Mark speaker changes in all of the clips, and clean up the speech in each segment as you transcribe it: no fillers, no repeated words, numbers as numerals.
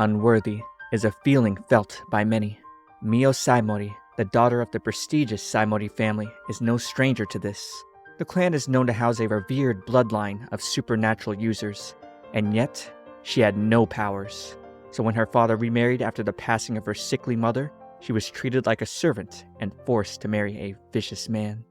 Speaker 1: Unworthy is a feeling felt by many. Mio Saimori, the daughter of the prestigious Saimori family, is no stranger to this. The clan is known to house a revered bloodline of supernatural users, and yet she had no powers. So when her father remarried after the passing of her sickly mother, she was treated like a servant and forced to marry a vicious man.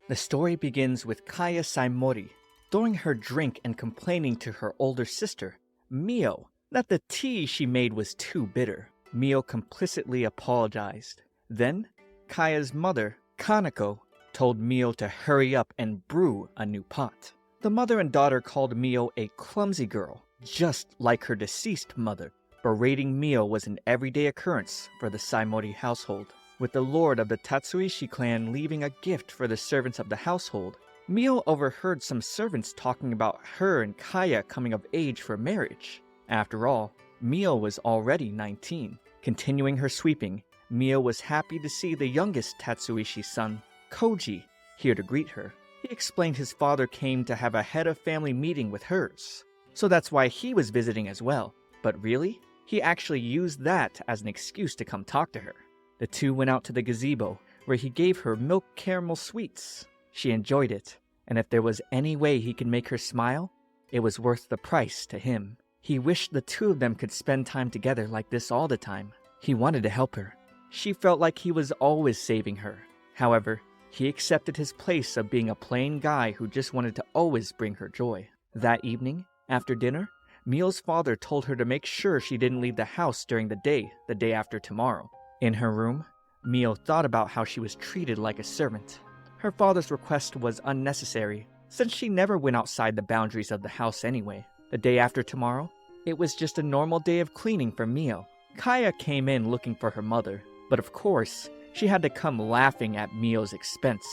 Speaker 1: The story begins with Kaya Saimori throwing her drink and complaining to her older sister, Mio, that the tea she made was too bitter. Mio complicitly apologized. Then, Kaya's mother, Kanako, told Mio to hurry up and brew a new pot. The mother and daughter called Mio a clumsy girl, just like her deceased mother. Berating Mio was an everyday occurrence for the Saimori household. With the lord of the Tatsuishi clan leaving a gift for the servants of the household, Mio overheard some servants talking about her and Kaya coming of age for marriage. After all, Mio was already 19. Continuing her sweeping, Mio was happy to see the youngest Tatsuishi son, Koji, here to greet her. He explained his father came to have a head of family meeting with hers, so that's why he was visiting as well. But really, he actually used that as an excuse to come talk to her. The two went out to the gazebo, where he gave her milk caramel sweets. She enjoyed it, and if there was any way he could make her smile, it was worth the price to him. He wished the two of them could spend time together like this all the time. He wanted to help her. She felt like he was always saving her. However, he accepted his place of being a plain guy who just wanted to always bring her joy. That evening, after dinner, Mio's father told her to make sure she didn't leave the house during the day after tomorrow. In her room, Mio thought about how she was treated like a servant. Her father's request was unnecessary, since she never went outside the boundaries of the house anyway. The day after tomorrow, it was just a normal day of cleaning for Mio. Kaya came in looking for her mother, but of course, she had to come laughing at Mio's expense,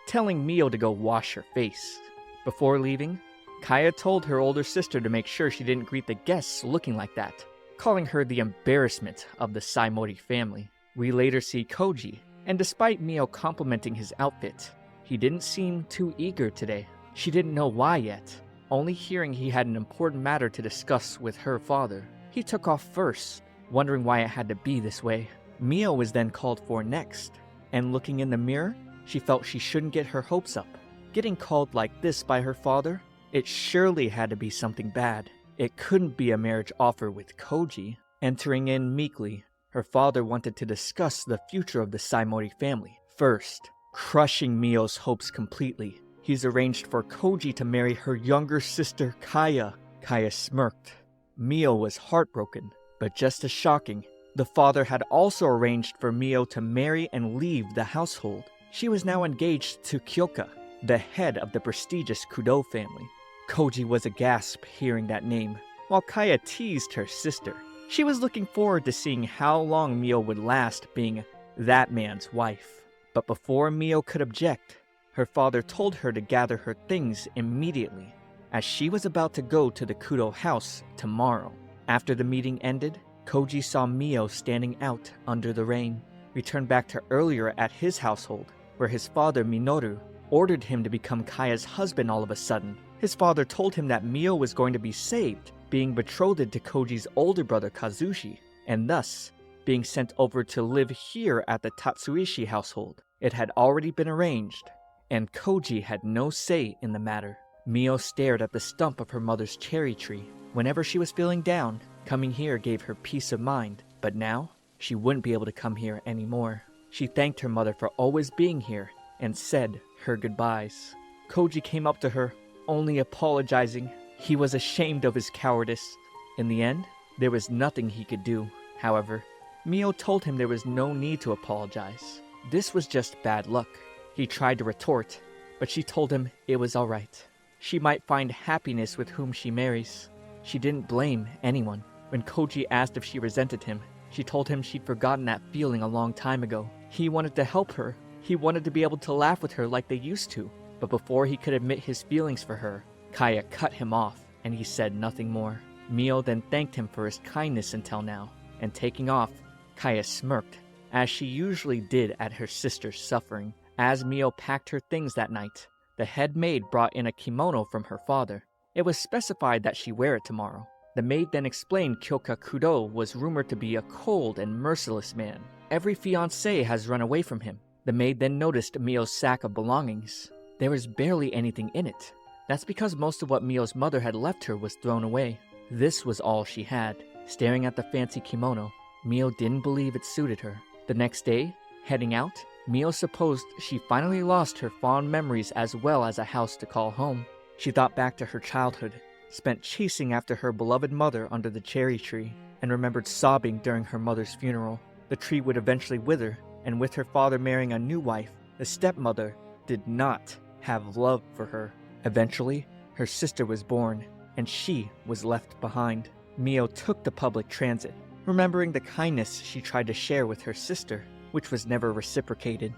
Speaker 1: telling Mio to go wash her face. Before leaving, Kaya told her older sister to make sure she didn't greet the guests looking like that, calling her the embarrassment of the Saimori family. We later see Koji, and despite Mio complimenting his outfit, he didn't seem too eager today. She didn't know why yet, only hearing he had an important matter to discuss with her father. He took off first, wondering why it had to be this way. Mio was then called for next, and looking in the mirror, she felt she shouldn't get her hopes up. Getting called like this by her father, it surely had to be something bad. It couldn't be a marriage offer with Koji. Entering in meekly, her father wanted to discuss the future of the Saimori family. First, crushing Mio's hopes completely, he's arranged for Koji to marry her younger sister Kaya. Kaya smirked. Mio was heartbroken, but just as shocking, the father had also arranged for Mio to marry and leave the household. She was now engaged to Kyoka, the head of the prestigious Kudo family. Koji was aghast hearing that name, while Kaya teased her sister. She was looking forward to seeing how long Mio would last being that man's wife. But before Mio could object, her father told her to gather her things immediately, as she was about to go to the Kudo house tomorrow. After the meeting ended, Koji saw Mio standing out under the rain. We turned back to earlier at his household, where his father Minoru ordered him to become Kaya's husband all of a sudden. His father told him that Mio was going to be saved, being betrothed to Koji's older brother Kazushi, and thus being sent over to live here at the Tatsuishi household. It had already been arranged, and Koji had no say in the matter. Mio stared at the stump of her mother's cherry tree. Whenever she was feeling down, coming here gave her peace of mind, but now she wouldn't be able to come here anymore. She thanked her mother for always being here and said her goodbyes. Koji came up to her, only apologizing. He was ashamed of his cowardice. In the end, there was nothing he could do. However, Mio told him there was no need to apologize. This was just bad luck. He tried to retort, but she told him it was alright. She might find happiness with whom she marries. She didn't blame anyone. When Koji asked if she resented him, she told him she'd forgotten that feeling a long time ago. He wanted to help her. He wanted to be able to laugh with her like they used to. But before he could admit his feelings for her, Kaya cut him off, and he said nothing more. Mio then thanked him for his kindness until now, and taking off, Kaya smirked, as she usually did at her sister's suffering. As Mio packed her things that night, the head maid brought in a kimono from her father. It was specified that she wear it tomorrow. The maid then explained Kyoka Kudo was rumored to be a cold and merciless man. Every fiancé has run away from him. The maid then noticed Mio's sack of belongings. There was barely anything in it. That's because most of what Mio's mother had left her was thrown away. This was all she had. Staring at the fancy kimono, Mio didn't believe it suited her. The next day, heading out, Mio supposed she finally lost her fond memories as well as a house to call home. She thought back to her childhood, spent chasing after her beloved mother under the cherry tree, and remembered sobbing during her mother's funeral. The tree would eventually wither, and with her father marrying a new wife, the stepmother did not have love for her. Eventually, her sister was born, and she was left behind. Mio took the public transit, remembering the kindness she tried to share with her sister, which was never reciprocated.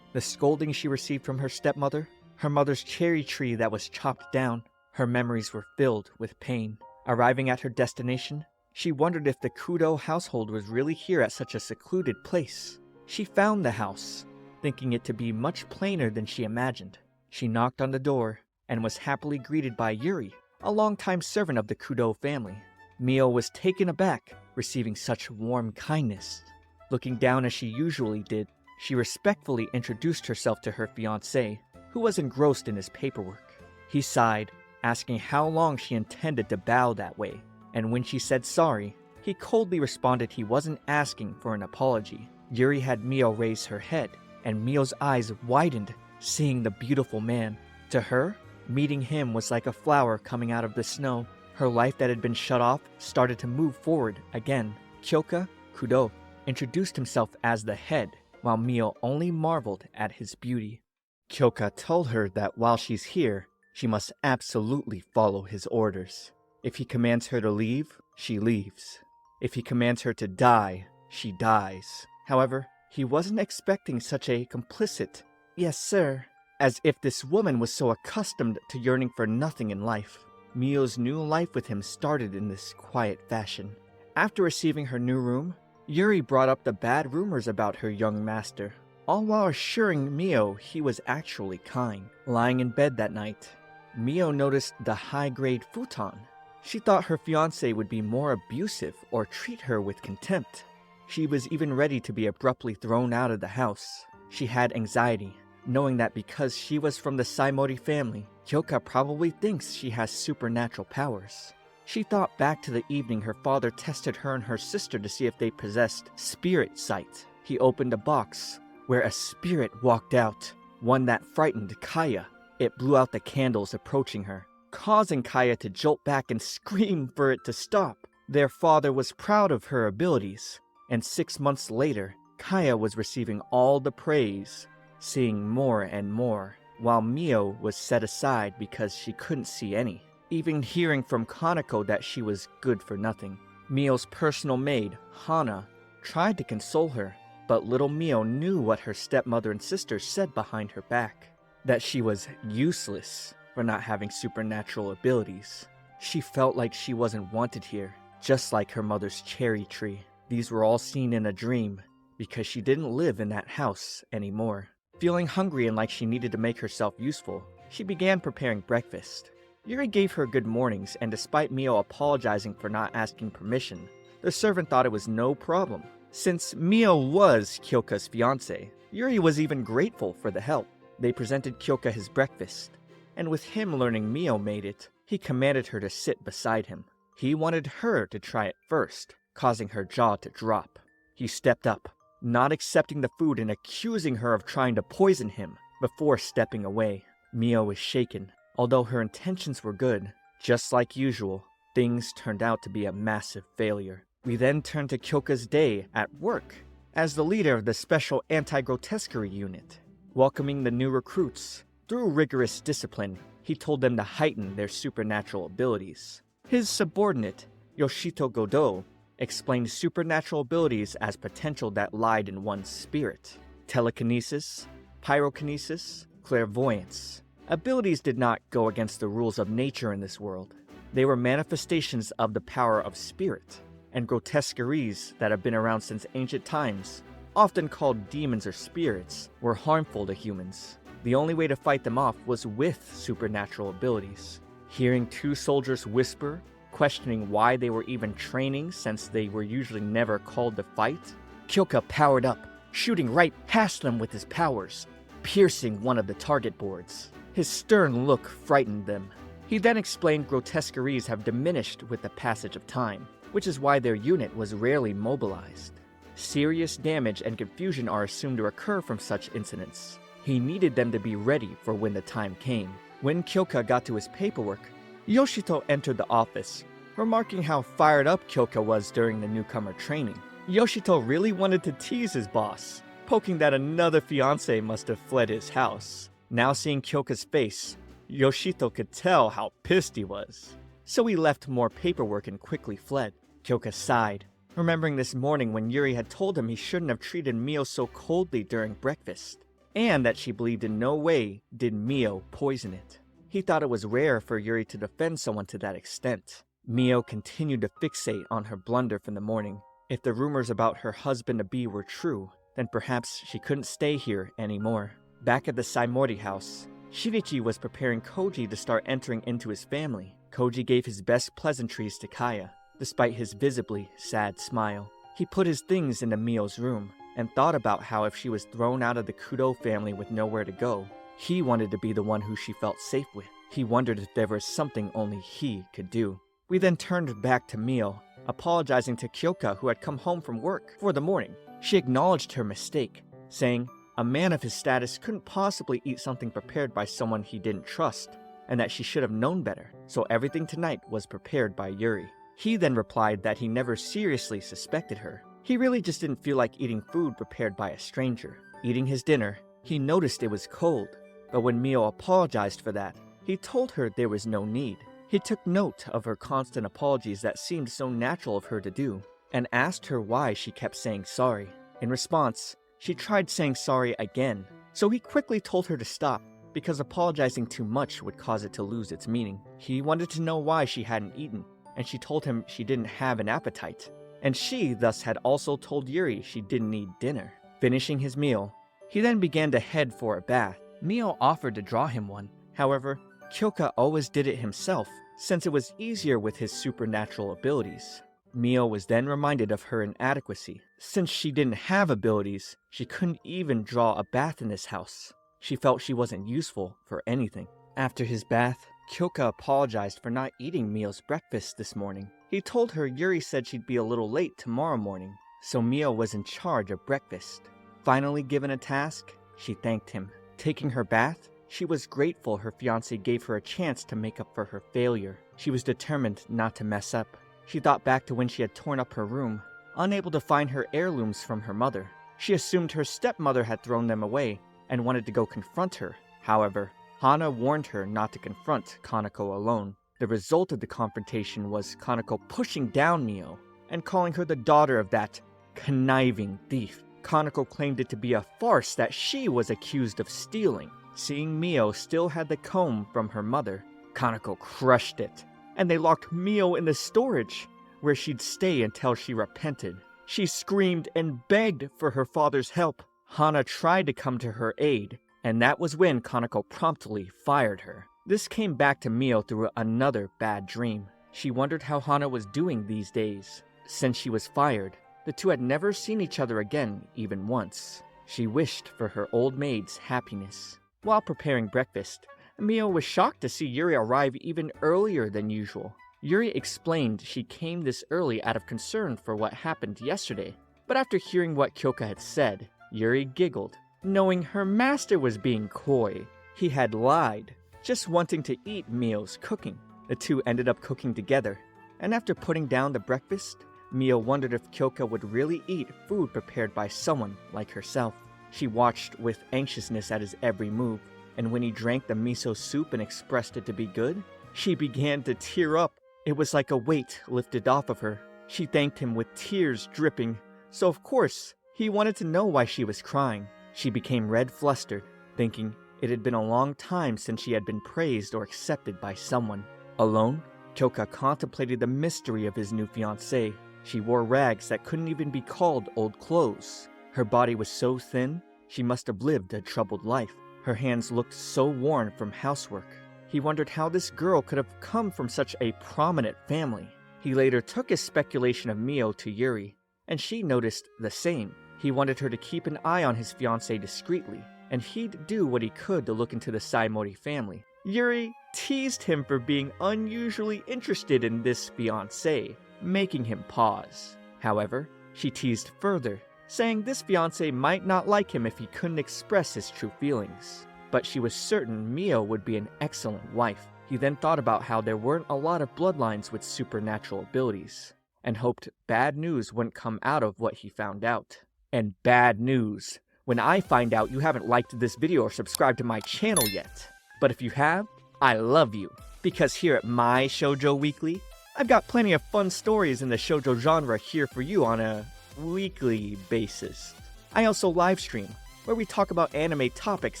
Speaker 1: The scolding she received from her stepmother, her mother's cherry tree that was chopped down. Her memories were filled with pain. Arriving at her destination, she wondered if the Kudo household was really here at such a secluded place. She found the house, thinking it to be much plainer than she imagined. She knocked on the door and was happily greeted by Yuri, a longtime servant of the Kudo family. Mio was taken aback, receiving such warm kindness. Looking down as she usually did, she respectfully introduced herself to her fiancé, who was engrossed in his paperwork. He sighed, asking how long she intended to bow that way, and when she said sorry, he coldly responded he wasn't asking for an apology. Yuri had Mio raise her head, and Mio's eyes widened, seeing the beautiful man. To her, meeting him was like a flower coming out of the snow. Her life that had been shut off started to move forward again. Kyoka Kudo introduced himself as the head, while Mio only marveled at his beauty. Kyoka told her that while she's here, she must absolutely follow his orders. If he commands her to leave, she leaves. If he commands her to die, she dies. However, he wasn't expecting such a complicit, "Yes, sir," as if this woman was so accustomed to yearning for nothing in life. Mio's new life with him started in this quiet fashion. After receiving her new room, Yuri brought up the bad rumors about her young master, all while assuring Mio he was actually kind. Lying in bed that night, Mio noticed the high-grade futon. She thought her fiancé would be more abusive or treat her with contempt. She was even ready to be abruptly thrown out of the house. She had anxiety, knowing that because she was from the Saimori family, Kyoka probably thinks she has supernatural powers. She thought back to the evening her father tested her and her sister to see if they possessed spirit sight. He opened a box, where a spirit walked out, one that frightened Kaya. It blew out the candles approaching her, causing Kaya to jolt back and scream for it to stop. Their father was proud of her abilities, and 6 months later, Kaya was receiving all the praise, seeing more and more, while Mio was set aside because she couldn't see any, even hearing from Kaneko that she was good for nothing. Mio's personal maid, Hana, tried to console her, but little Mio knew what her stepmother and sister said behind her back, that she was useless for not having supernatural abilities. She felt like she wasn't wanted here, just like her mother's cherry tree. These were all seen in a dream, because she didn't live in that house anymore. Feeling hungry and like she needed to make herself useful, she began preparing breakfast. Yuri gave her good mornings, and despite Mio apologizing for not asking permission, the servant thought it was no problem. Since Mio was Kyoka's fiancé, Yuri was even grateful for the help. They presented Kyoka his breakfast, and with him learning Mio made it, he commanded her to sit beside him. He wanted her to try it first, causing her jaw to drop. He stepped up, not accepting the food and accusing her of trying to poison him before stepping away. Mio was shaken. Although her intentions were good, just like usual, things turned out to be a massive failure. We then turned to Kyoka's day at work as the leader of the special anti-grotesquerie unit. Welcoming the new recruits, through rigorous discipline, he told them to heighten their supernatural abilities. His subordinate, Yoshito Godo, explained supernatural abilities as potential that lied in one's spirit. Telekinesis, pyrokinesis, clairvoyance. Abilities did not go against the rules of nature in this world. They were manifestations of the power of spirit, and grotesqueries that have been around since ancient times, often called demons or spirits, were harmful to humans. The only way to fight them off was with supernatural abilities. Hearing two soldiers whisper, questioning why they were even training since they were usually never called to fight. Kyoka powered up, shooting right past them with his powers, piercing one of the target boards. His stern look frightened them. He then explained grotesqueries have diminished with the passage of time, which is why their unit was rarely mobilized. Serious damage and confusion are assumed to occur from such incidents. He needed them to be ready for when the time came. When Kyoka got to his paperwork, Yoshito entered the office, remarking how fired up Kyoka was during the newcomer training. Yoshito really wanted to tease his boss, poking that another fiancé must have fled his house. Now seeing Kyoka's face, Yoshito could tell how pissed he was. So he left more paperwork and quickly fled. Kyoka sighed, remembering this morning when Yuri had told him he shouldn't have treated Mio so coldly during breakfast, and that she believed in no way did Mio poison it. He thought it was rare for Yuri to defend someone to that extent. Mio continued to fixate on her blunder from the morning. If the rumors about her husband-to-be were true, then perhaps she couldn't stay here anymore. Back at the Saimori house, Shinichi was preparing Koji to start entering into his family. Koji gave his best pleasantries to Kaya, despite his visibly sad smile. He put his things into Mio's room, and thought about how if she was thrown out of the Kudo family with nowhere to go, he wanted to be the one who she felt safe with. He wondered if there was something only he could do. We then turned back to Mio, apologizing to Kyoka who had come home from work for the morning. She acknowledged her mistake, saying a man of his status couldn't possibly eat something prepared by someone he didn't trust, and that she should have known better, so everything tonight was prepared by Yuri. He then replied that he never seriously suspected her. He really just didn't feel like eating food prepared by a stranger. Eating his dinner, he noticed it was cold, but when Mio apologized for that, he told her there was no need. He took note of her constant apologies that seemed so natural of her to do, and asked her why she kept saying sorry. In response, she tried saying sorry again, so he quickly told her to stop, because apologizing too much would cause it to lose its meaning. He wanted to know why she hadn't eaten, and she told him she didn't have an appetite, and she thus had also told Yuri she didn't need dinner. Finishing his meal, he then began to head for a bath. Mio offered to draw him one. However, Kyoka always did it himself, since it was easier with his supernatural abilities. Mio was then reminded of her inadequacy. Since she didn't have abilities, she couldn't even draw a bath in this house. She felt she wasn't useful for anything. After his bath, Kyoka apologized for not eating Mio's breakfast this morning. He told her Yuri said she'd be a little late tomorrow morning, so Mio was in charge of breakfast. Finally given a task, she thanked him. Taking her bath, she was grateful her fiancé gave her a chance to make up for her failure. She was determined not to mess up. She thought back to when she had torn up her room, unable to find her heirlooms from her mother. She assumed her stepmother had thrown them away and wanted to go confront her. However, Hana warned her not to confront Kanako alone. The result of the confrontation was Kanako pushing down Mio and calling her the daughter of that conniving thief. Kanako claimed it to be a farce that she was accused of stealing. Seeing Mio still had the comb from her mother, Kanako crushed it, and they locked Mio in the storage, where she'd stay until she repented. She screamed and begged for her father's help. Hana tried to come to her aid, and that was when Kanako promptly fired her. This came back to Mio through another bad dream. She wondered how Hana was doing these days. Since she was fired, the two had never seen each other again even once. She wished for her old maid's happiness. While preparing breakfast, Mio was shocked to see Yuri arrive even earlier than usual. Yuri explained she came this early out of concern for what happened yesterday, but after hearing what Kyoka had said, Yuri giggled, knowing her master was being coy. He had lied, just wanting to eat Mio's cooking. The two ended up cooking together, and after putting down the breakfast, Mio wondered if Kyoka would really eat food prepared by someone like herself. She watched with anxiousness at his every move, and when he drank the miso soup and expressed it to be good, she began to tear up. It was like a weight lifted off of her. She thanked him with tears dripping, so of course, he wanted to know why she was crying. She became red flustered, thinking it had been a long time since she had been praised or accepted by someone. Alone, Kyoka contemplated the mystery of his new fiancée. She wore rags that couldn't even be called old clothes. Her body was so thin, she must have lived a troubled life. Her hands looked so worn from housework. He wondered how this girl could have come from such a prominent family. He later took his speculation of Mio to Yuri, and she noticed the same. He wanted her to keep an eye on his fiancée discreetly, and he'd do what he could to look into the Saimori family. Yuri teased him for being unusually interested in this fiancé, making him pause. However, she teased further, saying this fiancé might not like him if he couldn't express his true feelings. But she was certain Mio would be an excellent wife. He then thought about how there weren't a lot of bloodlines with supernatural abilities, and hoped bad news wouldn't come out of what he found out. And bad news, when I find out you haven't liked this video or subscribed to my channel yet. But if you have, I love you, because here at my Shoujo Weekly, I've got plenty of fun stories in the shoujo genre here for you on a weekly basis. I also live stream, where we talk about anime topics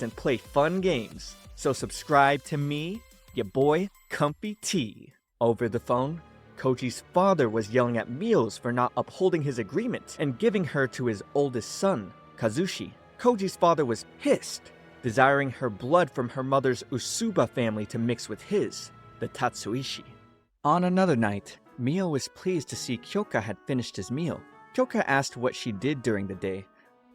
Speaker 1: and play fun games. So subscribe to me, your boy, ComfyTea. Over the phone, Koji's father was yelling at Mios for not upholding his agreement and giving her to his oldest son, Kazushi. Koji's father was pissed, desiring her blood from her mother's Usuba family to mix with his, the Tatsuishi. On another night, Mio was pleased to see Kyoka had finished his meal. Kyoka asked what she did during the day.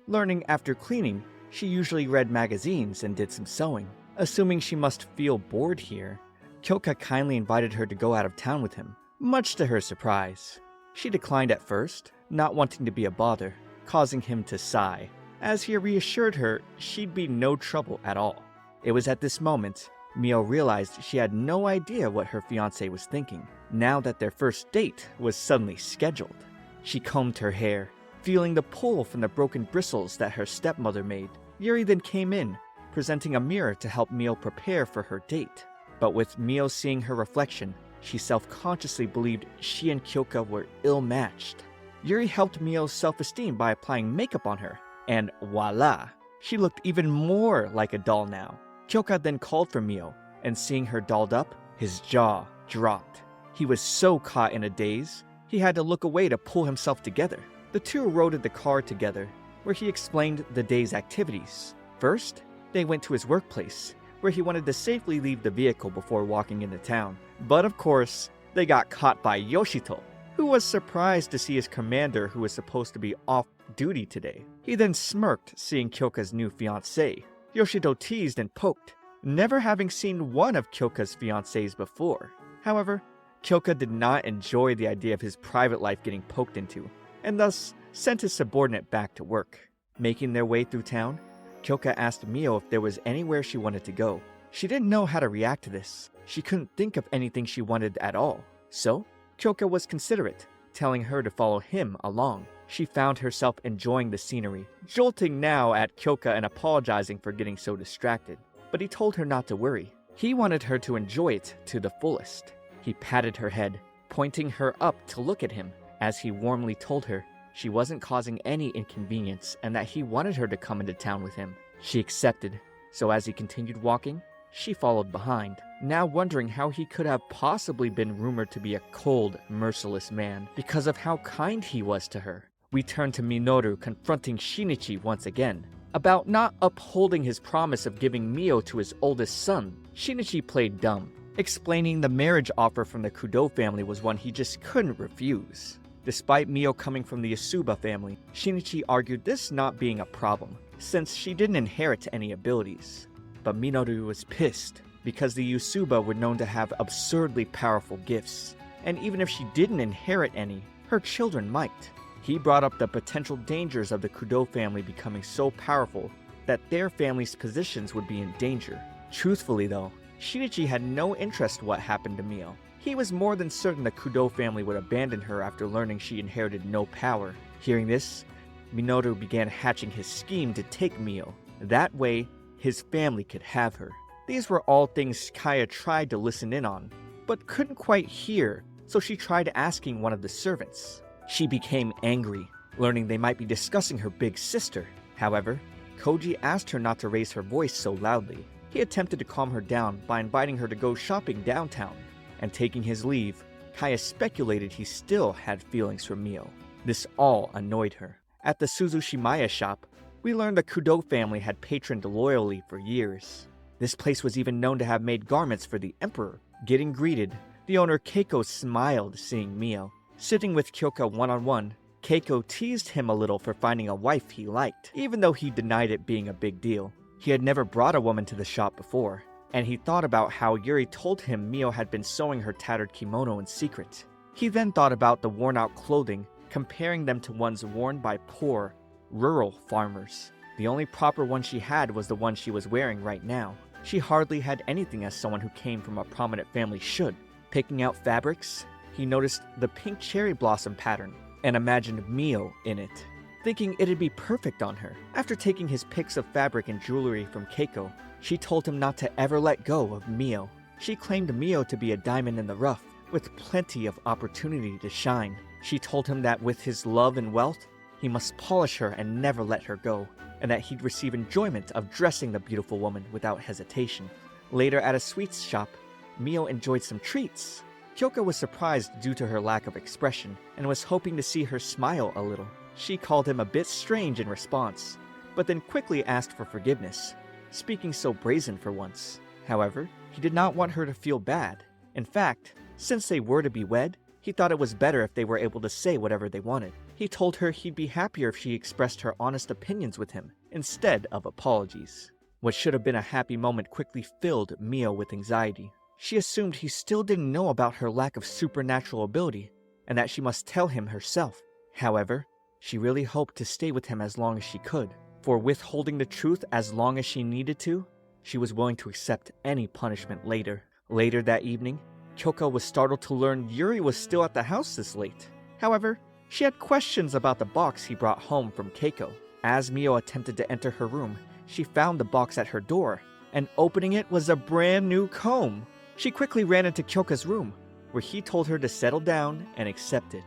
Speaker 1: Learning after cleaning, she usually read magazines and did some sewing. Assuming she must feel bored here, Kyoka kindly invited her to go out of town with him, much to her surprise. She declined at first, not wanting to be a bother, causing him to sigh, as he reassured her she'd be no trouble at all. It was at this moment Mio realized she had no idea what her fiancé was thinking, now that their first date was suddenly scheduled. She combed her hair, feeling the pull from the broken bristles that her stepmother made. Yuri then came in, presenting a mirror to help Mio prepare for her date. But with Mio seeing her reflection, she self-consciously believed she and Kyoka were ill-matched. Yuri helped Mio's self-esteem by applying makeup on her, and voila! She looked even more like a doll now. Kyoka then called for Mio, and seeing her dolled up, his jaw dropped. He was so caught in a daze, he had to look away to pull himself together. The two rode in the car together, where he explained the day's activities. First, they went to his workplace, where he wanted to safely leave the vehicle before walking into town. But of course, they got caught by Yoshito, who was surprised to see his commander who was supposed to be off duty today. He then smirked seeing Kyoka's new fiancée. Yoshito teased and poked, never having seen one of Kyoka's fiancées before. However, Kyoka did not enjoy the idea of his private life getting poked into, and thus sent his subordinate back to work. Making their way through town, Kyoka asked Mio if there was anywhere she wanted to go. She didn't know how to react to this. She couldn't think of anything she wanted at all. So, Kyoka was considerate, telling her to follow him along. She found herself enjoying the scenery, jolting now at Kyoka and apologizing for getting so distracted. But he told her not to worry. He wanted her to enjoy it to the fullest. He patted her head, pointing her up to look at him, as he warmly told her she wasn't causing any inconvenience and that he wanted her to come into town with him. She accepted, so as he continued walking, she followed behind, now wondering how he could have possibly been rumored to be a cold, merciless man because of how kind he was to her. We turn to Minoru confronting Shinichi once again about not upholding his promise of giving Mio to his oldest son. Shinichi played dumb, explaining the marriage offer from the Kudo family was one he just couldn't refuse. Despite Mio coming from the Yasuba family, Shinichi argued this not being a problem, since she didn't inherit any abilities. But Minoru was pissed, because the Yasuba were known to have absurdly powerful gifts, and even if she didn't inherit any, her children might. He brought up the potential dangers of the Kudo family becoming so powerful that their family's positions would be in danger. Truthfully though, Shinichi had no interest in what happened to Mio. He was more than certain the Kudo family would abandon her after learning she inherited no power. Hearing this, Minoru began hatching his scheme to take Mio. That way, his family could have her. These were all things Kaya tried to listen in on, but couldn't quite hear, so she tried asking one of the servants. She became angry, learning they might be discussing her big sister. However, Koji asked her not to raise her voice so loudly. He attempted to calm her down by inviting her to go shopping downtown. And taking his leave, Kaya speculated he still had feelings for Mio. This all annoyed her. At the Suzushimaya shop, we learned the Kudo family had patroned loyally for years. This place was even known to have made garments for the emperor. Getting greeted, the owner Keiko smiled seeing Mio. Sitting with Kyoka one-on-one, Keiko teased him a little for finding a wife he liked, even though he denied it being a big deal. He had never brought a woman to the shop before, and he thought about how Yuri told him Mio had been sewing her tattered kimono in secret. He then thought about the worn-out clothing, comparing them to ones worn by poor, rural farmers. The only proper one she had was the one she was wearing right now. She hardly had anything as someone who came from a prominent family should. Picking out fabrics, he noticed the pink cherry blossom pattern and imagined Mio in it, thinking it'd be perfect on her. After taking his picks of fabric and jewelry from Keiko, she told him not to ever let go of Mio. She claimed Mio to be a diamond in the rough, with plenty of opportunity to shine. She told him that with his love and wealth, he must polish her and never let her go, and that he'd receive enjoyment of dressing the beautiful woman without hesitation. Later at a sweets shop, Mio enjoyed some treats. Kyoka was surprised due to her lack of expression, and was hoping to see her smile a little. She called him a bit strange in response, but then quickly asked for forgiveness, speaking so brazen for once. However, he did not want her to feel bad. In fact, since they were to be wed, he thought it was better if they were able to say whatever they wanted. He told her he'd be happier if she expressed her honest opinions with him, instead of apologies. What should have been a happy moment quickly filled Mio with anxiety. She assumed he still didn't know about her lack of supernatural ability, and that she must tell him herself. However, she really hoped to stay with him as long as she could, for withholding the truth as long as she needed to, she was willing to accept any punishment later. Later that evening, Kyoka was startled to learn Yuri was still at the house this late. However, she had questions about the box he brought home from Keiko. As Mio attempted to enter her room, she found the box at her door, and opening it was a brand new comb. She quickly ran into Kyoka's room, where he told her to settle down and accept it.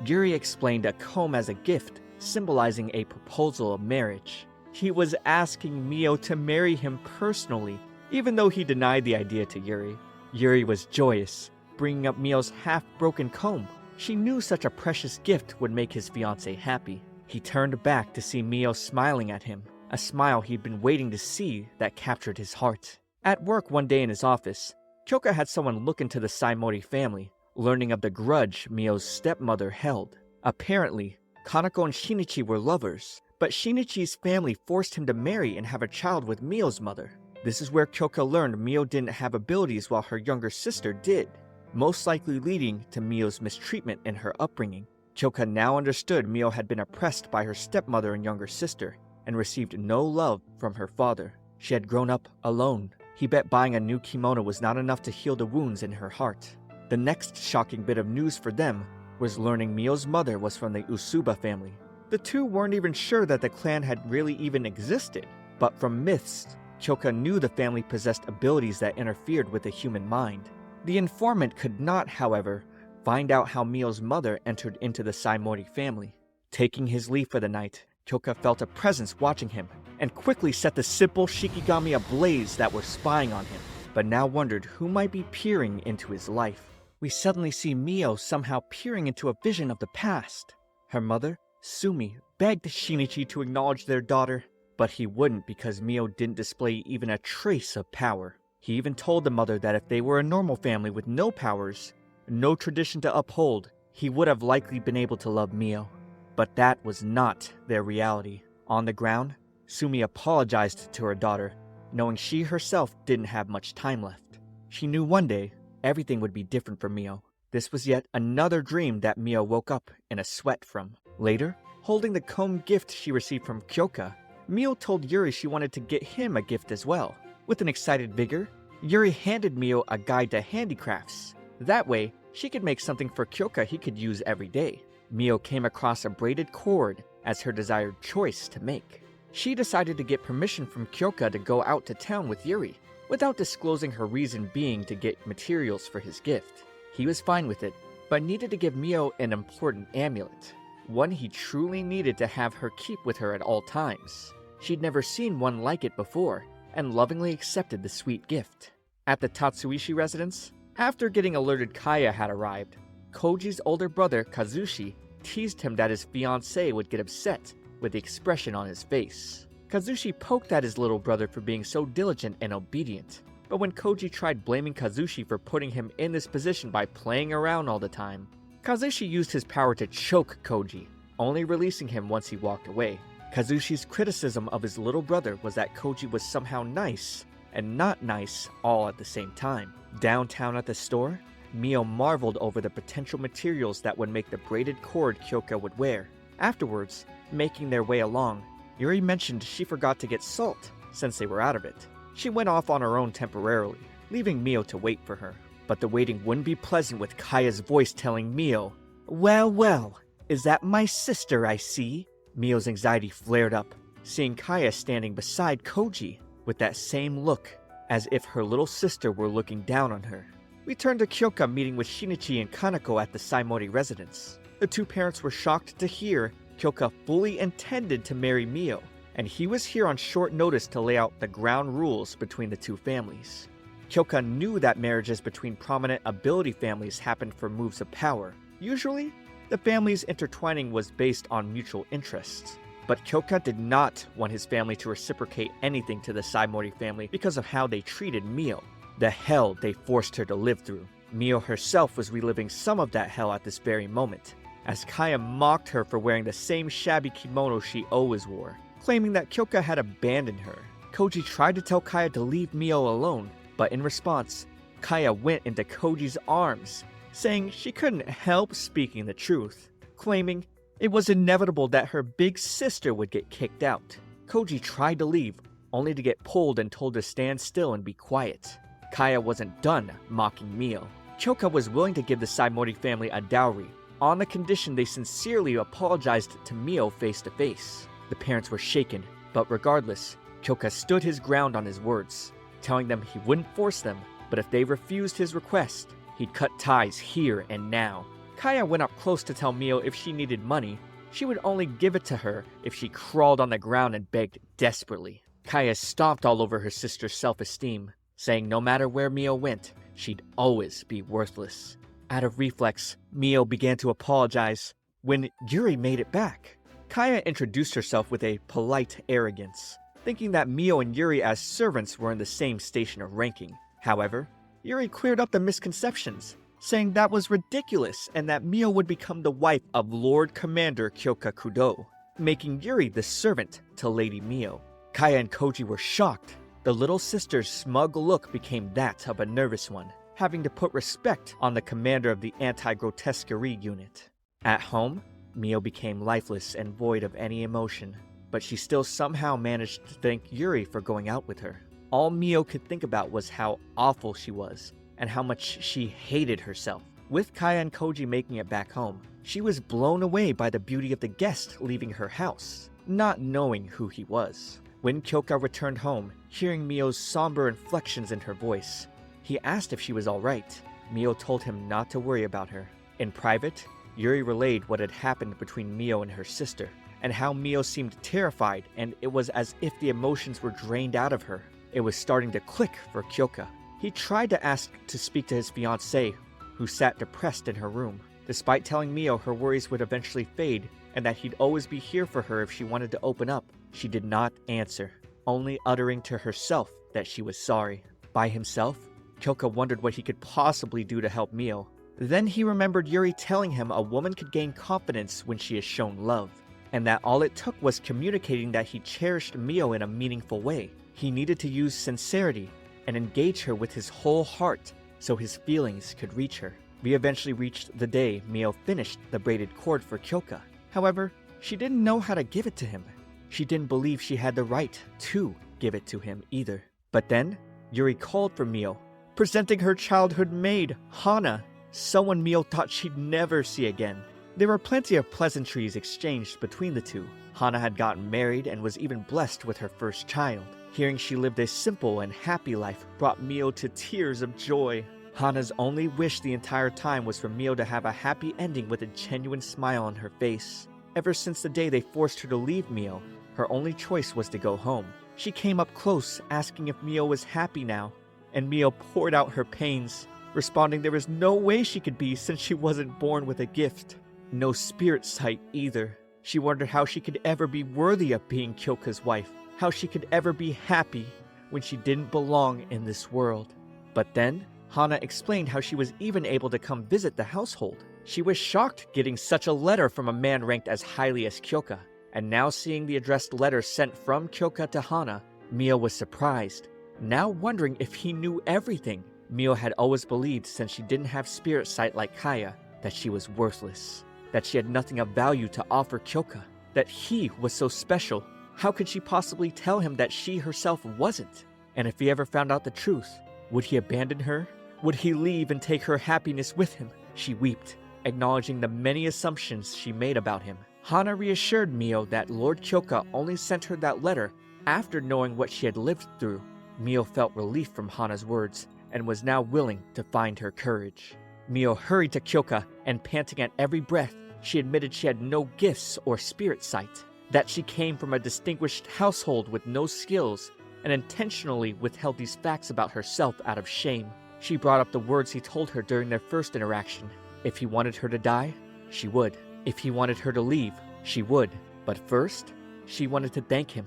Speaker 1: Yuri explained a comb as a gift, symbolizing a proposal of marriage. He was asking Mio to marry him personally, even though he denied the idea to Yuri. Yuri was joyous, bringing up Mio's half-broken comb. She knew such a precious gift would make his fiancée happy. He turned back to see Mio smiling at him, a smile he'd been waiting to see that captured his heart. At work one day in his office, Kyoka had someone look into the Saimori family, learning of the grudge Mio's stepmother held. Apparently, Kanako and Shinichi were lovers, but Shinichi's family forced him to marry and have a child with Mio's mother. This is where Kyoka learned Mio didn't have abilities while her younger sister did, most likely leading to Mio's mistreatment in her upbringing. Kyoka now understood Mio had been oppressed by her stepmother and younger sister, and received no love from her father. She had grown up alone. He bet buying a new kimono was not enough to heal the wounds in her heart. The next shocking bit of news for them was learning Mio's mother was from the Usuba family. The two weren't even sure that the clan had really even existed, but from myths, Kyoka knew the family possessed abilities that interfered with the human mind. The informant could not, however, find out how Mio's mother entered into the Saimori family. Taking his leave for the night, Kyoka felt a presence watching him, and quickly set the simple Shikigami ablaze that were spying on him, but now wondered who might be peering into his life. We suddenly see Mio somehow peering into a vision of the past. Her mother, Sumi, begged Shinichi to acknowledge their daughter, but he wouldn't because Mio didn't display even a trace of power. He even told the mother that if they were a normal family with no powers, no tradition to uphold, he would have likely been able to love Mio. But that was not their reality. On the ground, Sumi apologized to her daughter, knowing she herself didn't have much time left. She knew one day, everything would be different for Mio. This was yet another dream that Mio woke up in a sweat from. Later, holding the comb gift she received from Kyoka, Mio told Yuri she wanted to get him a gift as well. With an excited vigor, Yuri handed Mio a guide to handicrafts. That way, she could make something for Kyoka he could use every day. Mio came across a braided cord as her desired choice to make. She decided to get permission from Kyoka to go out to town with Yuri, without disclosing her reason being to get materials for his gift. He was fine with it, but needed to give Mio an important amulet, one he truly needed to have her keep with her at all times. She'd never seen one like it before, and lovingly accepted the sweet gift. At the Tatsuishi residence, after getting alerted Kaya had arrived, Koji's older brother, Kazushi, teased him that his fiancée would get upset with the expression on his face. Kazushi poked at his little brother for being so diligent and obedient. But when Koji tried blaming Kazushi for putting him in this position by playing around all the time, Kazushi used his power to choke Koji, only releasing him once he walked away. Kazushi's criticism of his little brother was that Koji was somehow nice and not nice all at the same time. Downtown at the store, Mio marveled over the potential materials that would make the braided cord Kyoka would wear. Afterwards, making their way along, Yuri mentioned she forgot to get salt since they were out of it. She went off on her own temporarily, leaving Mio to wait for her. But the waiting wouldn't be pleasant with Kaya's voice telling Mio, "Well, well, is that my sister I see?" Mio's anxiety flared up, seeing Kaya standing beside Koji with that same look, as if her little sister were looking down on her. We turned to Kyoka meeting with Shinichi and Kanako at the Saimori residence. The two parents were shocked to hear Kyoka fully intended to marry Mio, and he was here on short notice to lay out the ground rules between the two families. Kyoka knew that marriages between prominent ability families happened for moves of power. Usually, the families intertwining was based on mutual interests. But Kyoka did not want his family to reciprocate anything to the Saimori family because of how they treated Mio, the hell they forced her to live through. Mio herself was reliving some of that hell at this very moment, as Kaya mocked her for wearing the same shabby kimono she always wore, claiming that Kyoka had abandoned her. Koji tried to tell Kaya to leave Mio alone, but in response, Kaya went into Koji's arms, saying she couldn't help speaking the truth, claiming it was inevitable that her big sister would get kicked out. Koji tried to leave, only to get pulled and told to stand still and be quiet. Kaya wasn't done mocking Mio. Kyoka was willing to give the Saimori family a dowry, on the condition they sincerely apologized to Mio face to face. The parents were shaken, but regardless, Kyoka stood his ground on his words, telling them he wouldn't force them, but if they refused his request, he'd cut ties here and now. Kaya went up close to tell Mio if she needed money, she would only give it to her if she crawled on the ground and begged desperately. Kaya stomped all over her sister's self-esteem, saying no matter where Mio went, she'd always be worthless. Out of reflex, Mio began to apologize when Yuri made it back. Kaya introduced herself with a polite arrogance, thinking that Mio and Yuri as servants were in the same station of ranking. However, Yuri cleared up the misconceptions, saying that was ridiculous and that Mio would become the wife of Lord Commander Kyoka Kudo, making Yuri the servant to Lady Mio. Kaya and Koji were shocked. The little sister's smug look became that of a nervous one, having to put respect on the commander of the anti-grotesquerie unit. At home, Mio became lifeless and void of any emotion, but she still somehow managed to thank Yuri for going out with her. All Mio could think about was how awful she was, and how much she hated herself. With Kaya and Koji making it back home, she was blown away by the beauty of the guest leaving her house, not knowing who he was. When Kyoka returned home, hearing Mio's somber inflections in her voice, he asked if she was alright. Mio told him not to worry about her. In private, Yuri relayed what had happened between Mio and her sister, and how Mio seemed terrified and it was as if the emotions were drained out of her. It was starting to click for Kyoka. He tried to ask to speak to his fiancée, who sat depressed in her room. Despite telling Mio her worries would eventually fade and that he'd always be here for her if she wanted to open up, she did not answer, only uttering to herself that she was sorry. By himself, Kyoka wondered what he could possibly do to help Mio. Then he remembered Yuri telling him a woman could gain confidence when she is shown love, and that all it took was communicating that he cherished Mio in a meaningful way. He needed to use sincerity and engage her with his whole heart so his feelings could reach her. We eventually reached the day Mio finished the braided cord for Kyoka. However, she didn't know how to give it to him. She didn't believe she had the right to give it to him either. But then, Yuri called for Mio, presenting her childhood maid, Hana, someone Mio thought she'd never see again. There were plenty of pleasantries exchanged between the two. Hana had gotten married and was even blessed with her first child. Hearing she lived a simple and happy life brought Mio to tears of joy. Hana's only wish the entire time was for Mio to have a happy ending with a genuine smile on her face. Ever since the day they forced her to leave Mio, her only choice was to go home. She came up close, asking if Mio was happy now, and Mio poured out her pains, responding there was no way she could be since she wasn't born with a gift. No spirit sight either. She wondered how she could ever be worthy of being Kyoka's wife. how she could ever be happy when she didn't belong in this world. But then, Hana explained how she was even able to come visit the household. She was shocked getting such a letter from a man ranked as highly as Kyoka, and now seeing the addressed letter sent from Kyoka to Hana, Mio was surprised, now wondering if he knew everything. Mio had always believed, since she didn't have spirit sight like Kaya, that she was worthless, that she had nothing of value to offer Kyoka, that he was so special. How could she possibly tell him that she herself wasn't? And if he ever found out the truth, would he abandon her? Would he leave and take her happiness with him? She wept, acknowledging the many assumptions she made about him. Hana reassured Mio that Lord Kyoka only sent her that letter after knowing what she had lived through. Mio felt relief from Hana's words and was now willing to find her courage. Mio hurried to Kyoka, and panting at every breath, she admitted she had no gifts or spirit sight, that she came from a distinguished household with no skills, and intentionally withheld these facts about herself out of shame. She brought up the words he told her during their first interaction. If he wanted her to die, she would. If he wanted her to leave, she would. But first, she wanted to thank him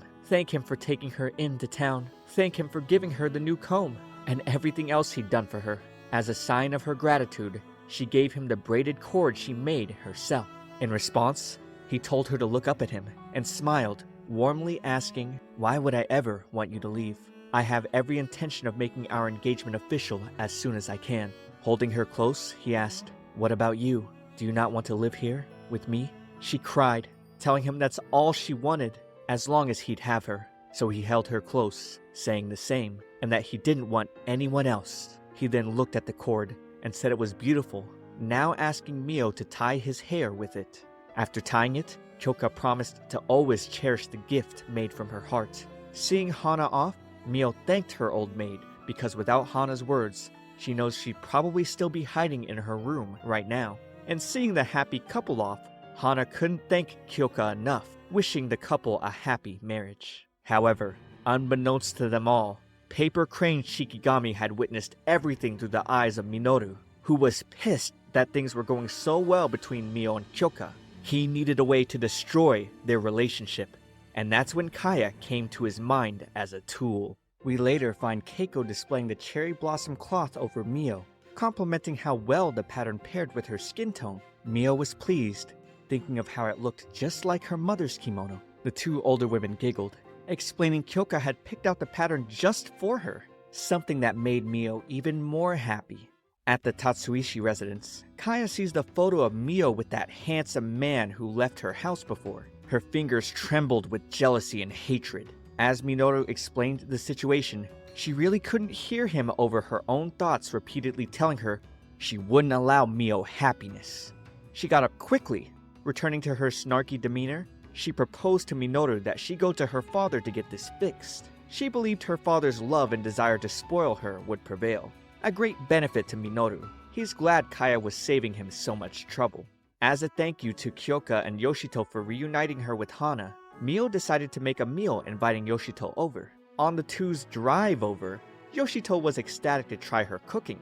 Speaker 1: for taking her into town, thank him for giving her the new comb, and everything else he'd done for her. As a sign of her gratitude, she gave him the braided cord she made herself. In response, he told her to look up at him and smiled, warmly asking, "Why would I ever want you to leave? I have every intention of making our engagement official as soon as I can." Holding her close, he asked, "What about you? Do you not want to live here with me?" She cried, telling him that's all she wanted, as long as he'd have her. So he held her close, saying the same, and that he didn't want anyone else. He then looked at the cord and said it was beautiful, now asking Mio to tie his hair with it. After tying it, Kyoka promised to always cherish the gift made from her heart. Seeing Hana off, Mio thanked her old maid, because without Hana's words, she knows she'd probably still be hiding in her room right now. And seeing the happy couple off, Hana couldn't thank Kyoka enough, wishing the couple a happy marriage. However, unbeknownst to them all, Paper Crane Shikigami had witnessed everything through the eyes of Minoru, who was pissed that things were going so well between Mio and Kyoka. He needed a way to destroy their relationship, and that's when Kaya came to his mind as a tool. We later find Keiko displaying the cherry blossom cloth over Mio, complimenting how well the pattern paired with her skin tone. Mio was pleased, thinking of how it looked just like her mother's kimono. The two older women giggled, explaining Kyoka had picked out the pattern just for her, something that made Mio even more happy. At the Tatsuishi residence, Kaya sees the photo of Mio with that handsome man who left her house before. Her fingers trembled with jealousy and hatred. As Minoru explained the situation, she really couldn't hear him over her own thoughts repeatedly telling her she wouldn't allow Mio happiness. She got up quickly. Returning to her snarky demeanor, she proposed to Minoru that she go to her father to get this fixed. She believed her father's love and desire to spoil her would prevail. A great benefit to Minoru. He's glad Kaya was saving him so much trouble. As a thank you to Kyoka and Yoshito for reuniting her with Hana, Mio decided to make a meal inviting Yoshito over. On the two's drive over, Yoshito was ecstatic to try her cooking,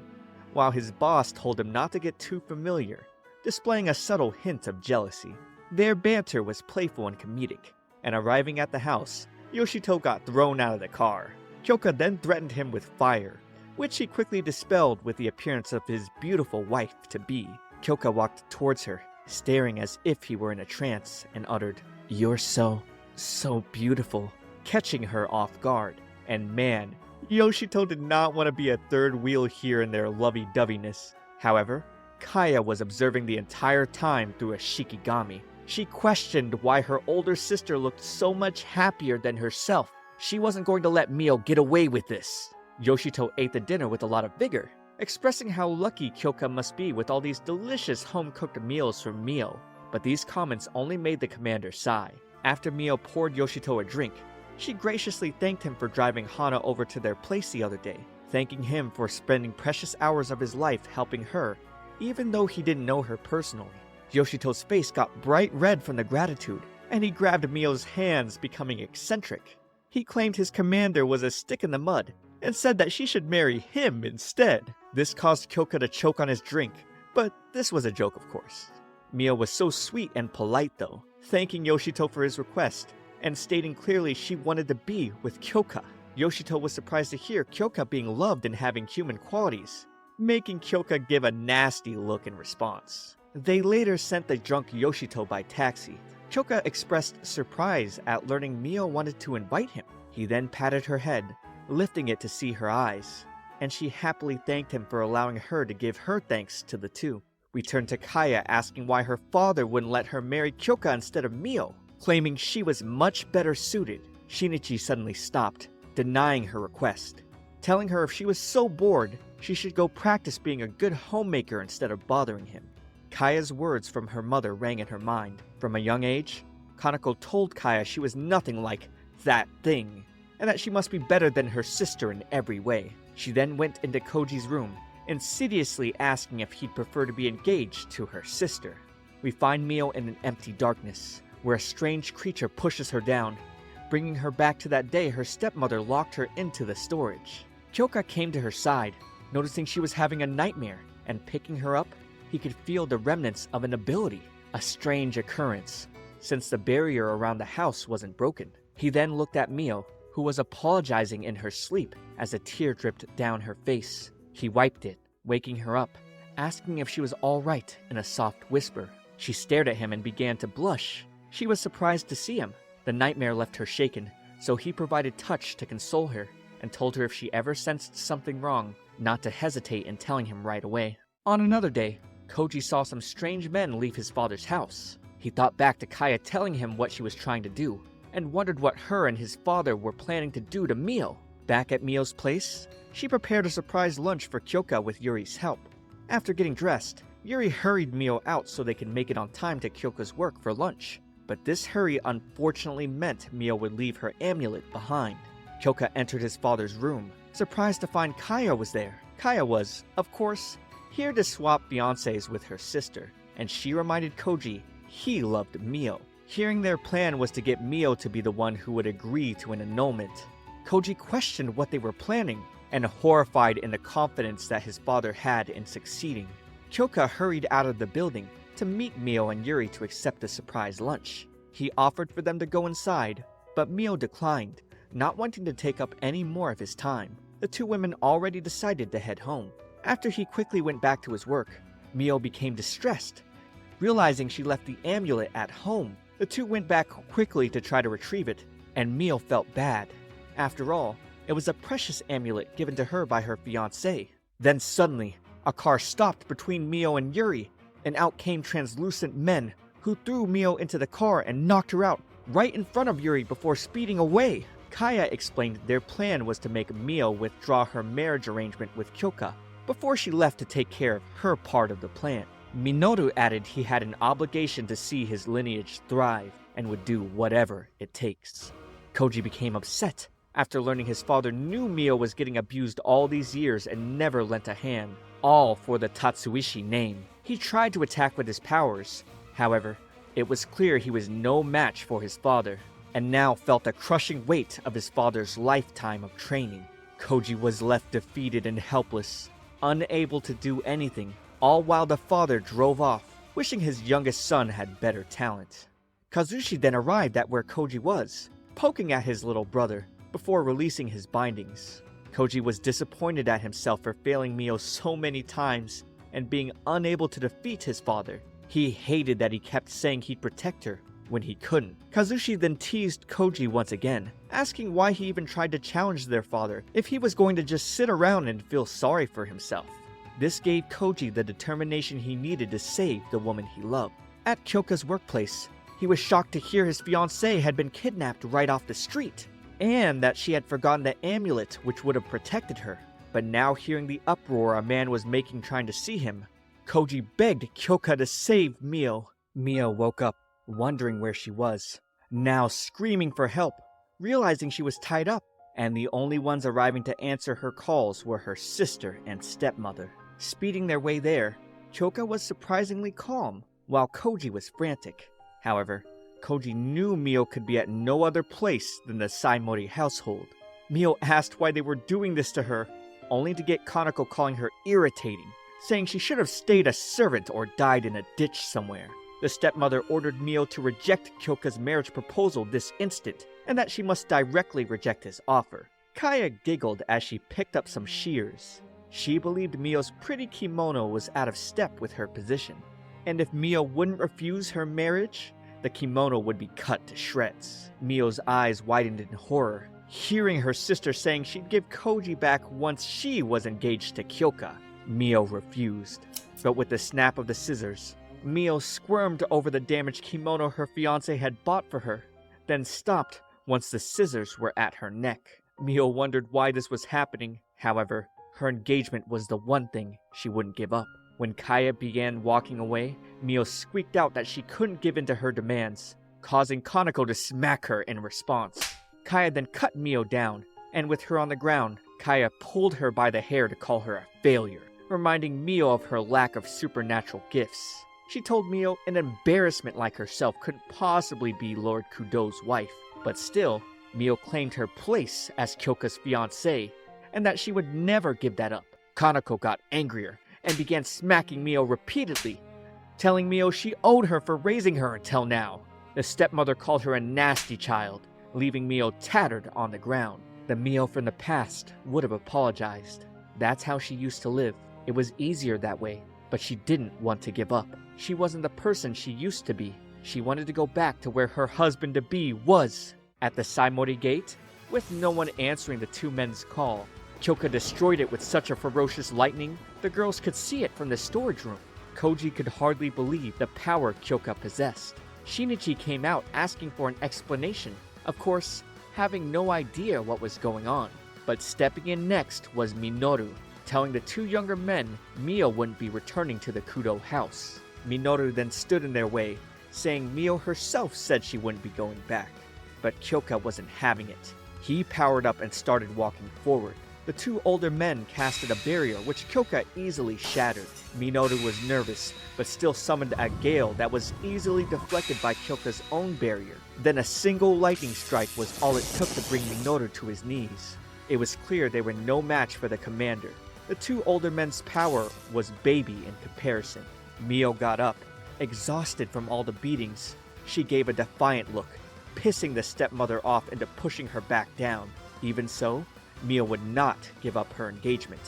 Speaker 1: while his boss told him not to get too familiar, displaying a subtle hint of jealousy. Their banter was playful and comedic, and arriving at the house, Yoshito got thrown out of the car. Kyoka then threatened him with fire, which he quickly dispelled with the appearance of his beautiful wife-to-be. Kyoka walked towards her, staring as if he were in a trance, and uttered, "You're so beautiful," catching her off guard. And man, Yoshito did not want to be a third wheel here in their lovey-doveyness. However, Kaya was observing the entire time through a shikigami. She questioned why her older sister looked so much happier than herself. She wasn't going to let Mio get away with this. Yoshito ate the dinner with a lot of vigor, expressing how lucky Kyoka must be with all these delicious home-cooked meals from Mio. But these comments only made the commander sigh. After Mio poured Yoshito a drink, she graciously thanked him for driving Hana over to their place the other day, thanking him for spending precious hours of his life helping her, even though he didn't know her personally. Yoshito's face got bright red from the gratitude, and he grabbed Mio's hands, becoming eccentric. He claimed his commander was a stick in the mud, and said that she should marry him instead. This caused Kyoka to choke on his drink, but this was a joke, of course. Mio was so sweet and polite though, thanking Yoshito for his request, and stating clearly she wanted to be with Kyoka. Yoshito was surprised to hear Kyoka being loved and having human qualities, making Kyoka give a nasty look in response. They later sent the drunk Yoshito by taxi. Kyoka expressed surprise at learning Mio wanted to invite him. He then patted her head, lifting it to see her eyes, and she happily thanked him for allowing her to give her thanks to the two. We turned to Kaya asking why her father wouldn't let her marry Kyoka instead of Mio, claiming she was much better suited. Shinichi suddenly stopped, denying her request, telling her if she was so bored, she should go practice being a good homemaker instead of bothering him. Kaya's words from her mother rang in her mind. From a young age, Kanako told Kaya she was nothing like that thing, and that she must be better than her sister in every way. She then went into Koji's room, insidiously asking if he'd prefer to be engaged to her sister. We find Mio in an empty darkness, where a strange creature pushes her down, bringing her back to that day her stepmother locked her into the storage. Kyoka came to her side, noticing she was having a nightmare, and picking her up, he could feel the remnants of an ability, a strange occurrence, since the barrier around the house wasn't broken. He then looked at Mio, who was apologizing in her sleep as a tear dripped down her face. He wiped it, waking her up, asking if she was all right in a soft whisper. She stared at him and began to blush. She was surprised to see him. The nightmare left her shaken, so he provided touch to console her and told her if she ever sensed something wrong, not to hesitate in telling him right away. On another day, Koji saw some strange men leave his father's house. He thought back to Kaya telling him what she was trying to do, and wondered what her and his father were planning to do to Mio. Back at Mio's place, she prepared a surprise lunch for Kyoka with Yuri's help. After getting dressed, Yuri hurried Mio out so they could make it on time to Kyoka's work for lunch. But this hurry unfortunately meant Mio would leave her amulet behind. Kyoka entered his father's room, surprised to find Kaya was there. Kaya was, of course, here to swap fiancés with her sister, and she reminded Koji he loved Mio. Hearing their plan was to get Mio to be the one who would agree to an annulment, Koji questioned what they were planning, and horrified in the confidence that his father had in succeeding, Kyoka hurried out of the building to meet Mio and Yuri to accept the surprise lunch. He offered for them to go inside, but Mio declined, not wanting to take up any more of his time. The two women already decided to head home. After he quickly went back to his work, Mio became distressed, realizing she left the amulet at home. The two went back quickly to try to retrieve it, and Mio felt bad. After all, it was a precious amulet given to her by her fiancé. Then suddenly, a car stopped between Mio and Yuri, and out came translucent men who threw Mio into the car and knocked her out right in front of Yuri before speeding away. Kaya explained their plan was to make Mio withdraw her marriage arrangement with Kyoka before she left to take care of her part of the plan. Minoru added he had an obligation to see his lineage thrive and would do whatever it takes. Koji became upset after learning his father knew Mio was getting abused all these years and never lent a hand, all for the Tatsuishi name. He tried to attack with his powers. However, it was clear he was no match for his father, and now felt the crushing weight of his father's lifetime of training. Koji was left defeated and helpless, unable to do anything, all while the father drove off, wishing his youngest son had better talent. Kazushi then arrived at where Koji was, poking at his little brother, before releasing his bindings. Koji was disappointed at himself for failing Mio so many times and being unable to defeat his father. He hated that he kept saying he'd protect her when he couldn't. Kazushi then teased Koji once again, asking why he even tried to challenge their father if he was going to just sit around and feel sorry for himself. This gave Koji the determination he needed to save the woman he loved. At Kyoka's workplace, he was shocked to hear his fiancée had been kidnapped right off the street, and that she had forgotten the amulet which would have protected her. But now hearing the uproar a man was making trying to see him, Koji begged Kyoka to save Mio. Mio woke up, wondering where she was, now screaming for help, realizing she was tied up, and the only ones arriving to answer her calls were her sister and stepmother. Speeding their way there, Kyoka was surprisingly calm, while Koji was frantic. However, Koji knew Mio could be at no other place than the Saimori household. Mio asked why they were doing this to her, only to get Kanako calling her irritating, saying she should have stayed a servant or died in a ditch somewhere. The stepmother ordered Mio to reject Kyoka's marriage proposal this instant, and that she must directly reject his offer. Kaya giggled as she picked up some shears. She believed Mio's pretty kimono was out of step with her position, and if Mio wouldn't refuse her marriage, the kimono would be cut to shreds. Mio's eyes widened in horror, hearing her sister saying she'd give Koji back once she was engaged to Kyoka. Mio refused, but with the snap of the scissors, Mio squirmed over the damaged kimono her fiancé had bought for her, then stopped once the scissors were at her neck. Mio wondered why this was happening. However, her engagement was the one thing she wouldn't give up. When Kaya began walking away, Mio squeaked out that she couldn't give in to her demands, causing Kaneko to smack her in response. Kaya then cut Mio down, and with her on the ground, Kaya pulled her by the hair to call her a failure, reminding Mio of her lack of supernatural gifts. She told Mio an embarrassment like herself couldn't possibly be Lord Kudo's wife, but still, Mio claimed her place as Kyoka's fiancée, and that she would never give that up. Kaneko got angrier and began smacking Mio repeatedly, telling Mio she owed her for raising her until now. The stepmother called her a nasty child, leaving Mio tattered on the ground. The Mio from the past would have apologized. That's how she used to live. It was easier that way, but she didn't want to give up. She wasn't the person she used to be. She wanted to go back to where her husband-to-be was. At the Saimori gate, with no one answering the two men's call, Kyoka destroyed it with such a ferocious lightning, the girls could see it from the storage room. Koji could hardly believe the power Kyoka possessed. Shinichi came out asking for an explanation, of course, having no idea what was going on. But stepping in next was Minoru, telling the two younger men Mio wouldn't be returning to the Kudo house. Minoru then stood in their way, saying Mio herself said she wouldn't be going back. But Kyoka wasn't having it. He powered up and started walking forward. The two older men casted a barrier which Kyoka easily shattered. Minoru was nervous, but still summoned a gale that was easily deflected by Kyoka's own barrier. Then a single lightning strike was all it took to bring Minoru to his knees. It was clear they were no match for the commander. The two older men's power was baby in comparison. Mio got up, exhausted from all the beatings. She gave a defiant look, pissing the stepmother off into pushing her back down. Even so, Mio would not give up her engagement.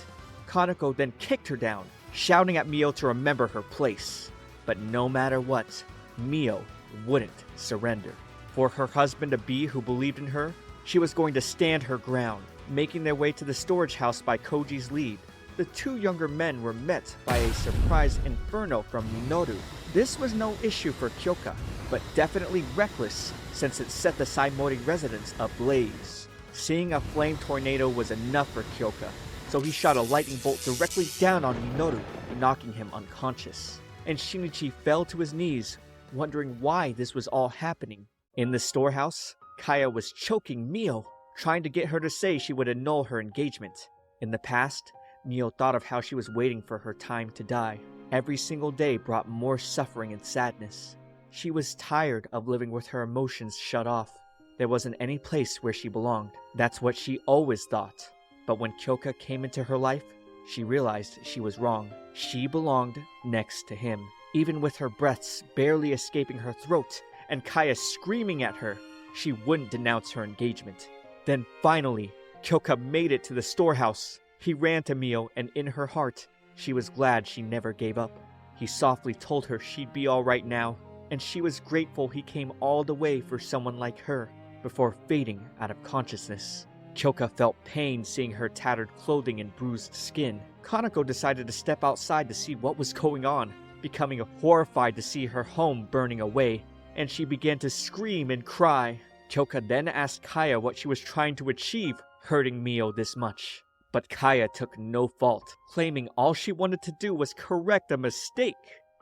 Speaker 1: Kaneko then kicked her down, shouting at Mio to remember her place. But no matter what, Mio wouldn't surrender. For her husband-to-be who believed in her, she was going to stand her ground. Making their way to the storage house by Koji's lead, the two younger men were met by a surprise inferno from Minoru. This was no issue for Kyoka, but definitely reckless since it set the Saimori residence ablaze. Seeing a flame tornado was enough for Kyoka, so he shot a lightning bolt directly down on Minoru, knocking him unconscious. And Shinichi fell to his knees, wondering why this was all happening. In the storehouse, Kaya was choking Mio, trying to get her to say she would annul her engagement. In the past, Mio thought of how she was waiting for her time to die. Every single day brought more suffering and sadness. She was tired of living with her emotions shut off. There wasn't any place where she belonged. That's what she always thought. But when Kyoka came into her life, she realized she was wrong. She belonged next to him. Even with her breaths barely escaping her throat and Kaya screaming at her, she wouldn't denounce her engagement. Then finally, Kyoka made it to the storehouse. He ran to Mio, and in her heart, she was glad she never gave up. He softly told her she'd be alright now, and she was grateful he came all the way for someone like her, before fading out of consciousness. Kyoka felt pain seeing her tattered clothing and bruised skin. Kaneko decided to step outside to see what was going on, becoming horrified to see her home burning away, and she began to scream and cry. Kyoka then asked Kaya what she was trying to achieve, hurting Mio this much. But Kaya took no fault, claiming all she wanted to do was correct a mistake.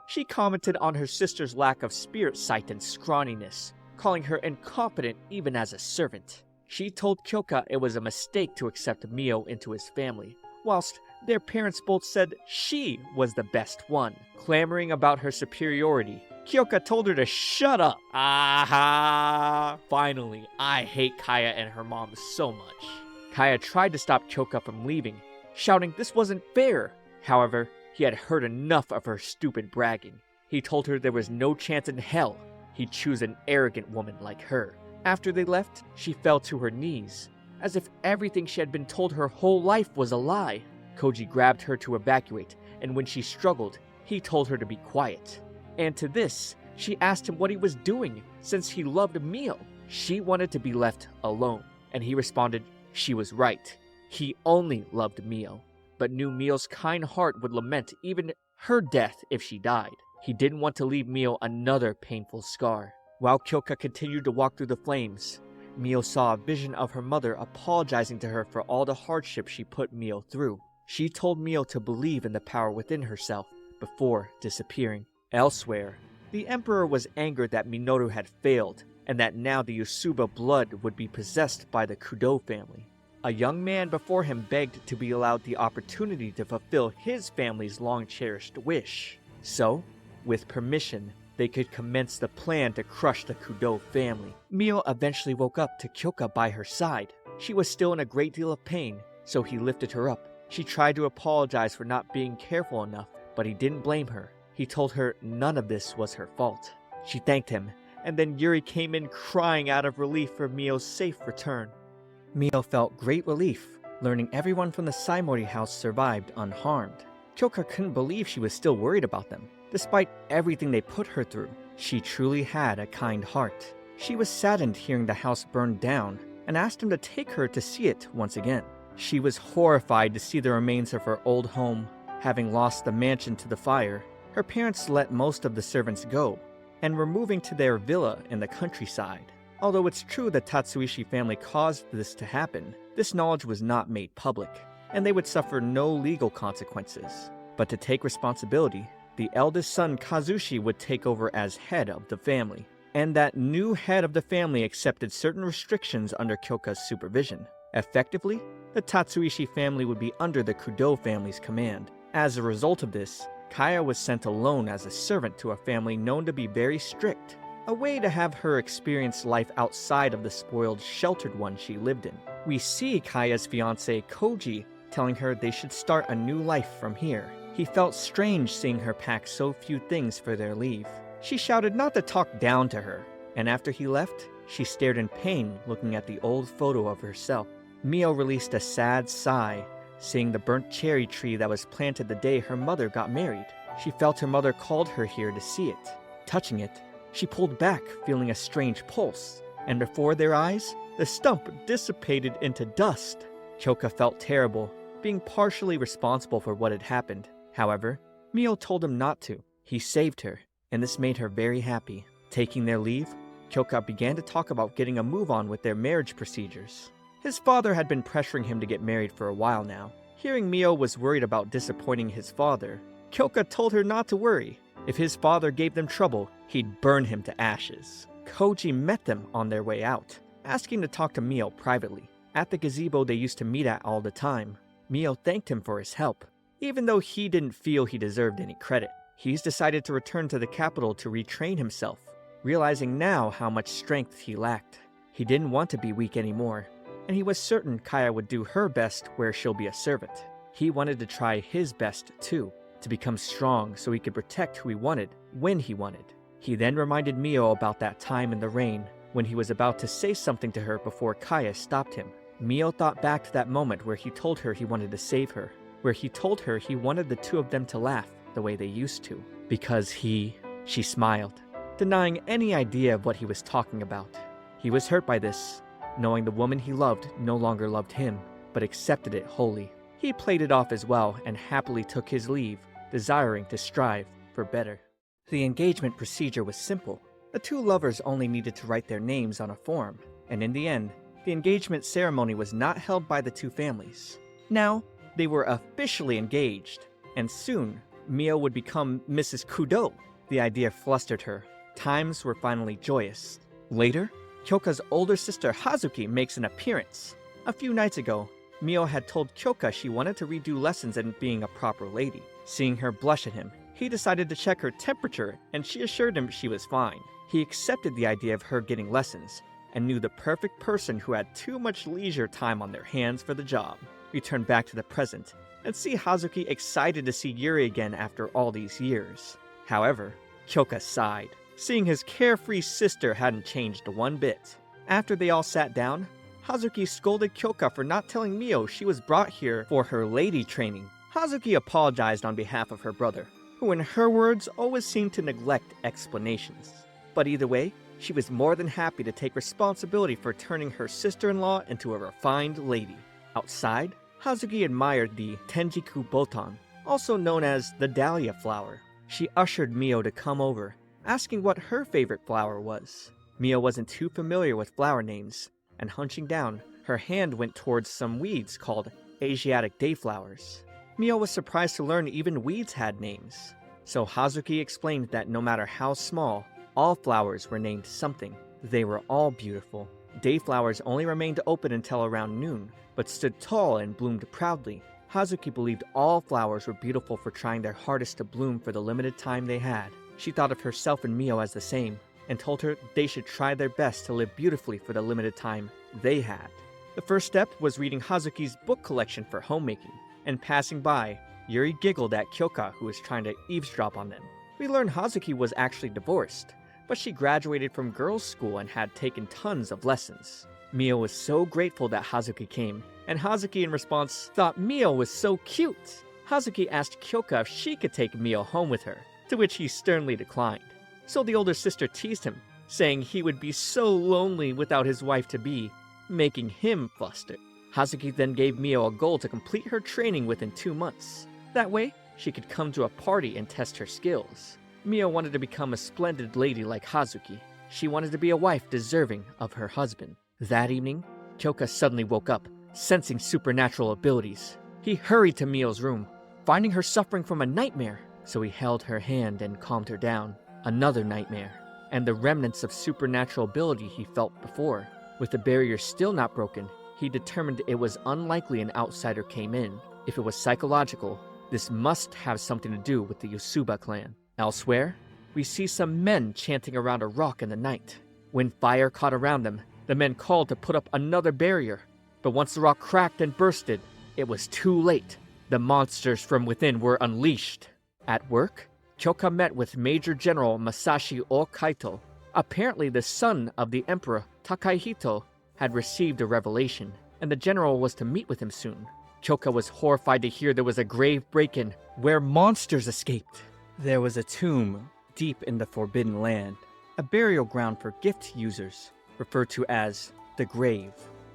Speaker 1: She commented on her sister's lack of spirit sight and scrawniness, calling her incompetent even as a servant. She told Kyoka it was a mistake to accept Mio into his family, whilst their parents both said she was the best one. Clamoring about her superiority, Kyoka told her to shut up. Aha! Finally, I hate Kaya and her mom so much. Kaya tried to stop Kyoka from leaving, shouting this wasn't fair. However, he had heard enough of her stupid bragging. He told her there was no chance in hell he'd choose an arrogant woman like her. After they left, she fell to her knees, as if everything she had been told her whole life was a lie. Koji grabbed her to evacuate, and when she struggled, he told her to be quiet. And to this, she asked him what he was doing, since he loved Mio. She wanted to be left alone, and he responded she was right. He only loved Mio, but knew Mio's kind heart would lament even her death if she died. He didn't want to leave Mio another painful scar. While Kyoka continued to walk through the flames, Mio saw a vision of her mother apologizing to her for all the hardship she put Mio through. She told Mio to believe in the power within herself before disappearing. Elsewhere, the Emperor was angered that Minoru had failed, and that now the Usuba blood would be possessed by the Kudo family. A young man before him begged to be allowed the opportunity to fulfill his family's long-cherished wish. So, with permission, they could commence the plan to crush the Kudo family. Mio eventually woke up to Kyoka by her side. She was still in a great deal of pain, so he lifted her up. She tried to apologize for not being careful enough, but he didn't blame her. He told her none of this was her fault. She thanked him, and then Yuri came in crying out of relief for Mio's safe return. Mio felt great relief, learning everyone from the Saimori house survived unharmed. Kyoka couldn't believe she was still worried about them. Despite everything they put her through, she truly had a kind heart. She was saddened hearing the house burned down, and asked him to take her to see it once again. She was horrified to see the remains of her old home. Having lost the mansion to the fire, her parents let most of the servants go, and were moving to their villa in the countryside. Although it's true the Tatsuishi family caused this to happen, this knowledge was not made public, and they would suffer no legal consequences. But to take responsibility, the eldest son Kazushi would take over as head of the family, and that new head of the family accepted certain restrictions under Kyoka's supervision. Effectively, the Tatsuishi family would be under the Kudo family's command. As a result of this, Kaya was sent alone as a servant to a family known to be very strict, a way to have her experience life outside of the spoiled, sheltered one she lived in. We see Kaya's fiancé Koji telling her they should start a new life from here. He felt strange seeing her pack so few things for their leave. She shouted not to talk down to her, and after he left, she stared in pain looking at the old photo of herself. Mio released a sad sigh, seeing the burnt cherry tree that was planted the day her mother got married. She felt her mother called her here to see it. Touching it, she pulled back, feeling a strange pulse, and before their eyes, the stump dissipated into dust. Kyoka felt terrible, being partially responsible for what had happened. However, Mio told him not to. He saved her, and this made her very happy. Taking their leave, Kyoka began to talk about getting a move on with their marriage procedures. His father had been pressuring him to get married for a while now. Hearing Mio was worried about disappointing his father, Kyoka told her not to worry. If his father gave them trouble, he'd burn him to ashes. Koji met them on their way out, asking to talk to Mio privately. At the gazebo they used to meet at all the time, Mio thanked him for his help. Even though he didn't feel he deserved any credit, he's decided to return to the capital to retrain himself, realizing now how much strength he lacked. He didn't want to be weak anymore, and he was certain Kaya would do her best where she'll be a servant. He wanted to try his best too, to become strong so he could protect who he wanted, when he wanted. He then reminded Mio about that time in the rain, when he was about to say something to her before Kaya stopped him. Mio thought back to that moment where he told her he wanted to save her, where he told her he wanted the two of them to laugh the way they used to. Because she smiled, denying any idea of what he was talking about. He was hurt by this, knowing the woman he loved no longer loved him, but accepted it wholly. He played it off as well and happily took his leave, desiring to strive for better. The engagement procedure was simple. The two lovers only needed to write their names on a form, and in the end, the engagement ceremony was not held by the two families. Now, they were officially engaged, and soon, Mio would become Mrs. Kudo. The idea flustered her. Times were finally joyous. Later, Kyoka's older sister Hazuki makes an appearance. A few nights ago, Mio had told Kyoka she wanted to redo lessons and being a proper lady. Seeing her blush at him, he decided to check her temperature, and she assured him she was fine. He accepted the idea of her getting lessons, and knew the perfect person who had too much leisure time on their hands for the job. We turn back to the present, and see Hazuki excited to see Yuri again after all these years. However, Kyoka sighed, seeing his carefree sister hadn't changed one bit. After they all sat down, Hazuki scolded Kyoka for not telling Mio she was brought here for her lady training. Hazuki apologized on behalf of her brother, who in her words always seemed to neglect explanations. But either way, she was more than happy to take responsibility for turning her sister-in-law into a refined lady. Outside, Hazuki admired the Tenjiku botan, also known as the dahlia flower. She ushered Mio to come over, asking what her favorite flower was. Mio wasn't too familiar with flower names, and hunching down, her hand went towards some weeds called Asiatic dayflowers. Mio was surprised to learn even weeds had names. So Hazuki explained that no matter how small, all flowers were named something. They were all beautiful. Dayflowers only remained open until around noon, but stood tall and bloomed proudly. Hazuki believed all flowers were beautiful for trying their hardest to bloom for the limited time they had. She thought of herself and Mio as the same, and told her they should try their best to live beautifully for the limited time they had. The first step was reading Hazuki's book collection for homemaking, and passing by, Yuri giggled at Kyoka, who was trying to eavesdrop on them. We learned Hazuki was actually divorced, but she graduated from girls' school and had taken tons of lessons. Mio was so grateful that Hazuki came, and Hazuki in response thought Mio was so cute. Hazuki asked Kyoka if she could take Mio home with her, to which he sternly declined. So the older sister teased him, saying he would be so lonely without his wife-to-be, making him flustered. Hazuki then gave Mio a goal to complete her training within 2 months. That way, she could come to a party and test her skills. Mio wanted to become a splendid lady like Hazuki. She wanted to be a wife deserving of her husband. That evening, Kyoka suddenly woke up, sensing supernatural abilities. He hurried to Mio's room, finding her suffering from a nightmare, so he held her hand and calmed her down. Another nightmare, and the remnants of supernatural ability he felt before. With the barrier still not broken, he determined it was unlikely an outsider came in. If it was psychological, this must have something to do with the Yosuba clan. Elsewhere, we see some men chanting around a rock in the night. When fire caught around them, the men called to put up another barrier. But once the rock cracked and bursted, it was too late. The monsters from within were unleashed. At work, Kyoka met with Major General Masashi Kaito. Apparently the son of the Emperor Takahito had received a revelation, and the general was to meet with him soon. Kyoka was horrified to hear there was a grave break-in where monsters escaped. There was a tomb deep in the Forbidden Land, a burial ground for gift users, referred to as the Grave.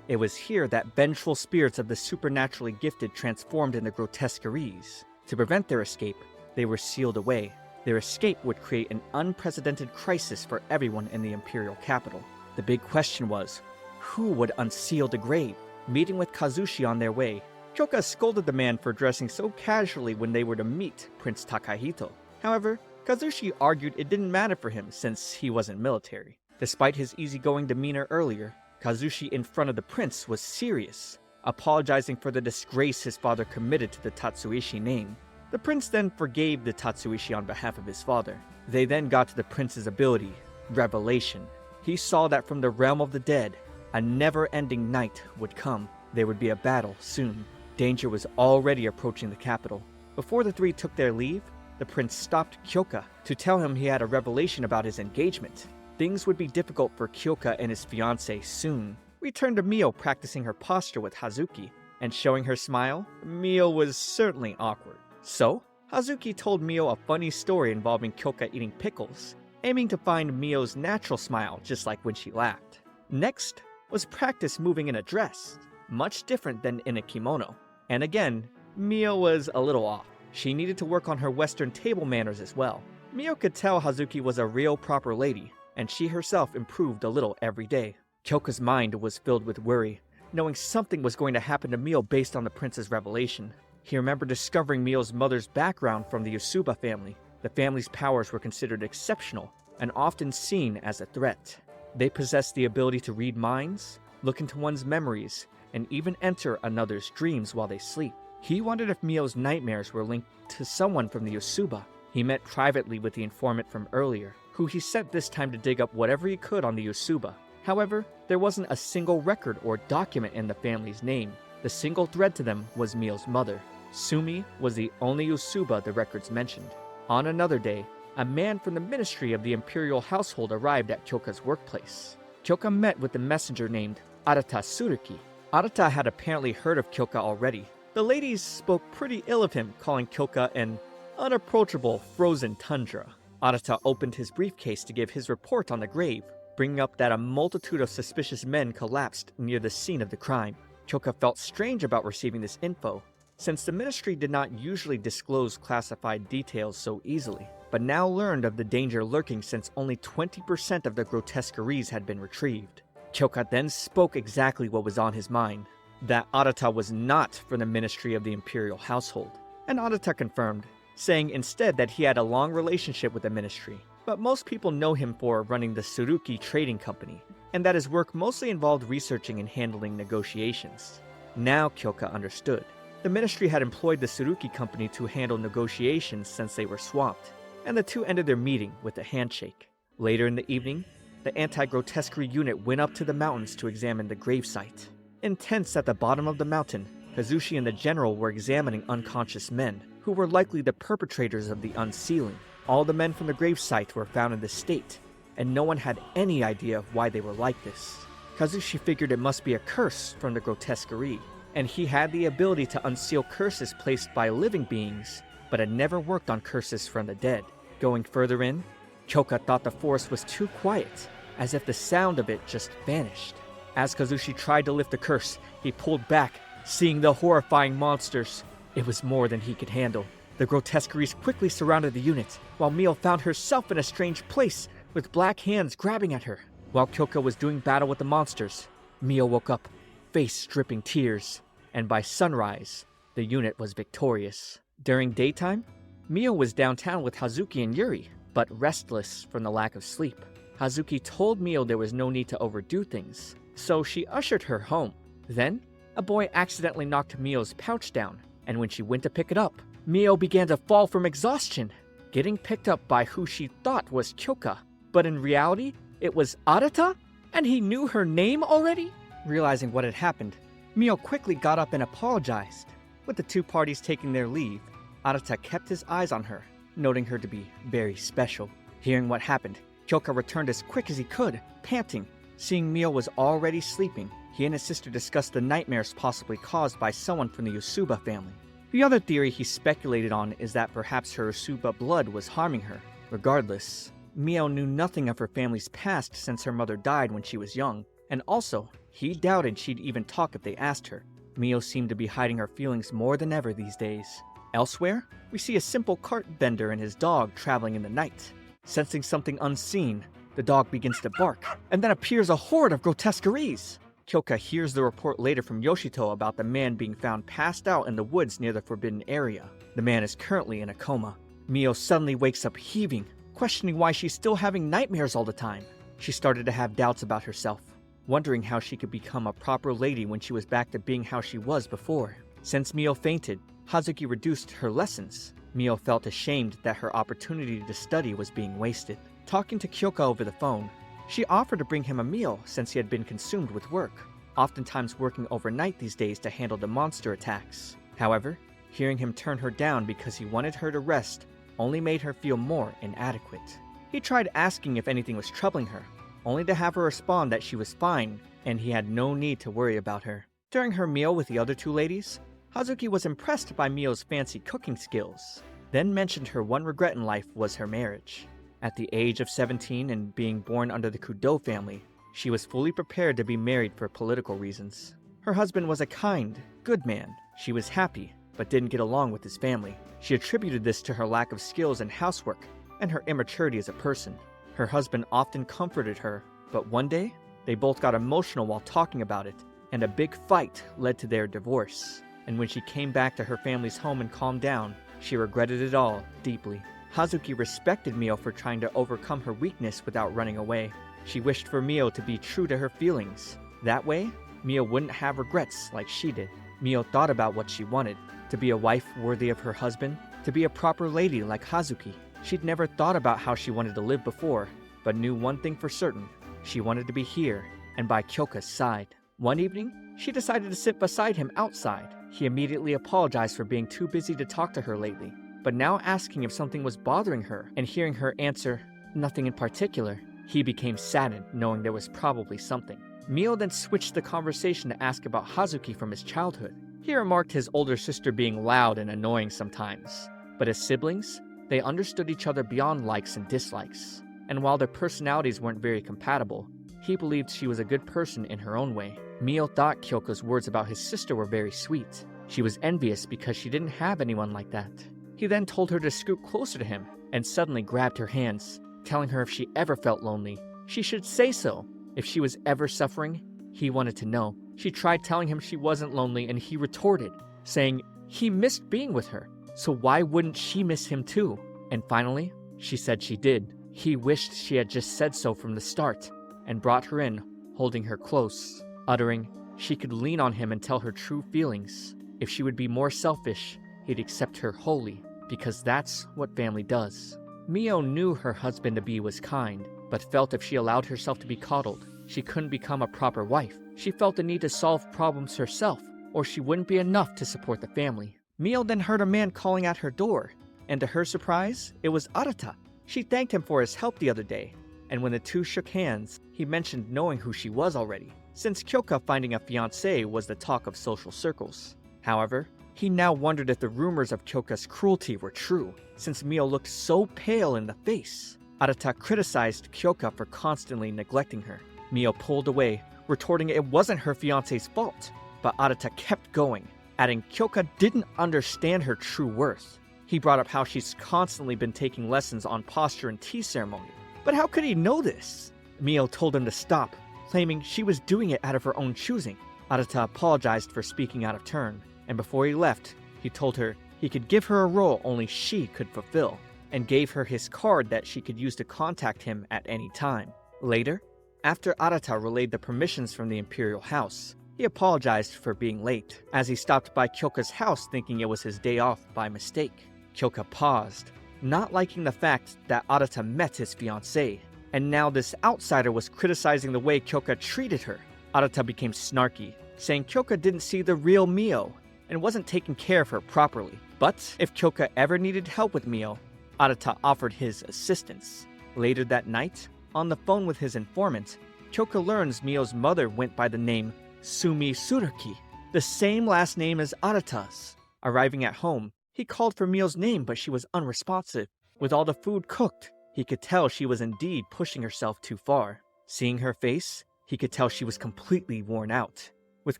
Speaker 1: It was here that vengeful spirits of the supernaturally gifted transformed into grotesqueries. To prevent their escape, they were sealed away. Their escape would create an unprecedented crisis for everyone in the imperial capital. The big question was, who would unseal the grave? Meeting with Kazushi on their way, Kyoka scolded the man for dressing so casually when they were to meet Prince Takahito. However, Kazushi argued it didn't matter for him since he wasn't military. Despite his easygoing demeanor earlier, Kazushi in front of the prince was serious, apologizing for the disgrace his father committed to the Tatsuishi name. The prince then forgave the Tatsuishi on behalf of his father. They then got to the prince's ability, Revelation. He saw that from the realm of the dead, a never-ending night would come. There would be a battle soon. Danger was already approaching the capital. Before the three took their leave, the prince stopped Kyoka to tell him he had a revelation about his engagement. Things would be difficult for Kyoka and his fiancée soon. We turned to Mio practicing her posture with Hazuki, and showing her smile, Mio was certainly awkward. So, Hazuki told Mio a funny story involving Kyoka eating pickles, aiming to find Mio's natural smile just like when she laughed. Next was practice moving in a dress, much different than in a kimono. And again, Mio was a little off. She needed to work on her Western table manners as well. Mio could tell Hazuki was a real proper lady, and she herself improved a little every day. Kyoka's mind was filled with worry, knowing something was going to happen to Mio based on the prince's revelation. He remembered discovering Mio's mother's background from the Yosuba family. The family's powers were considered exceptional and often seen as a threat. They possessed the ability to read minds, look into one's memories, and even enter another's dreams while they sleep. He wondered if Mio's nightmares were linked to someone from the Yosuba. He met privately with the informant from earlier, who he sent this time to dig up whatever he could on the Yosuba. However, there wasn't a single record or document in the family's name. The single thread to them was Mio's mother. Sumi was the only Yosuba the records mentioned. On another day, a man from the ministry of the imperial household arrived at Kyoka's workplace. Kyoka met with the messenger named Arata Tsuruki. Arata had apparently heard of Kyoka already. The ladies spoke pretty ill of him, calling Kyoka an unapproachable frozen tundra. Arata opened his briefcase to give his report on the grave, bringing up that a multitude of suspicious men collapsed near the scene of the crime. Kyoka felt strange about receiving this info, since the ministry did not usually disclose classified details so easily, but now learned of the danger lurking since only 20% of the grotesqueries had been retrieved. Kyoka then spoke exactly what was on his mind, that Arata was not from the ministry of the imperial household, and Arata confirmed, saying instead that he had a long relationship with the ministry, but most people know him for running the Tsuruki Trading Company, and that his work mostly involved researching and handling negotiations. Now Kyoka understood. The ministry had employed the Tsuruki Company to handle negotiations since they were swamped, and the two ended their meeting with a handshake. Later in the evening, the anti-grotesquerie unit went up to the mountains to examine the gravesite. In tents at the bottom of the mountain, Kazushi and the general were examining unconscious men, who were likely the perpetrators of the unsealing. All the men from the gravesite were found in this state, and no one had any idea of why they were like this. Kazushi figured it must be a curse from the grotesquerie, and he had the ability to unseal curses placed by living beings, but had never worked on curses from the dead. Going further in, Kyoka thought the forest was too quiet, as if the sound of it just vanished. As Kazushi tried to lift the curse, he pulled back, seeing the horrifying monsters. It was more than he could handle. The grotesqueries quickly surrounded the unit, while Mio found herself in a strange place, with black hands grabbing at her. While Kyoka was doing battle with the monsters, Mio woke up, face dripping tears, and by sunrise, the unit was victorious. During daytime, Mio was downtown with Hazuki and Yuri, but restless from the lack of sleep. Hazuki told Mio there was no need to overdo things, so she ushered her home. Then, a boy accidentally knocked Mio's pouch down, and when she went to pick it up, Mio began to fall from exhaustion, getting picked up by who she thought was Kyoka. But in reality, it was Arata? And he knew her name already? Realizing what had happened, Mio quickly got up and apologized. With the two parties taking their leave, Arata kept his eyes on her, noting her to be very special. Hearing what happened, Kyoka returned as quick as he could, panting. Seeing Mio was already sleeping, he and his sister discussed the nightmares possibly caused by someone from the Yusuba family. The other theory he speculated on is that perhaps her Yusuba blood was harming her. Regardless, Mio knew nothing of her family's past since her mother died when she was young, and also, he doubted she'd even talk if they asked her. Mio seemed to be hiding her feelings more than ever these days. Elsewhere, we see a simple cart vendor and his dog traveling in the night. Sensing something unseen, the dog begins to bark, and then appears a horde of grotesqueries. Kyoka hears the report later from Yoshito about the man being found passed out in the woods near the forbidden area. The man is currently in a coma. Mio suddenly wakes up heaving, questioning why she's still having nightmares all the time. She started to have doubts about herself, wondering how she could become a proper lady when she was back to being how she was before. Since Mio fainted, Hazuki reduced her lessons. Mio felt ashamed that her opportunity to study was being wasted. Talking to Kyoka over the phone, she offered to bring him a meal since he had been consumed with work, oftentimes working overnight these days to handle the monster attacks. However, hearing him turn her down because he wanted her to rest only made her feel more inadequate. He tried asking if anything was troubling her, only to have her respond that she was fine and he had no need to worry about her. During her meal with the other two ladies, Hazuki was impressed by Mio's fancy cooking skills, then mentioned her one regret in life was her marriage. At the age of 17 and being born under the Kudo family, she was fully prepared to be married for political reasons. Her husband was a kind, good man. She was happy, but didn't get along with his family. She attributed this to her lack of skills in housework and her immaturity as a person. Her husband often comforted her, but one day, they both got emotional while talking about it, and a big fight led to their divorce. And when she came back to her family's home and calmed down, she regretted it all deeply. Hazuki respected Mio for trying to overcome her weakness without running away. She wished for Mio to be true to her feelings. That way, Mio wouldn't have regrets like she did. Mio thought about what she wanted, to be a wife worthy of her husband, to be a proper lady like Hazuki. She'd never thought about how she wanted to live before, but knew one thing for certain. She wanted to be here, and by Kyoka's side. One evening, she decided to sit beside him outside. He immediately apologized for being too busy to talk to her lately. but now asking if something was bothering her and hearing her answer, "Nothing in particular," he became saddened knowing there was probably something. Mio then switched the conversation to ask about Hazuki from his childhood. He remarked his older sister being loud and annoying sometimes, but as siblings, they understood each other beyond likes and dislikes. And while their personalities weren't very compatible, he believed she was a good person in her own way. Mio thought Kyoko's words about his sister were very sweet. She was envious because she didn't have anyone like that. He then told her to scoot closer to him and suddenly grabbed her hands, telling her if she ever felt lonely, she should say so. If she was ever suffering, he wanted to know. She tried telling him she wasn't lonely and he retorted, saying he missed being with her, so why wouldn't she miss him too? And finally, she said she did. He wished she had just said so from the start and brought her in, holding her close, uttering she could lean on him and tell her true feelings. If she would be more selfish, he'd accept her wholly, because that's what family does. Mio knew her husband-to-be was kind, but felt if she allowed herself to be coddled, she couldn't become a proper wife. She felt the need to solve problems herself, or she wouldn't be enough to support the family. Mio then heard a man calling at her door, and to her surprise, it was Arata. She thanked him for his help the other day, and when the two shook hands, he mentioned knowing who she was already, since Kyoka finding a fiancé was the talk of social circles. However, he now wondered if the rumors of Kyoka's cruelty were true, since Mio looked so pale in the face. Arata criticized Kyoka for constantly neglecting her. Mio pulled away, retorting it wasn't her fiancé's fault, but Arata kept going, adding Kyoka didn't understand her true worth. He brought up how she's constantly been taking lessons on posture and tea ceremony. But how could he know this? Mio told him to stop, claiming she was doing it out of her own choosing. Arata apologized for speaking out of turn, and before he left, he told her he could give her a role only she could fulfill, and gave her his card that she could use to contact him at any time. Later, after Arata relayed the permissions from the Imperial House, he apologized for being late, as he stopped by Kyoka's house thinking it was his day off by mistake. Kyoka paused, not liking the fact that Arata met his fiancée, and now this outsider was criticizing the way Kyoka treated her. Arata became snarky, saying Kyoka didn't see the real Mio, and wasn't taking care of her properly. But if Kyoka ever needed help with Mio, Arata offered his assistance. Later that night, on the phone with his informant, Kyoka learns Mio's mother went by the name Sumi Tsuruki, the same last name as Arata's. Arriving at home, he called for Mio's name, but she was unresponsive. With all the food cooked, he could tell she was indeed pushing herself too far. Seeing her face, he could tell she was completely worn out. With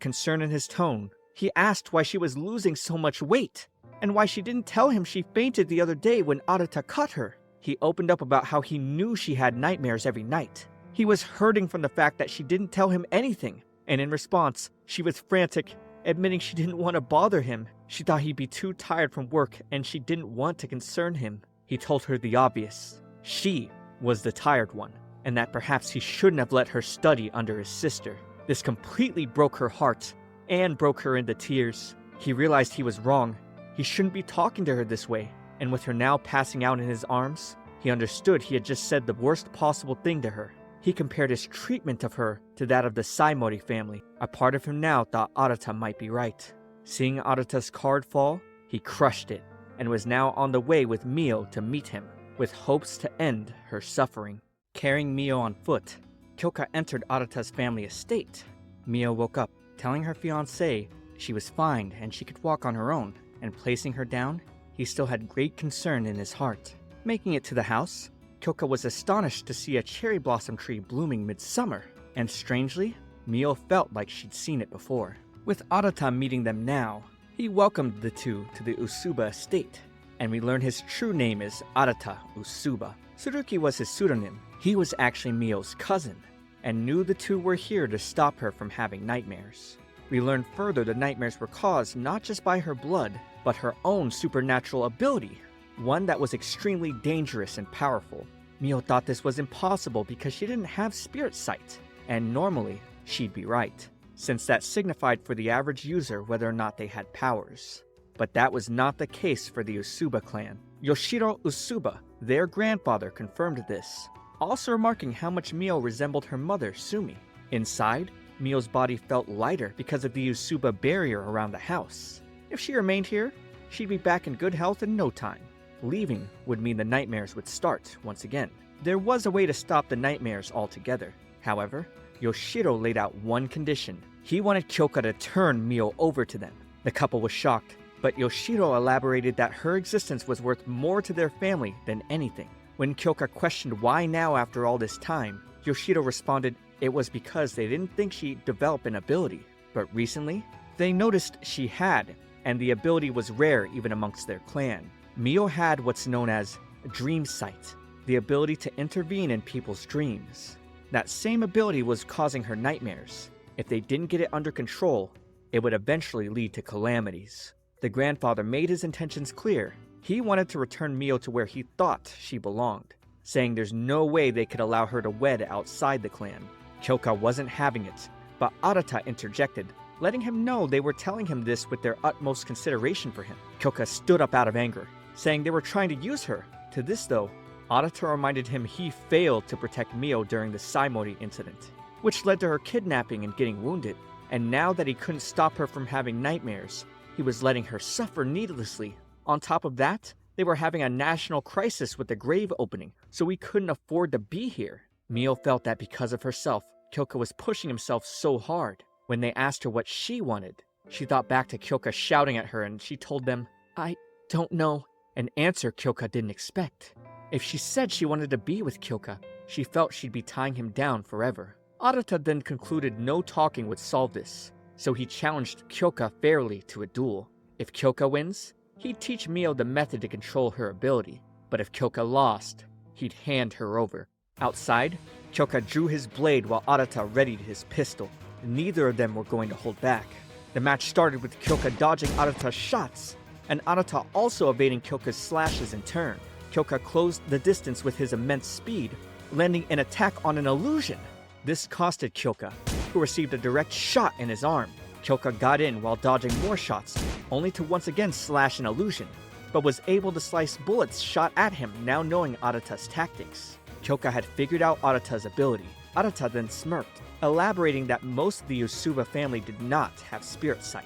Speaker 1: concern in his tone, he asked why she was losing so much weight, and why she didn't tell him she fainted the other day when Arata cut her. He opened up about how he knew she had nightmares every night. He was hurting from the fact that she didn't tell him anything, and in response, she was frantic, admitting she didn't want to bother him. She thought he'd be too tired from work, and she didn't want to concern him. He told her the obvious. She was the tired one, and that perhaps he shouldn't have let her study under his sister. This completely broke her heart, and broke her into tears. He realized he was wrong. He shouldn't be talking to her this way, and with her now passing out in his arms, he understood he had just said the worst possible thing to her. He compared his treatment of her to that of the Saimori family. A part of him now thought Arata might be right. Seeing Arata's card fall, he crushed it, and was now on the way with Mio to meet him, with hopes to end her suffering. Carrying Mio on foot, Kyoka entered Arata's family estate. Mio woke up, telling her fiancé she was fine and she could walk on her own, and placing her down, he still had great concern in his heart. Making it to the house, Kyoka was astonished to see a cherry blossom tree blooming midsummer, and strangely, Mio felt like she'd seen it before. With Arata meeting them now, he welcomed the two to the Usuba estate, and we learn his true name is Arata Usuba. Tsuruki was his pseudonym. He was actually Mio's cousin, and knew the two were here to stop her from having nightmares. We learn further the nightmares were caused not just by her blood, but her own supernatural ability, one that was extremely dangerous and powerful. Mio thought this was impossible because she didn't have spirit sight, and normally, she'd be right, since that signified for the average user whether or not they had powers. But that was not the case for the Usuba clan. Yoshiro Usuba, their grandfather, confirmed this, also remarking how much Mio resembled her mother, Sumi. Inside, Mio's body felt lighter because of the Usuba barrier around the house. If she remained here, she'd be back in good health in no time. leaving would mean the nightmares would start once again. There was a way to stop the nightmares altogether. However, Yoshiro laid out one condition. He wanted Kyoka to turn Mio over to them. The couple was shocked, but Yoshiro elaborated that her existence was worth more to their family than anything. When Kyoka questioned why now after all this time, Yoshiro responded it was because they didn't think she'd develop an ability. But recently, they noticed she had, and the ability was rare even amongst their clan. Mio had what's known as dream sight, the ability to intervene in people's dreams. That same ability was causing her nightmares. If they didn't get it under control, it would eventually lead to calamities. The grandfather made his intentions clear. He wanted to return Mio to where he thought she belonged, saying there's no way they could allow her to wed outside the clan. Kyoka wasn't having it, but Arata interjected, letting him know they were telling him this with their utmost consideration for him. Kyoka stood up out of anger, saying they were trying to use her. To this though, Arata reminded him he failed to protect Mio during the Saimori incident, which led to her kidnapping and getting wounded. And now that he couldn't stop her from having nightmares, he was letting her suffer needlessly. On top of that, they were having a national crisis with the grave opening, so he couldn't afford to be here. Mio felt that because of herself, Kyoka was pushing himself so hard. When they asked her what she wanted, she thought back to Kyoka shouting at her and she told them, "I don't know," an answer Kyoka didn't expect. If she said she wanted to be with Kyoka, she felt she'd be tying him down forever. Arata then concluded no talking would solve this, so he challenged Kyoka fairly to a duel. If Kyoka wins, he'd teach Mio the method to control her ability, but if Kyoka lost, he'd hand her over. Outside, Kyoka drew his blade while Arata readied his pistol. Neither of them were going to hold back. The match started with Kyoka dodging Arata's shots, and Arata also evading Kyoka's slashes in turn. Kyoka closed the distance with his immense speed, landing an attack on an illusion. This costed Kyoka, who received a direct shot in his arm. Kyoka got in while dodging more shots, only to once again slash an illusion, but was able to slice bullets shot at him now knowing Arata's tactics. Kyoka had figured out Arata's ability. Arata then smirked, elaborating that most of the Yusuba family did not have spirit sight.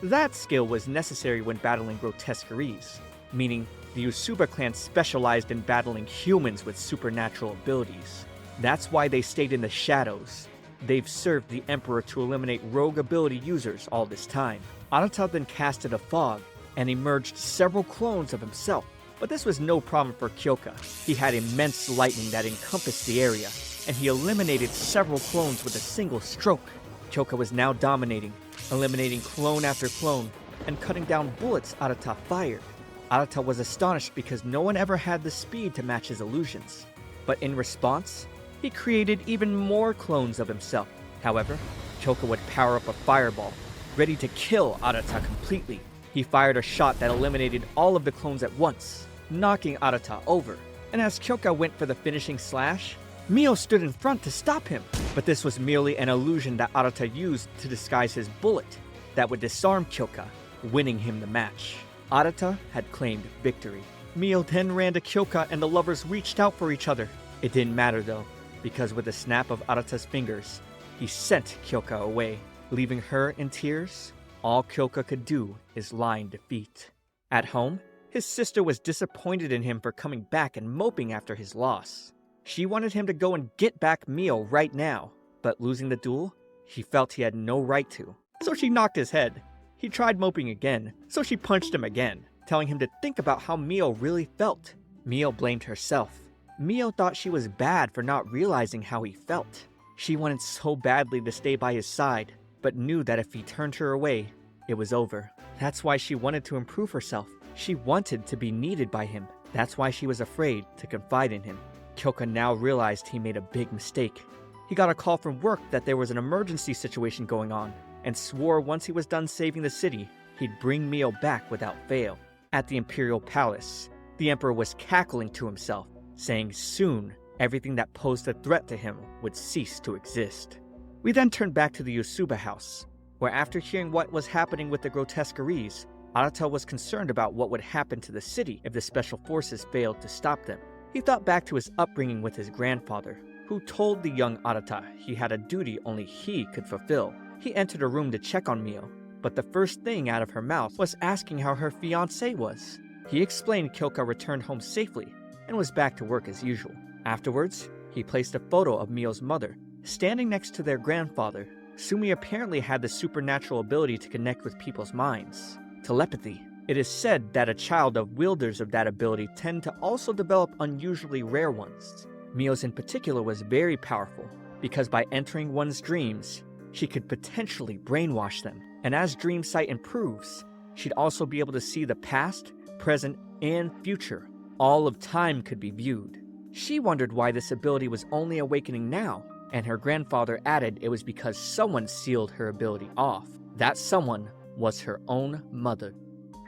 Speaker 1: That skill was necessary when battling grotesqueries, meaning the Yusuba clan specialized in battling humans with supernatural abilities. That's why they stayed in the shadows. They've served the Emperor to eliminate rogue ability users all this time. Arata then casted a fog and emerged several clones of himself. But this was no problem for Kyoka. He had immense lightning that encompassed the area, and he eliminated several clones with a single stroke. Kyoka was now dominating, eliminating clone after clone, and cutting down bullets Arata fired. Arata was astonished because no one ever had the speed to match his illusions. But in response, he created even more clones of himself. However, Kyoka would power up a fireball, ready to kill Arata completely. He fired a shot that eliminated all of the clones at once, knocking Arata over. And as Kyoka went for the finishing slash, Mio stood in front to stop him. But this was merely an illusion that Arata used to disguise his bullet that would disarm Kyoka, winning him the match. Arata had claimed victory. Mio then ran to Kyoka and the lovers reached out for each other. It didn't matter though, because with a snap of Arata's fingers, he sent Kyoka away, leaving her in tears. All Kyoka could do is lie in defeat. At home, his sister was disappointed in him for coming back and moping after his loss. She wanted him to go and get back Mio right now, but losing the duel, he felt he had no right to. So she knocked his head. He tried moping again, so she punched him again, telling him to think about how Mio really felt. Mio blamed herself. Mio thought she was bad for not realizing how he felt. She wanted so badly to stay by his side, but knew that if he turned her away, it was over. That's why she wanted to improve herself. She wanted to be needed by him. That's why she was afraid to confide in him. Kyoka now realized he made a big mistake. He got a call from work that there was an emergency situation going on, and swore once he was done saving the city, he'd bring Mio back without fail. At the Imperial Palace, the Emperor was cackling to himself, saying soon everything that posed a threat to him would cease to exist. We then turned back to the Yusuba house, where after hearing what was happening with the grotesqueries, Arata was concerned about what would happen to the city if the special forces failed to stop them. He thought back to his upbringing with his grandfather, who told the young Arata he had a duty only he could fulfill. He entered a room to check on Mio, but the first thing out of her mouth was asking how her fiancé was. He explained Kyoka returned home safely and was back to work as usual. Afterwards, he placed a photo of Mio's mother standing next to their grandfather. Sumi apparently had the supernatural ability to connect with people's minds. Telepathy. It is said that a child of wielders of that ability tend to also develop unusually rare ones. Mio's in particular was very powerful, because by entering one's dreams, she could potentially brainwash them. And as dream sight improves, she'd also be able to see the past, present, and future. All of time could be viewed. She wondered why this ability was only awakening now, and her grandfather added it was because someone sealed her ability off. That someone was her own mother.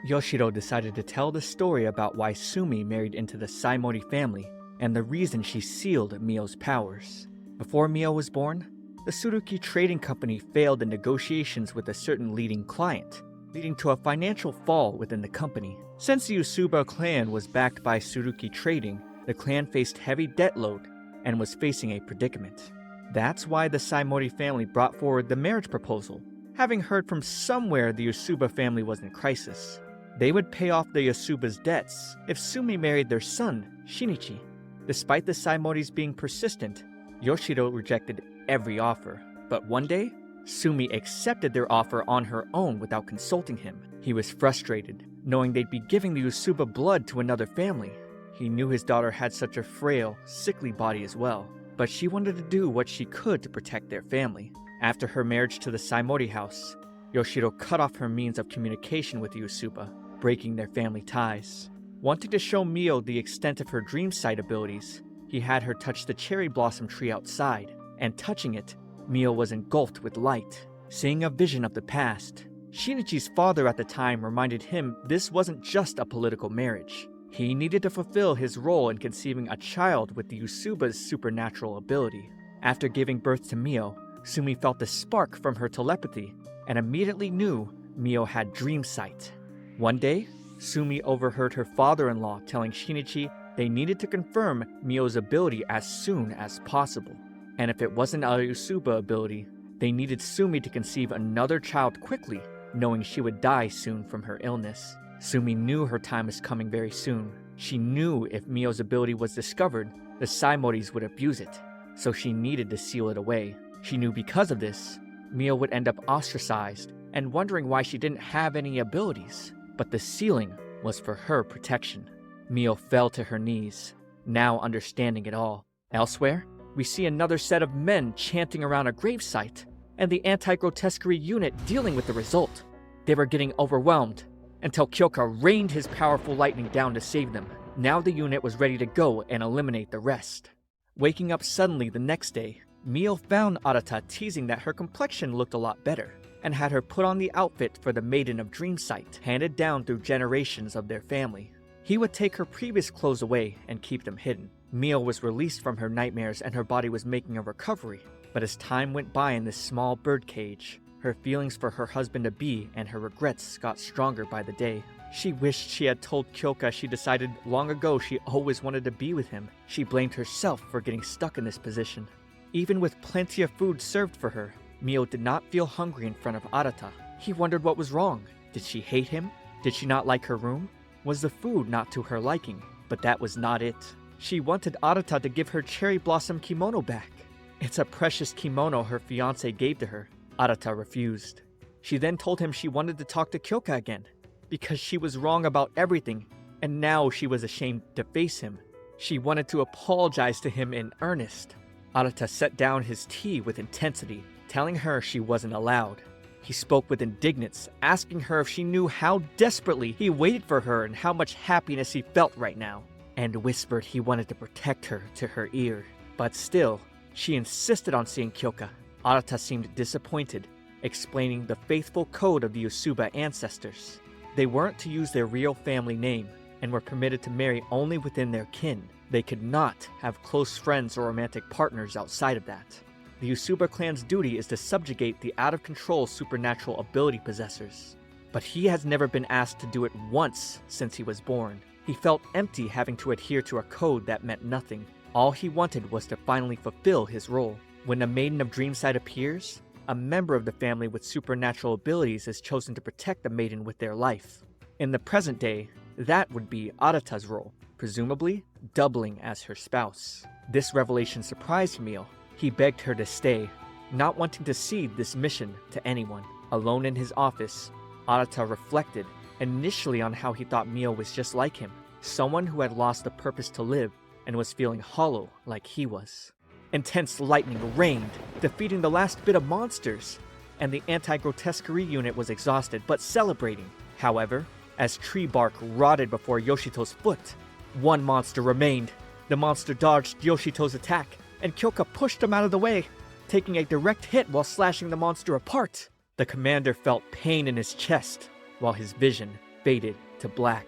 Speaker 1: Yoshiro decided to tell the story about why Sumi married into the Saimori family and the reason she sealed Mio's powers. Before Mio was born, the Tsuruki Trading Company failed in negotiations with a certain leading client, leading to a financial fall within the company. Since the Usuba clan was backed by Tsuruki Trading, the clan faced heavy debt load and was facing a predicament. That's why the Saimori family brought forward the marriage proposal, having heard from somewhere the Usuba family was in crisis. They would pay off the Usuba's debts if Sumi married their son, Shinichi. Despite the Saimoris being persistent, Yoshiro rejected every offer. But one day, Sumi accepted their offer on her own without consulting him. He was frustrated, knowing they'd be giving the Usuba blood to another family. He knew his daughter had such a frail, sickly body as well, but she wanted to do what she could to protect their family. After her marriage to the Saimori house, Yoshiro cut off her means of communication with the Usuba, breaking their family ties. Wanting to show Mio the extent of her dream sight abilities, he had her touch the cherry blossom tree outside, and touching it, Mio was engulfed with light, seeing a vision of the past. Shinichi's father at the time reminded him this wasn't just a political marriage. He needed to fulfill his role in conceiving a child with the Usuba's supernatural ability. After giving birth to Mio, Sumi felt a spark from her telepathy and immediately knew Mio had dream sight. One day, Sumi overheard her father-in-law telling Shinichi they needed to confirm Mio's ability as soon as possible. And if it wasn't a Usuba ability, they needed Sumi to conceive another child quickly, knowing she would die soon from her illness. Sumi knew her time was coming very soon. She knew if Mio's ability was discovered, the Saimoris would abuse it, so she needed to seal it away. She knew because of this, Mio would end up ostracized and wondering why she didn't have any abilities. But the sealing was for her protection. Mio fell to her knees, now understanding it all. Elsewhere, we see another set of men chanting around a gravesite, and the anti-grotesquerie unit dealing with the result. They were getting overwhelmed, until Kyoka rained his powerful lightning down to save them. Now the unit was ready to go and eliminate the rest. Waking up suddenly the next day, Mio found Arata teasing that her complexion looked a lot better, and had her put on the outfit for the Maiden of Dream Sight, handed down through generations of their family. He would take her previous clothes away and keep them hidden. Mio was released from her nightmares and her body was making a recovery, but as time went by in this small birdcage, her feelings for her husband-to-be and her regrets got stronger by the day. She wished she had told Kyoka she decided long ago she always wanted to be with him. She blamed herself for getting stuck in this position. Even with plenty of food served for her, Mio did not feel hungry in front of Arata. He wondered what was wrong. Did she hate him? Did she not like her room? Was the food not to her liking? But that was not it. She wanted Arata to give her cherry blossom kimono back. It's a precious kimono her fiancé gave to her. Arata refused. She then told him she wanted to talk to Kyoka again, because she was wrong about everything, and now she was ashamed to face him. She wanted to apologize to him in earnest. Arata set down his tea with intensity, telling her she wasn't allowed. He spoke with indignance, asking her if she knew how desperately he waited for her and how much happiness he felt right now, and whispered he wanted to protect her to her ear. But still, she insisted on seeing Kyoka. Arata seemed disappointed, explaining the faithful code of the Usuba ancestors. They weren't to use their real family name, and were permitted to marry only within their kin. They could not have close friends or romantic partners outside of that. The Usuba clan's duty is to subjugate the out-of-control supernatural ability possessors. But he has never been asked to do it once since he was born. He felt empty having to adhere to a code that meant nothing. All he wanted was to finally fulfill his role. When a Maiden of Dreamsight appears, a member of the family with supernatural abilities is chosen to protect the maiden with their life. In the present day, That would be Arata's role, presumably doubling as her spouse. This revelation surprised Mio. He begged her to stay, not wanting to cede this mission to anyone. Alone in his office, Arata reflected initially on how he thought Mio was just like him, someone who had lost the purpose to live and was feeling hollow like he was. Intense lightning rained, defeating the last bit of monsters, and the anti-grotesquerie unit was exhausted but celebrating. However, as tree bark rotted before Yoshito's foot, one monster remained. The monster dodged Yoshito's attack, and Kyoka pushed him out of the way, taking a direct hit while slashing the monster apart. The commander felt pain in his chest, while his vision faded to black.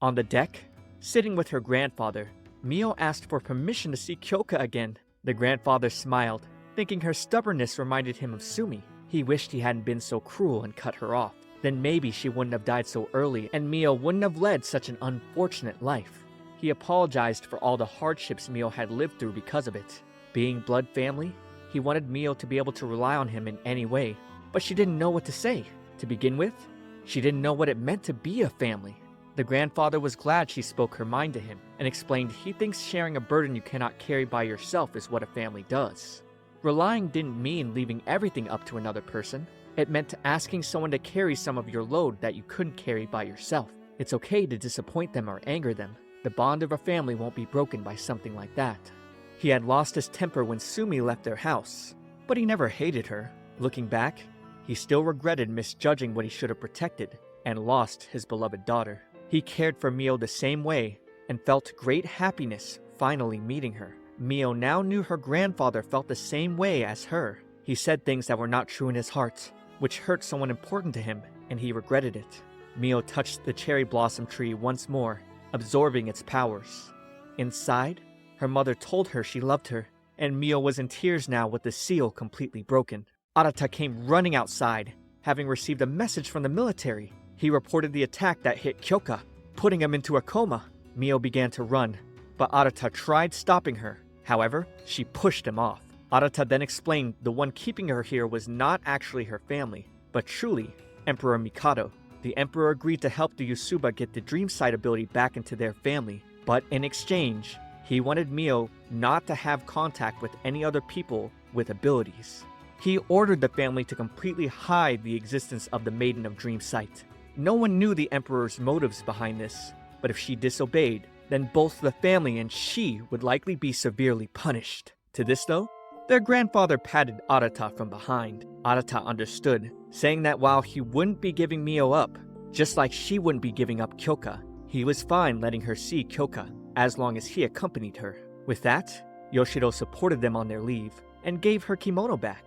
Speaker 1: On the deck, sitting with her grandfather, Mio asked for permission to see Kyoka again. The grandfather smiled, thinking her stubbornness reminded him of Sumi. He wished he hadn't been so cruel and cut her off. Then maybe she wouldn't have died so early, and Mio wouldn't have led such an unfortunate life. He apologized for all the hardships Mio had lived through because of it. Being blood family, he wanted Mio to be able to rely on him in any way, but she didn't know what to say. To begin with, she didn't know what it meant to be a family. The grandfather was glad she spoke her mind to him, and explained he thinks sharing a burden you cannot carry by yourself is what a family does. Relying didn't mean leaving everything up to another person. It meant asking someone to carry some of your load that you couldn't carry by yourself. It's okay to disappoint them or anger them. The bond of a family won't be broken by something like that. He had lost his temper when Sumi left their house, but he never hated her. Looking back, he still regretted misjudging what he should have protected and lost his beloved daughter. He cared for Mio the same way and felt great happiness finally meeting her. Mio now knew her grandfather felt the same way as her. He said things that were not true in his heart, which hurt someone important to him, and he regretted it. Mio touched the cherry blossom tree once more, absorbing its powers. Inside, her mother told her she loved her, and Mio was in tears now with the seal completely broken. Arata came running outside, having received a message from the military. He reported the attack that hit Kyoka, putting him into a coma. Mio began to run, but Arata tried stopping her. However, she pushed him off. Arata then explained the one keeping her here was not actually her family, but truly Emperor Mikado. The Emperor agreed to help the Yusuba get the Dream Sight ability back into their family, but in exchange, he wanted Mio not to have contact with any other people with abilities. He ordered the family to completely hide the existence of the Maiden of Dream Sight. No one knew the Emperor's motives behind this, but if she disobeyed, then both the family and she would likely be severely punished. To this though, their grandfather patted Arata from behind. Arata understood, saying that while he wouldn't be giving Mio up, just like she wouldn't be giving up Kyoka, he was fine letting her see Kyoka, as long as he accompanied her. With that, Yoshiro supported them on their leave, and gave her kimono back.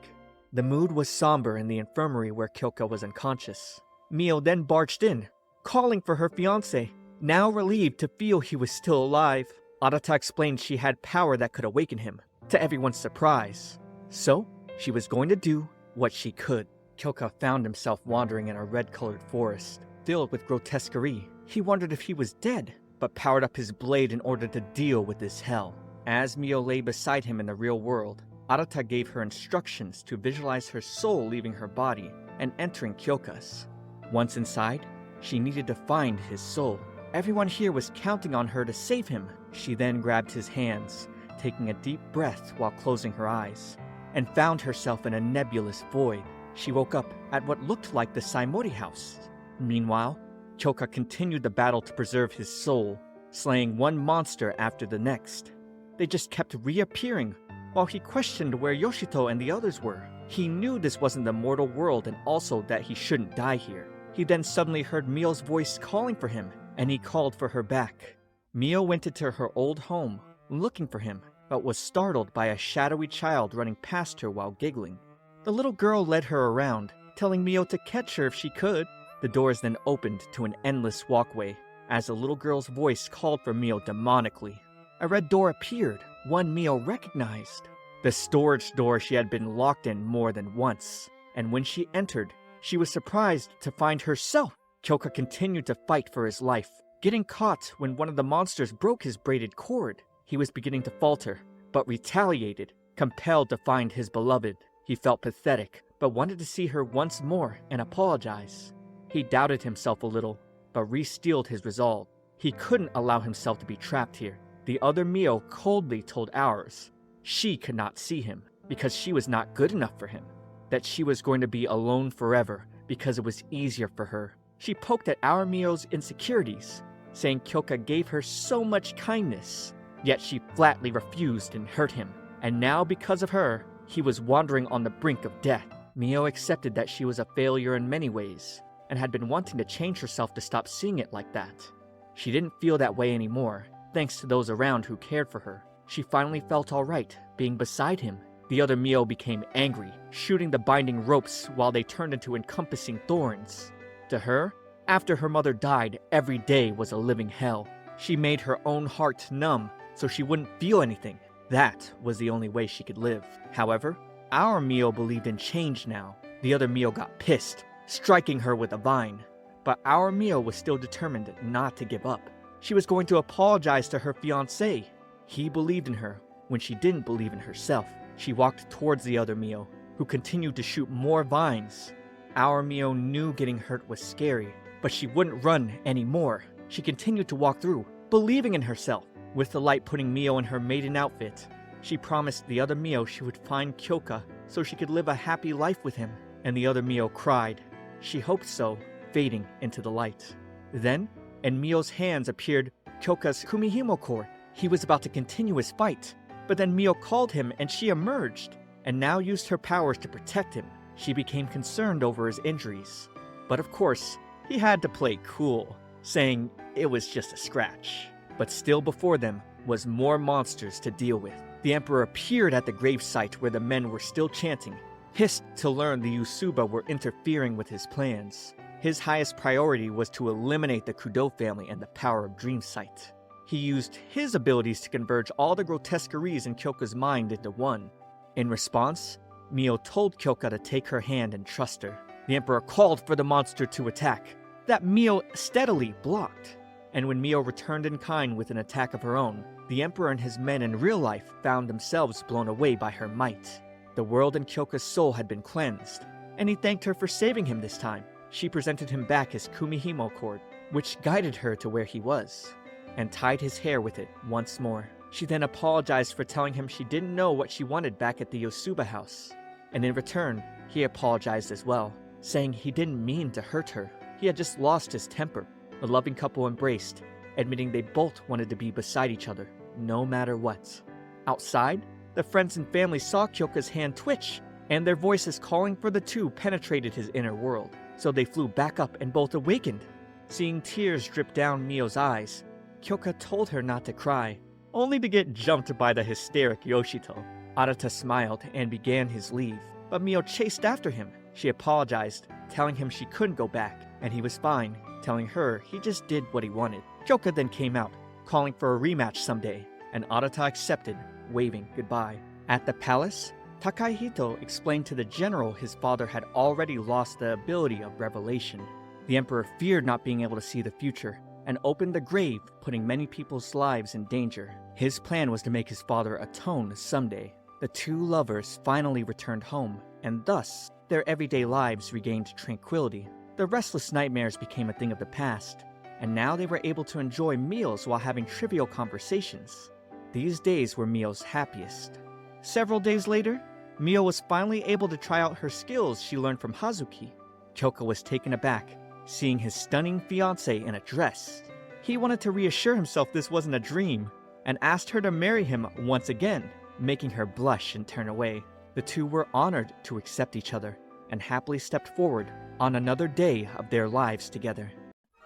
Speaker 1: The mood was somber in the infirmary where Kyoka was unconscious. Mio then barged in, calling for her fiancé, now relieved to feel he was still alive. Arata explained she had power that could awaken him, to everyone's surprise. So, she was going to do what she could. Kyoka found himself wandering in a red-colored forest, filled with grotesquerie. He wondered if he was dead, but powered up his blade in order to deal with this hell. As Mio lay beside him in the real world, Arata gave her instructions to visualize her soul leaving her body and entering Kyoka's. Once inside, she needed to find his soul. Everyone here was counting on her to save him. She then grabbed his hands, taking a deep breath while closing her eyes, and found herself in a nebulous void. She woke up at what looked like the Saimori house. Meanwhile, Kyoka continued the battle to preserve his soul, slaying one monster after the next. They just kept reappearing, while he questioned where Yoshito and the others were. He knew this wasn't the mortal world and also that he shouldn't die here. He then suddenly heard Mio's voice calling for him, and he called for her back. Mio went into her old home, looking for him, but was startled by a shadowy child running past her while giggling. The little girl led her around, telling Mio to catch her if she could. The doors then opened to an endless walkway, as the little girl's voice called for Mio demonically. A red door appeared, one Mio recognized. The storage door she had been locked in more than once, and when she entered, she was surprised to find herself. Kyoka continued to fight for his life, getting caught when one of the monsters broke his braided cord. He was beginning to falter, but retaliated, compelled to find his beloved. He felt pathetic, but wanted to see her once more and apologize. He doubted himself a little, but re-steeled his resolve. He couldn't allow himself to be trapped here. The other Mio coldly told ours she could not see him because she was not good enough for him, that she was going to be alone forever because it was easier for her. She poked at our Mio's insecurities, saying Kyoka gave her so much kindness, yet she flatly refused and hurt him. And now because of her, he was wandering on the brink of death. Mio accepted that she was a failure in many ways, and had been wanting to change herself to stop seeing it like that. She didn't feel that way anymore, thanks to those around who cared for her. She finally felt alright, being beside him. The other Mio became angry, shooting the binding ropes while they turned into encompassing thorns. To her, after her mother died, every day was a living hell. She made her own heart numb so she wouldn't feel anything. That was the only way she could live. However, our Mio believed in change now. The other Mio got pissed, striking her with a vine. But our Mio was still determined not to give up. She was going to apologize to her fiancé. He believed in her when she didn't believe in herself. She walked towards the other Mio, who continued to shoot more vines. Our Mio knew getting hurt was scary, but she wouldn't run anymore. She continued to walk through, believing in herself. With the light putting Mio in her maiden outfit, she promised the other Mio she would find Kyoka so she could live a happy life with him. And the other Mio cried. She hoped so, fading into the light. Then, in Mio's hands appeared Kyoka's Kumihimo cord. He was about to continue his fight, but then Mio called him and she emerged, and now used her powers to protect him. She became concerned over his injuries. But of course, he had to play cool, saying it was just a scratch. But still before them was more monsters to deal with. The Emperor appeared at the gravesite where the men were still chanting, hissed to learn the Usuba were interfering with his plans. His highest priority was to eliminate the Kudo family and the power of Dream Sight. He used his abilities to converge all the grotesqueries in Kyoka's mind into one. In response, Mio told Kyoka to take her hand and trust her. The Emperor called for the monster to attack, that Mio steadily blocked. And when Mio returned in kind with an attack of her own, the Emperor and his men in real life found themselves blown away by her might. The world in Kyoka's soul had been cleansed, and he thanked her for saving him this time. She presented him back his Kumihimo cord, which guided her to where he was, and tied his hair with it once more. She then apologized for telling him she didn't know what she wanted back at the Yosuba house, and in return, he apologized as well, saying he didn't mean to hurt her. He had just lost his temper. The loving couple embraced, admitting they both wanted to be beside each other, no matter what. Outside, the friends and family saw Kyoka's hand twitch, and their voices calling for the two penetrated his inner world, so they flew back up and both awakened. Seeing tears drip down Mio's eyes, Kyoka told her not to cry, only to get jumped by the hysteric Yoshito. Arata smiled and began his leave, but Mio chased after him. She apologized, telling him she couldn't go back, and he was fine, telling her he just did what he wanted. Kyoka then came out, calling for a rematch someday, and Arata accepted, waving goodbye. At the palace, Takahito explained to the general his father had already lost the ability of revelation. The emperor feared not being able to see the future, and opened the grave, putting many people's lives in danger. His plan was to make his father atone someday. The two lovers finally returned home, and thus, their everyday lives regained tranquility. The restless nightmares became a thing of the past, and now they were able to enjoy meals while having trivial conversations. These days were Mio's happiest. Several days later, Mio was finally able to try out her skills she learned from Hazuki. Kyoka was taken aback, seeing his stunning fiancé in a dress. He wanted to reassure himself this wasn't a dream, and asked her to marry him once again, making her blush and turn away. The two were honored to accept each other, and happily stepped forward on another day of their lives together.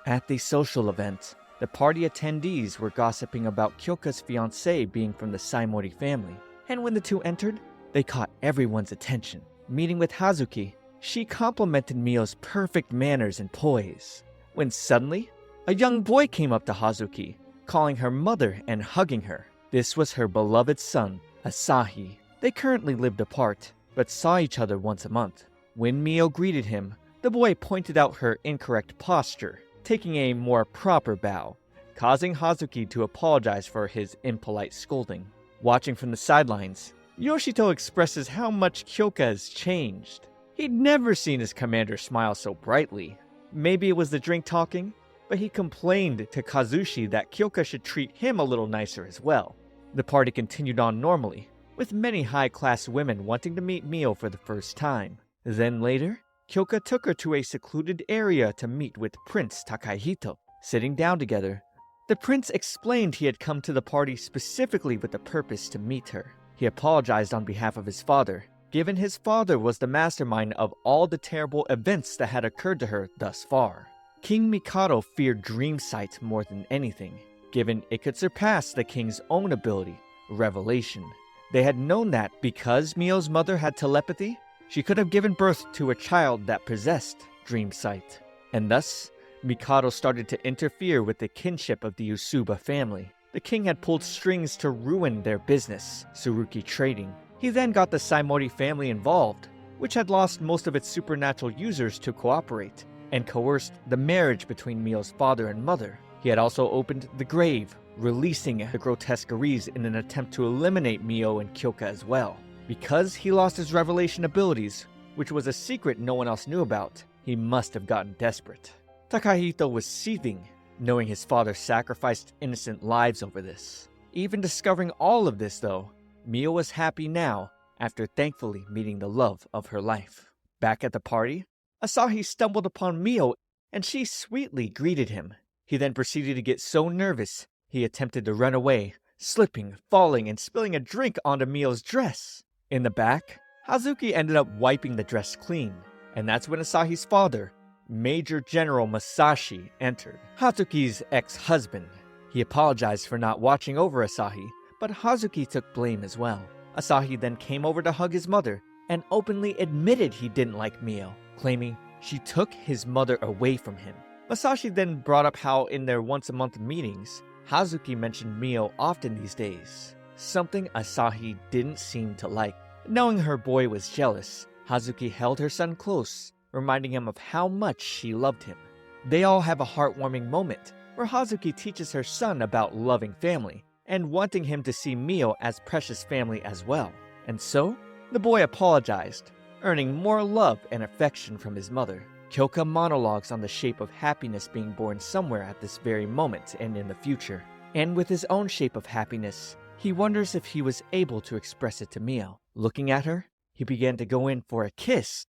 Speaker 1: At the social event, the party attendees were gossiping about Kyoka's fiancé being from the Saimori family, and when the two entered, they caught everyone's attention. Meeting with Hazuki, she complimented Mio's perfect manners and poise, when suddenly, a young boy came up to Hazuki, calling her mother and hugging her. This was her beloved son, Asahi. They currently lived apart, but saw each other once a month. When Mio greeted him, the boy pointed out her incorrect posture, taking a more proper bow, causing Hazuki to apologize for his impolite scolding. Watching from the sidelines, Yoshito expresses how much Kyoka has changed. He'd never seen his commander smile so brightly. Maybe it was the drink talking? but he complained to Kazushi that Kyoka should treat him a little nicer as well. The party continued on normally, with many high-class women wanting to meet Mio for the first time. Then later, Kyoka took her to a secluded area to meet with Prince Takahito. Sitting down together, the prince explained he had come to the party specifically with the purpose to meet her. He apologized on behalf of his father, given his father was the mastermind of all the terrible events that had occurred to her thus far. King Mikado feared Dream Sight more than anything, given it could surpass the king's own ability, Revelation. They had known that because Mio's mother had telepathy, she could have given birth to a child that possessed Dream Sight, and thus, Mikado started to interfere with the kinship of the Usuba family. The king had pulled strings to ruin their business, Tsurugi Trading. He then got the Saimori family involved, which had lost most of its supernatural users to cooperate, and coerced the marriage between Mio's father and mother. He had also opened the grave, releasing the Grotesqueries in an attempt to eliminate Mio and Kyoka as well. Because he lost his revelation abilities, which was a secret no one else knew about, he must have gotten desperate. Takahito was seething, knowing his father sacrificed innocent lives over this. Even discovering all of this though, Mio was happy now after thankfully meeting the love of her life. Back at the party, Asahi stumbled upon Mio and she sweetly greeted him. He then proceeded to get so nervous, he attempted to run away, slipping, falling, and spilling a drink onto Mio's dress. In the back, Hazuki ended up wiping the dress clean, and that's when Asahi's father, Major General Masashi, entered, Hazuki's ex-husband. He apologized for not watching over Asahi, but Hazuki took blame as well. Asahi then came over to hug his mother and openly admitted he didn't like Mio, claiming she took his mother away from him. Masashi then brought up how in their once-a-month meetings, Hazuki mentioned Mio often these days, something Asahi didn't seem to like. Knowing her boy was jealous, Hazuki held her son close, reminding him of how much she loved him. They all have a heartwarming moment where Hazuki teaches her son about loving family and wanting him to see Mio as precious family as well. And so, the boy apologized, earning more love and affection from his mother. Kyoka monologues on the shape of happiness being born somewhere at this very moment and in the future. And with his own shape of happiness, he wonders if he was able to express it to Mio. Looking at her, he began to go in for a kiss,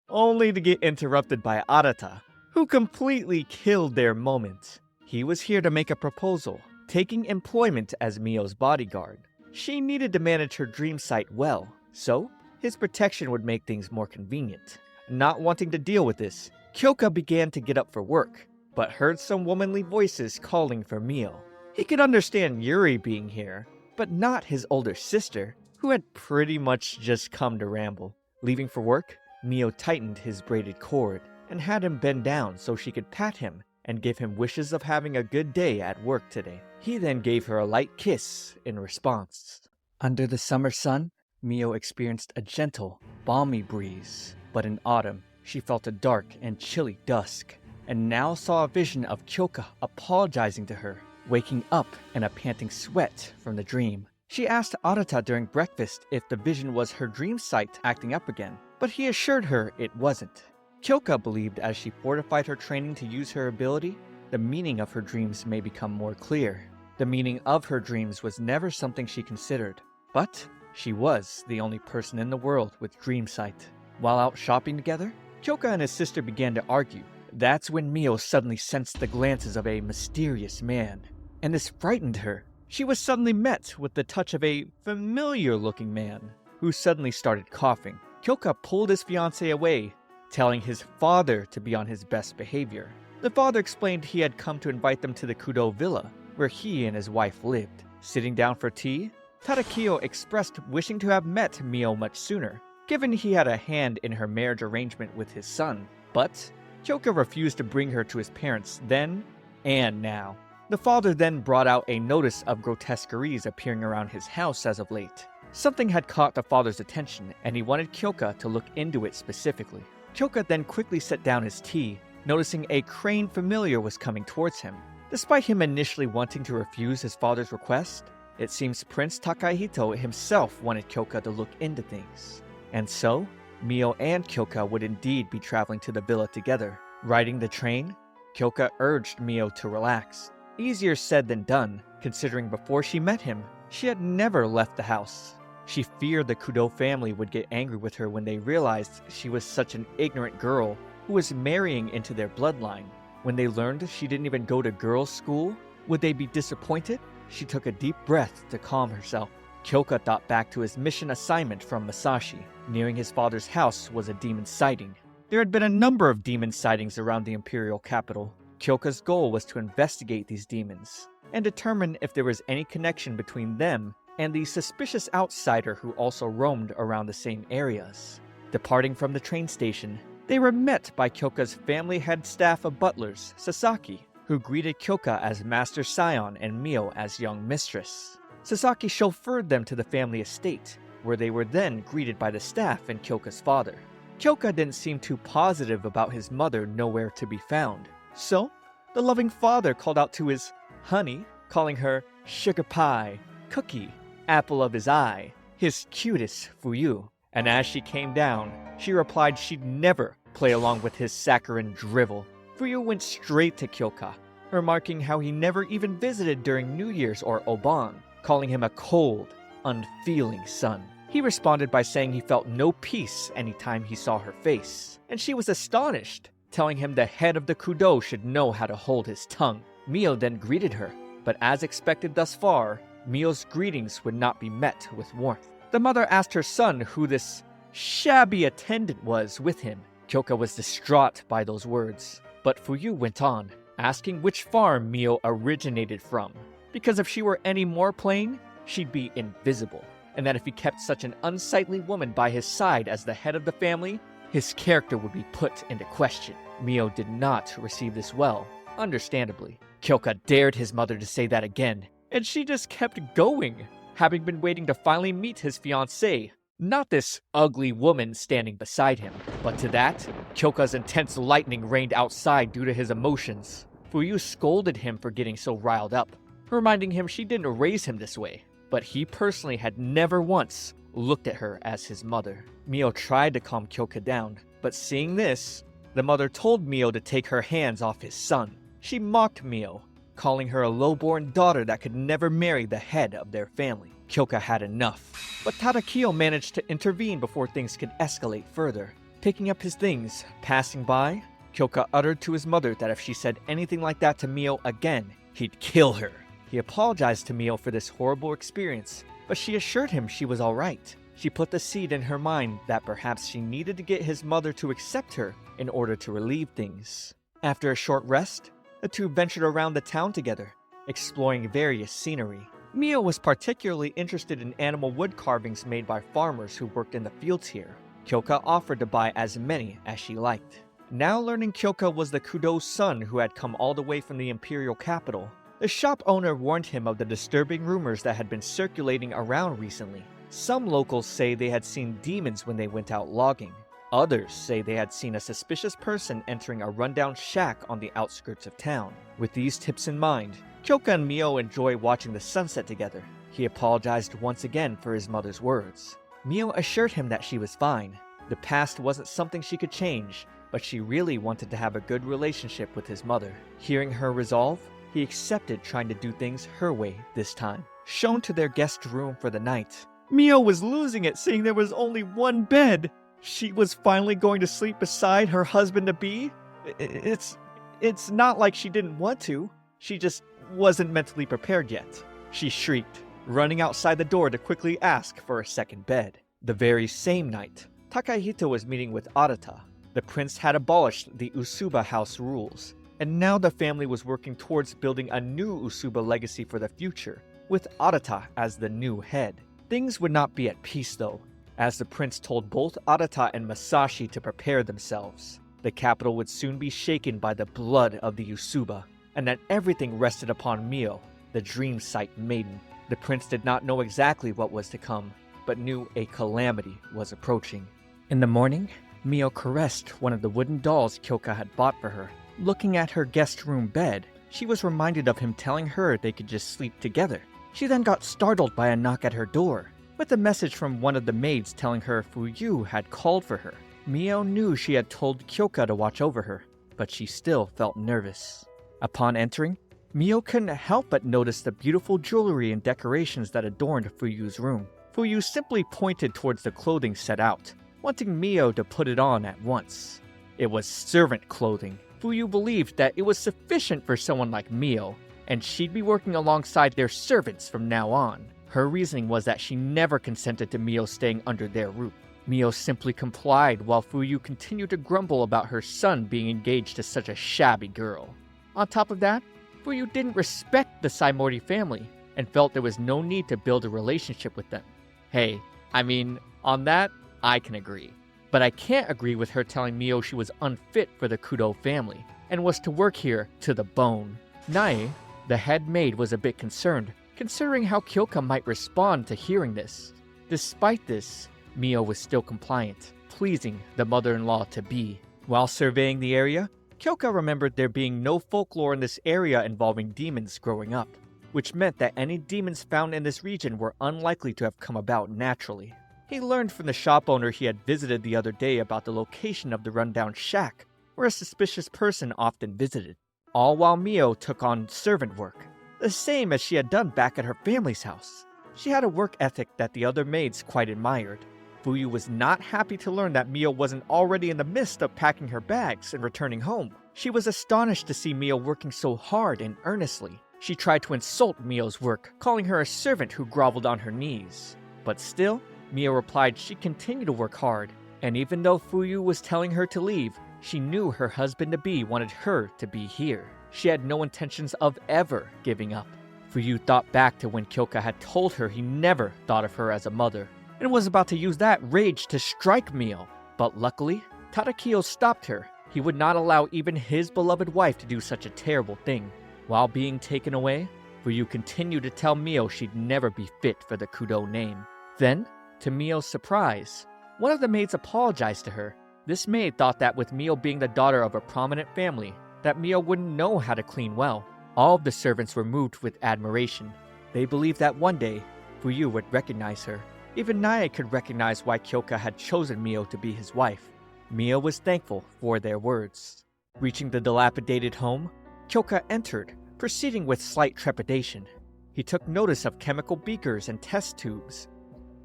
Speaker 1: only to get interrupted by Arata, who completely killed their moment. He was here to make a proposal, taking employment as Mio's bodyguard. She needed to manage her dream sight well, so his protection would make things more convenient. Not wanting to deal with this, Kyoka began to get up for work, but heard some womanly voices calling for Mio. He could understand Yuri being here, but not his older sister, who had pretty much just come to ramble. Leaving for work, Mio tightened his braided cord and had him bend down so she could pat him and give him wishes of having a good day at work today. He then gave her a light kiss in response. Under the summer sun, Mio experienced a gentle, balmy breeze, but in autumn, she felt a dark and chilly dusk, and now saw a vision of Kyoka apologizing to her, waking up in a panting sweat from the dream. She asked Arata during breakfast if the vision was her dream sight acting up again, but he assured her it wasn't. Kyoka believed as she fortified her training to use her ability, the meaning of her dreams may become more clear. The meaning of her dreams was never something she considered, but she was the only person in the world with dream sight. While out shopping together, Kyoka and his sister began to argue. That's when Mio suddenly sensed the glances of a mysterious man, and this frightened her. She was suddenly met with the touch of a familiar-looking man, who suddenly started coughing. Kyoka pulled his fiancée away, telling his father to be on his best behavior. The father explained he had come to invite them to the Kudo villa, where he and his wife lived. Sitting down for tea, Tadakiyo expressed wishing to have met Mio much sooner, given he had a hand in her marriage arrangement with his son. But Kyoka refused to bring her to his parents then and now. The father then brought out a notice of grotesqueries appearing around his house as of late. Something had caught the father's attention, and he wanted Kyoka to look into it specifically. Kyoka then quickly set down his tea, noticing a crane familiar was coming towards him. Despite him initially wanting to refuse his father's request, it seems Prince Takahito himself wanted Kyoka to look into things. And so, Mio and Kyoka would indeed be traveling to the villa together. Riding the train, Kyoka urged Mio to relax. Easier said than done, considering before she met him, she had never left the house. She feared the Kudo family would get angry with her when they realized she was such an ignorant girl who was marrying into their bloodline. When they learned she didn't even go to girls' school, would they be disappointed? She took a deep breath to calm herself. Kyoka thought back to his mission assignment from Masashi. Nearing his father's house was a demon sighting. There had been a number of demon sightings around the imperial capital. Kyoka's goal was to investigate these demons and determine if there was any connection between them and the suspicious outsider who also roamed around the same areas. Departing from the train station, they were met by Kyoka's family head staff of butlers, Sasaki, who greeted Kyoka as Master Scion and Mio as young mistress. Sasaki chauffeured them to the family estate, where they were then greeted by the staff and Kyoka's father. Kyoka didn't seem too positive about his mother nowhere to be found, so the loving father called out to his honey, calling her sugar pie, cookie, apple of his eye, his cutest Fuyu. And as she came down, she replied she'd never play along with his saccharine drivel. Fuyu went straight to Kyoka, remarking how he never even visited during New Year's or Oban, calling him a cold, unfeeling son. He responded by saying he felt no peace anytime he saw her face, and she was astonished, telling him the head of the Kudo should know how to hold his tongue. Mio then greeted her, but as expected thus far, Mio's greetings would not be met with warmth. The mother asked her son who this shabby attendant was with him. Kyoka was distraught by those words, but Fuyu went on, asking which farm Mio originated from, because if she were any more plain, she'd be invisible, and that if he kept such an unsightly woman by his side as the head of the family, his character would be put into question. Mio did not receive this well, understandably. Kyoka dared his mother to say that again, and she just kept going, having been waiting to finally meet his fiancée, not this ugly woman standing beside him. But to that, Kyoka's intense lightning rained outside due to his emotions. Fuyu scolded him for getting so riled up, reminding him she didn't raise him this way, but he personally had never once looked at her as his mother. Mio tried to calm Kyoka down, but seeing this, the mother told Mio to take her hands off his son. She mocked Mio, calling her a low-born daughter that could never marry the head of their family. Kyoka had enough, but Tadakio managed to intervene before things could escalate further. Picking up his things, passing by, Kyoka uttered to his mother that if she said anything like that to Mio again, he'd kill her. He apologized to Mio for this horrible experience, but she assured him she was alright. She put the seed in her mind that perhaps she needed to get his mother to accept her in order to relieve things. After a short rest, the two ventured around the town together, exploring various scenery. Mio was particularly interested in animal wood carvings made by farmers who worked in the fields here. Kyoka offered to buy as many as she liked. Now learning Kyoka was the Kudo's son who had come all the way from the imperial capital, the shop owner warned him of the disturbing rumors that had been circulating around recently. Some locals say they had seen demons when they went out logging. Others say they had seen a suspicious person entering a rundown shack on the outskirts of town. With these tips in mind, Kyoka and Mio enjoy watching the sunset together. He apologized once again for his mother's words. Mio assured him that she was fine. The past wasn't something she could change, but she really wanted to have a good relationship with his mother. Hearing her resolve, he accepted trying to do things her way this time. Shown to their guest room for the night, Mio was losing it seeing there was only one bed. She was finally going to sleep beside her husband-to-be? It's not like she didn't want to. She just wasn't mentally prepared yet. She shrieked, running outside the door to quickly ask for a second bed. The very same night, Takahito was meeting with Arata. The prince had abolished the Usuba house rules, and now the family was working towards building a new Usuba legacy for the future, with Arata as the new head. Things would not be at peace though, as the prince told both Arata and Masashi to prepare themselves. The capital would soon be shaken by the blood of the Usuba, and that everything rested upon Mio, the dream sight maiden. The prince did not know exactly what was to come, but knew a calamity was approaching. In the morning, Mio caressed one of the wooden dolls Kyoka had bought for her. Looking at her guest room bed, she was reminded of him telling her they could just sleep together. She then got startled by a knock at her door, with a message from one of the maids telling her Fuyu had called for her. Mio knew she had told Kyoka to watch over her, but she still felt nervous. Upon entering, Mio couldn't help but notice the beautiful jewelry and decorations that adorned Fuyu's room. Fuyu simply pointed towards the clothing set out, wanting Mio to put it on at once. It was servant clothing. Fuyu believed that it was sufficient for someone like Mio, and she'd be working alongside their servants from now on. Her reasoning was that she never consented to Mio staying under their roof. Mio simply complied while Fuyu continued to grumble about her son being engaged to such a shabby girl. On top of that, Fuyu didn't respect the Saimori family and felt there was no need to build a relationship with them. Hey, on that, I can agree. But I can't agree with her telling Mio she was unfit for the Kudo family and was to work here to the bone. Nae, the head maid, was a bit concerned, considering how Kyoka might respond to hearing this. Despite this, Mio was still compliant, pleasing the mother-in-law-to-be. While surveying the area, Kyoka remembered there being no folklore in this area involving demons growing up, which meant that any demons found in this region were unlikely to have come about naturally. He learned from the shop owner he had visited the other day about the location of the rundown shack, where a suspicious person often visited, all while Mio took on servant work, the same as she had done back at her family's house. She had a work ethic that the other maids quite admired. Fuyu was not happy to learn that Mio wasn't already in the midst of packing her bags and returning home. She was astonished to see Mio working so hard and earnestly. She tried to insult Mio's work, calling her a servant who groveled on her knees. But still, Mio replied she'd continue to work hard, and even though Fuyu was telling her to leave, she knew her husband-to-be wanted her to be here. She had no intentions of ever giving up. Fuyu thought back to when Kyoka had told her he never thought of her as a mother, and was about to use that rage to strike Mio. But luckily, Tadakio stopped her. He would not allow even his beloved wife to do such a terrible thing. While being taken away, Fuyu continued to tell Mio she'd never be fit for the Kudo name. Then, to Mio's surprise, one of the maids apologized to her. This maid thought that with Mio being the daughter of a prominent family, that Mio wouldn't know how to clean well. All of the servants were moved with admiration. They believed that one day, Fuyu would recognize her. Even Nae could recognize why Kyoka had chosen Mio to be his wife. Mio was thankful for their words. Reaching the dilapidated home, Kyoka entered, proceeding with slight trepidation. He took notice of chemical beakers and test tubes.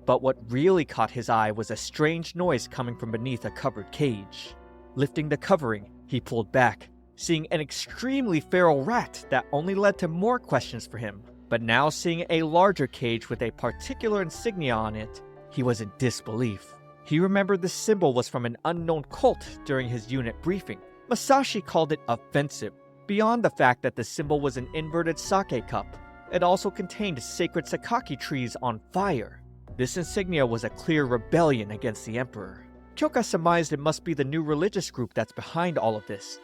Speaker 1: But what really caught his eye was a strange noise coming from beneath a covered cage. Lifting the covering, he pulled back, seeing an extremely feral rat that only led to more questions for him. But now seeing a larger cage with a particular insignia on it, he was in disbelief. He remembered the symbol was from an unknown cult during his unit briefing. Masashi called it offensive. Beyond the fact that the symbol was an inverted sake cup, it also contained sacred sakaki trees on fire. This insignia was a clear rebellion against the emperor. Kyoka surmised it must be the new religious group that's behind all of this.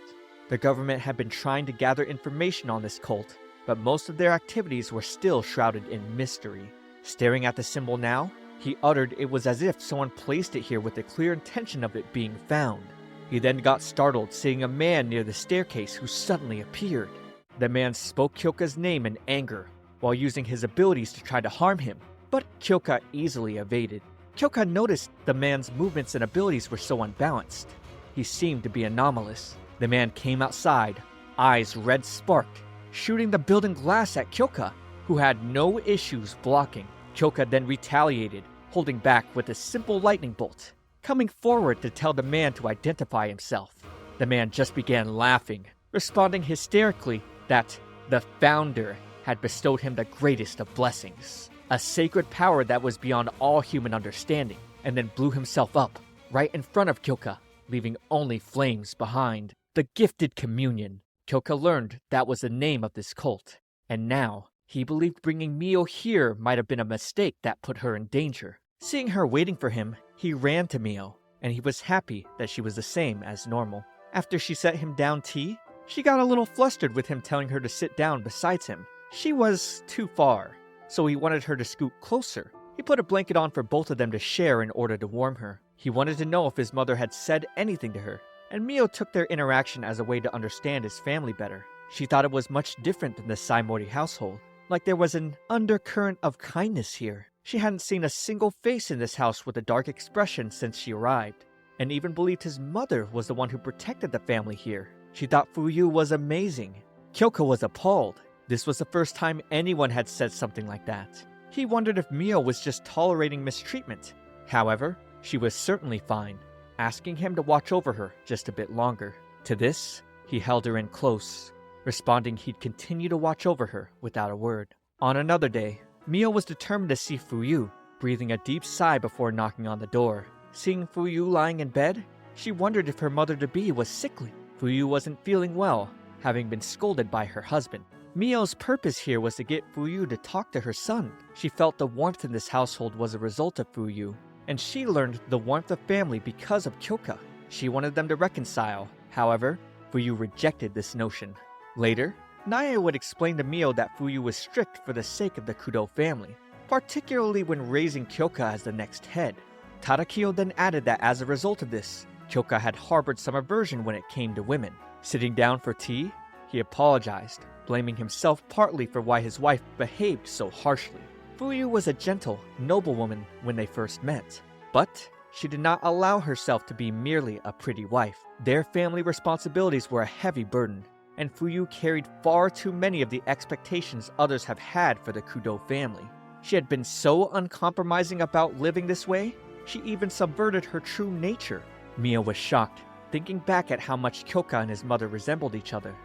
Speaker 1: The government had been trying to gather information on this cult, but most of their activities were still shrouded in mystery. Staring at the symbol now, he uttered it was as if someone placed it here with the clear intention of it being found. He then got startled seeing a man near the staircase who suddenly appeared. The man spoke Kyoka's name in anger, while using his abilities to try to harm him, but Kyoka easily evaded. Kyoka noticed the man's movements and abilities were so unbalanced. He seemed to be anomalous. The man came outside, eyes red sparked, shooting the building glass at Kyoka, who had no issues blocking. Kyoka then retaliated, holding back with a simple lightning bolt, coming forward to tell the man to identify himself. The man just began laughing, responding hysterically that the founder had bestowed him the greatest of blessings, a sacred power that was beyond all human understanding, and then blew himself up right in front of Kyoka, leaving only flames behind. The Gifted Communion. Kyoka learned that was the name of this cult, and now he believed bringing Mio here might have been a mistake that put her in danger. Seeing her waiting for him, he ran to Mio, and he was happy that she was the same as normal. After she set him down tea, she got a little flustered with him telling her to sit down beside him. She was too far, so he wanted her to scoot closer. He put a blanket on for both of them to share in order to warm her. He wanted to know if his mother had said anything to her, and Mio took their interaction as a way to understand his family better. She thought it was much different than the Saimori household, like there was an undercurrent of kindness here. She hadn't seen a single face in this house with a dark expression since she arrived, and even believed his mother was the one who protected the family here. She thought Fuyu was amazing. Kyoka was appalled. This was the first time anyone had said something like that. He wondered if Mio was just tolerating mistreatment. However, she was certainly fine, asking him to watch over her just a bit longer. To this, he held her in close, responding he'd continue to watch over her without a word. On another day, Mio was determined to see Fuyu, breathing a deep sigh before knocking on the door. Seeing Fuyu lying in bed, she wondered if her mother-to-be was sickly. Fuyu wasn't feeling well, having been scolded by her husband. Mio's purpose here was to get Fuyu to talk to her son. She felt the warmth in this household was a result of Fuyu, and she learned the warmth of family because of Kyoka. She wanted them to reconcile. However, Fuyu rejected this notion. Later, Naya would explain to Mio that Fuyu was strict for the sake of the Kudo family, particularly when raising Kyoka as the next head. Tadakiyo then added that as a result of this, Kyoka had harbored some aversion when it came to women. Sitting down for tea, he apologized, blaming himself partly for why his wife behaved so harshly. Fuyu was a gentle, noble woman when they first met, but she did not allow herself to be merely a pretty wife. Their family responsibilities were a heavy burden, and Fuyu carried far too many of the expectations others have had for the Kudo family. She had been so uncompromising about living this way, she even subverted her true nature. Mio was shocked, thinking back at how much Kyoka and his mother resembled each other.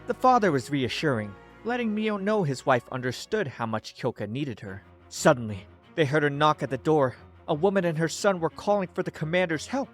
Speaker 1: The father was reassuring, letting Mio know his wife understood how much Kyoka needed her. Suddenly, they heard a knock at the door. A woman and her son were calling for the commander's help.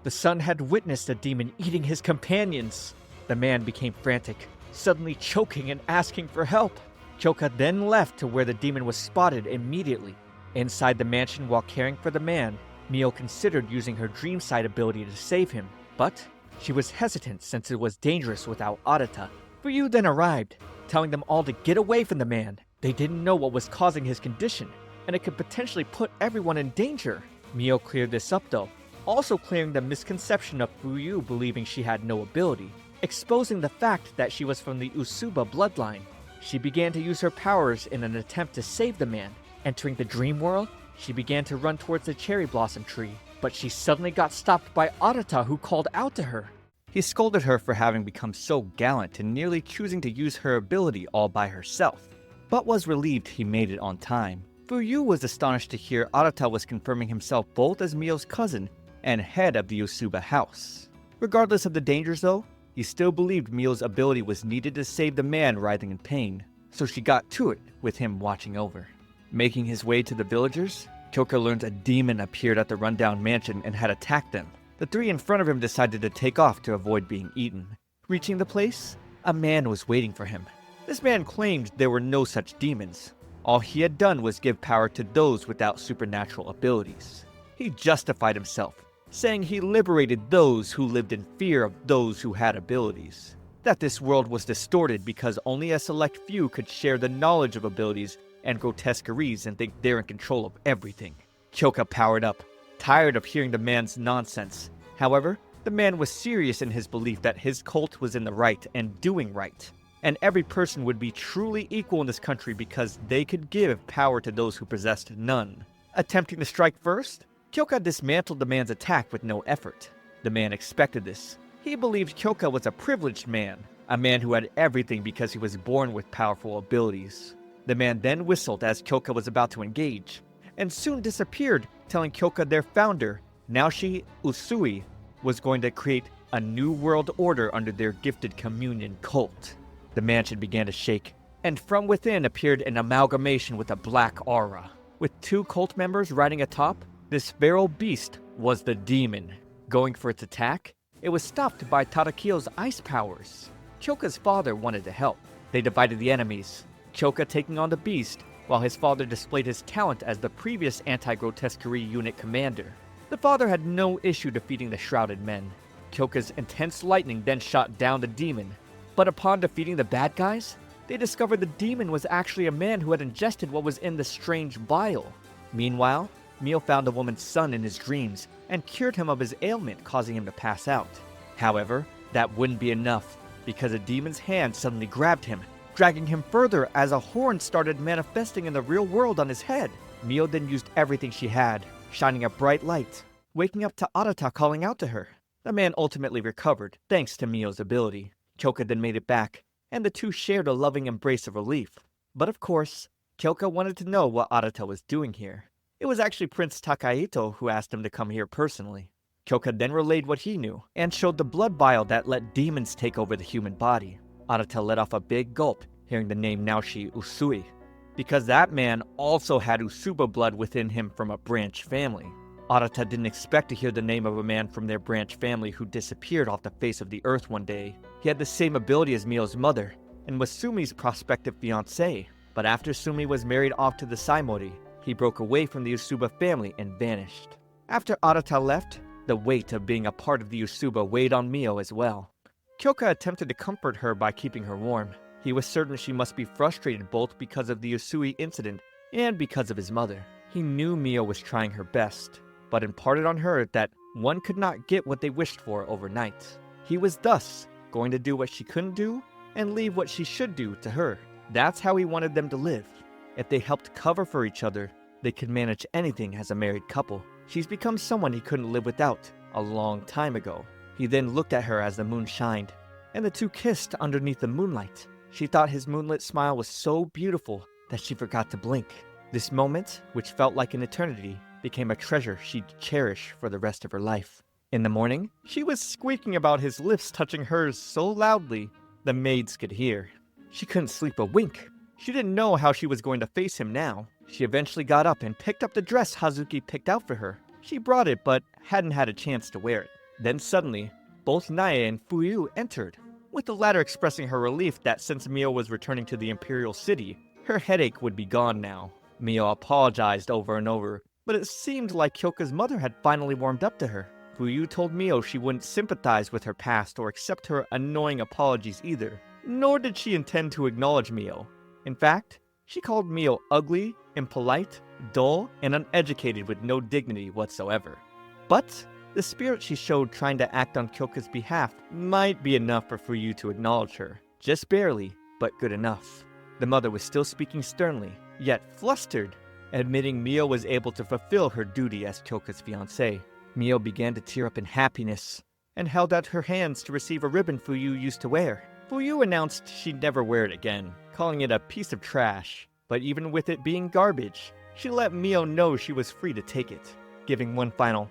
Speaker 1: The son had witnessed a demon eating his companions. The man became frantic, suddenly choking and asking for help. Kyoka then left to where the demon was spotted immediately. Inside the mansion while caring for the man, Mio considered using her dream sight ability to save him, but she was hesitant since it was dangerous without Arata. Fuyu then arrived, telling them all to get away from the man. They didn't know what was causing his condition, and it could potentially put everyone in danger. Mio cleared this up though, also clearing the misconception of Fuyu believing she had no ability, exposing the fact that she was from the Usuba bloodline. She began to use her powers in an attempt to save the man. Entering the dream world, she began to run towards the cherry blossom tree, but she suddenly got stopped by Arata, who called out to her. He scolded her for having become so gallant and nearly choosing to use her ability all by herself, but was relieved he made it on time. Fuyu was astonished to hear Arata was confirming himself both as Mio's cousin and head of the Usuba house. Regardless of the dangers though, he still believed Mio's ability was needed to save the man writhing in pain, so she got to it with him watching over. Making his way to the villagers, Kyoka learned a demon appeared at the rundown mansion and had attacked them. The three in front of him decided to take off to avoid being eaten. Reaching the place, a man was waiting for him. This man claimed there were no such demons. All he had done was give power to those without supernatural abilities. He justified himself, saying he liberated those who lived in fear of those who had abilities. That this world was distorted because only a select few could share the knowledge of abilities and grotesqueries and think they're in control of everything. Kyoka powered up, tired of hearing the man's nonsense. However, the man was serious in his belief that his cult was in the right and doing right, and every person would be truly equal in this country because they could give power to those who possessed none. Attempting to strike first, Kyoka dismantled the man's attack with no effort. The man expected this. He believed Kyoka was a privileged man, a man who had everything because he was born with powerful abilities. The man then whistled as Kyoka was about to engage, and soon disappeared, telling Kyoka their founder, Naoshi Usui, was going to create a new world order under their gifted communion cult. The mansion began to shake, and from within appeared an amalgamation with a black aura. With two cult members riding atop, this feral beast was the demon. Going for its attack, it was stopped by Tadakiyo's ice powers. Kyoka's father wanted to help. They divided the enemies, Kyoka taking on the beast, while his father displayed his talent as the previous anti-grotesquerie unit commander. The father had no issue defeating the shrouded men. Kyoka's intense lightning then shot down the demon, but upon defeating the bad guys, they discovered the demon was actually a man who had ingested what was in the strange vial. Meanwhile, Mio found the woman's son in his dreams and cured him of his ailment, causing him to pass out. However, that wouldn't be enough, because a demon's hand suddenly grabbed him, dragging him further as a horn started manifesting in the real world on his head. Mio then used everything she had, shining a bright light, waking up to Arata calling out to her. The man ultimately recovered, thanks to Mio's ability. Kyoka then made it back, and the two shared a loving embrace of relief. But of course, Kyoka wanted to know what Arata was doing here. It was actually Prince Takahito who asked him to come here personally. Kyoka then relayed what he knew, and showed the blood vial that let demons take over the human body. Arata let off a big gulp, hearing the name Naoshi Usui, because that man also had Usuba blood within him from a branch family. Arata didn't expect to hear the name of a man from their branch family who disappeared off the face of the earth one day. He had the same ability as Mio's mother, and was Sumi's prospective fiancé. But after Sumi was married off to the Saimori, he broke away from the Usuba family and vanished. After Arata left, the weight of being a part of the Usuba weighed on Mio as well. Kyoka attempted to comfort her by keeping her warm. He was certain she must be frustrated both because of the Usui incident and because of his mother. He knew Mio was trying her best, but imparted on her that one could not get what they wished for overnight. He was thus going to do what she couldn't do and leave what she should do to her. That's how he wanted them to live. If they helped cover for each other, they could manage anything as a married couple. She's become someone he couldn't live without a long time ago. He then looked at her as the moon shined, and the two kissed underneath the moonlight. She thought his moonlit smile was so beautiful that she forgot to blink. This moment, which felt like an eternity, became a treasure she'd cherish for the rest of her life. In the morning, she was squeaking about his lips touching hers so loudly the maids could hear. She couldn't sleep a wink. She didn't know how she was going to face him now. She eventually got up and picked up the dress Hazuki picked out for her. She brought it but hadn't had a chance to wear it. Then suddenly, both Nae and Fuyu entered, with the latter expressing her relief that since Mio was returning to the Imperial City, her headache would be gone now. Mio apologized over and over, but it seemed like Kyoka's mother had finally warmed up to her. Fuyu told Mio she wouldn't sympathize with her past or accept her annoying apologies either, nor did she intend to acknowledge Mio. In fact, she called Mio ugly, impolite, dull, and uneducated with no dignity whatsoever. But the spirit she showed trying to act on Kyoka's behalf might be enough for Fuyu to acknowledge her. Just barely, but good enough. The mother was still speaking sternly, yet flustered, admitting Mio was able to fulfill her duty as Kyoka's fiancé. Mio began to tear up in happiness, and held out her hands to receive a ribbon Fuyu used to wear. Fuyu announced she'd never wear it again, calling it a piece of trash. But even with it being garbage, she let Mio know she was free to take it, giving one final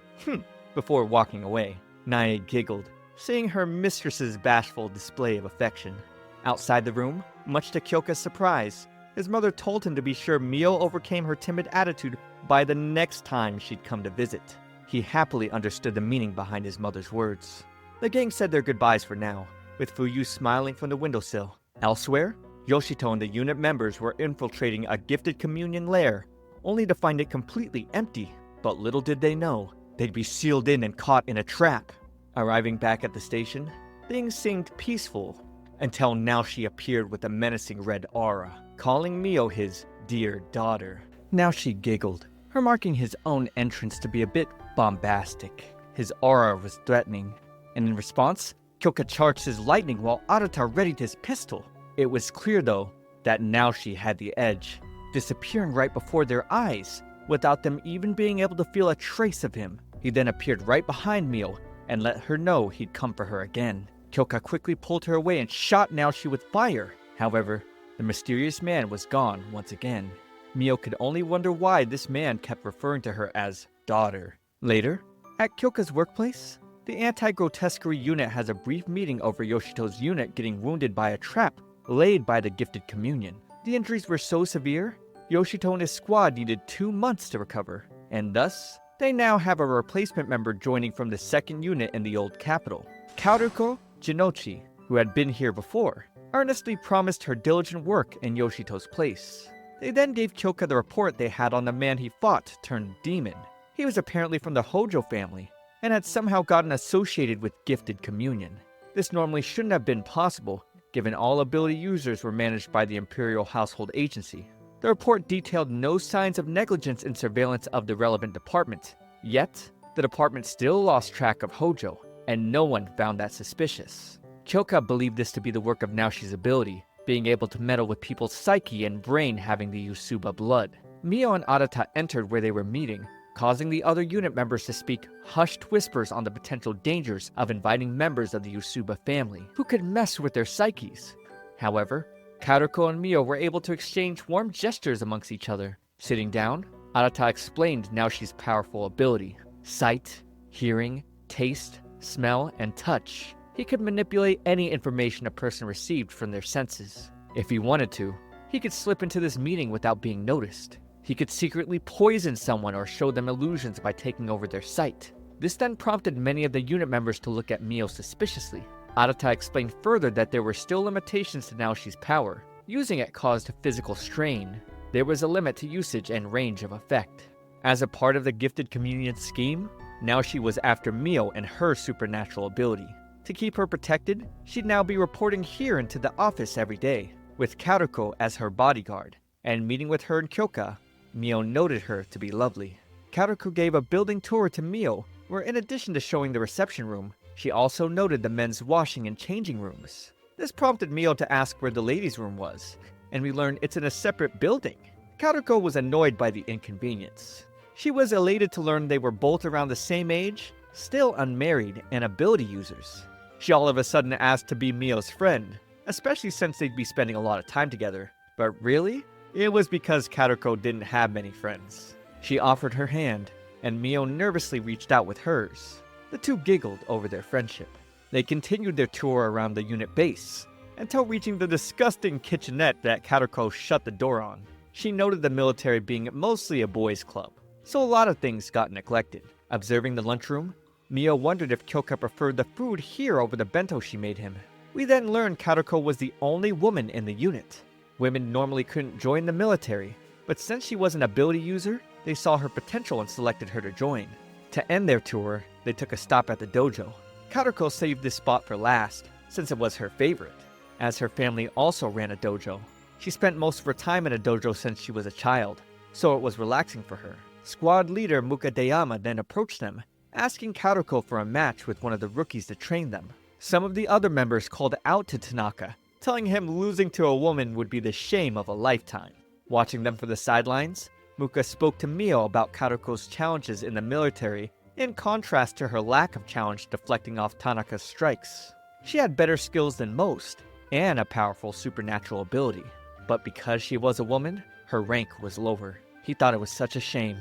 Speaker 1: before walking away. Nae giggled, seeing her mistress's bashful display of affection. Outside the room, much to Kyoka's surprise, his mother told him to be sure Mio overcame her timid attitude by the next time she'd come to visit. He happily understood the meaning behind his mother's words. The gang said their goodbyes for now, with Fuyu smiling from the windowsill. Elsewhere, Yoshito and the unit members were infiltrating a gifted communion lair, only to find it completely empty. But little did they know, they'd be sealed in and caught in a trap. Arriving back at the station, things seemed peaceful, until Naoshi appeared with a menacing red aura, calling Mio his dear daughter. Naoshi giggled, remarking his own entrance to be a bit bombastic. His aura was threatening, and in response, Kyoka charged his lightning while Arata readied his pistol. It was clear, though, that Naoshi had the edge, disappearing right before their eyes, without them even being able to feel a trace of him. He then appeared right behind Mio, and let her know he'd come for her again. Kyoka quickly pulled her away and shot Naoshi with fire. However, the mysterious man was gone once again. Mio could only wonder why this man kept referring to her as daughter. Later, at Kyoka's workplace, the anti-grotesquerie unit has a brief meeting over Yoshito's unit getting wounded by a trap laid by the gifted communion. The injuries were so severe, Yoshito and his squad needed 2 months to recover, and thus, they now have a replacement member joining from the second unit in the old capital. Kaoruko Jinochi, who had been here before, earnestly promised her diligent work in Yoshito's place. They then gave Kyoka the report they had on the man he fought turned demon. He was apparently from the Hojo family, and had somehow gotten associated with gifted communion. This normally shouldn't have been possible, given all ability users were managed by the Imperial Household Agency. The report detailed no signs of negligence in surveillance of the relevant department. Yet, the department still lost track of Hojo, and no one found that suspicious. Kyoka believed this to be the work of Naoshi's ability, being able to meddle with people's psyche and brain having the Usuba blood. Mio and Arata entered where they were meeting, causing the other unit members to speak hushed whispers on the potential dangers of inviting members of the Yusuba family, who could mess with their psyches. However, Karuko and Mio were able to exchange warm gestures amongst each other. Sitting down, Arata explained Naoshi's powerful ability: sight, hearing, taste, smell, and touch. He could manipulate any information a person received from their senses. If he wanted to, he could slip into this meeting without being noticed. He could secretly poison someone or show them illusions by taking over their sight. This then prompted many of the unit members to look at Mio suspiciously. Arata explained further that there were still limitations to Naoshi's power. Using it caused physical strain. There was a limit to usage and range of effect. As a part of the gifted communion scheme, Naoshi was after Mio and her supernatural ability. To keep her protected, she'd now be reporting here into the office every day, with Karuko as her bodyguard. And meeting with her in Kyoka, Mio noted her to be lovely. Karuko gave a building tour to Mio, where in addition to showing the reception room, she also noted the men's washing and changing rooms. This prompted Mio to ask where the ladies' room was, and we learned it's in a separate building. Karuko was annoyed by the inconvenience. She was elated to learn they were both around the same age, still unmarried, and ability users. She all of a sudden asked to be Mio's friend, especially since they'd be spending a lot of time together. But really, it was because Karuko didn't have many friends. She offered her hand, and Mio nervously reached out with hers. The two giggled over their friendship. They continued their tour around the unit base, until reaching the disgusting kitchenette that Karuko shut the door on. She noted the military being mostly a boys' club, so a lot of things got neglected. Observing the lunchroom, Mio wondered if Kyoka preferred the food here over the bento she made him. We then learned Karuko was the only woman in the unit. Women normally couldn't join the military, but since she was an ability user, they saw her potential and selected her to join. To end their tour, they took a stop at the dojo. Karuko saved this spot for last, since it was her favorite, as her family also ran a dojo. She spent most of her time in a dojo since she was a child, so it was relaxing for her. Squad leader Mukadeyama then approached them, asking Karuko for a match with one of the rookies to train them. Some of the other members called out to Tanaka, telling him losing to a woman would be the shame of a lifetime. Watching them from the sidelines, Muka spoke to Mio about Karuko's challenges in the military, in contrast to her lack of challenge deflecting off Tanaka's strikes. She had better skills than most, and a powerful supernatural ability. But because she was a woman, her rank was lower. He thought it was such a shame.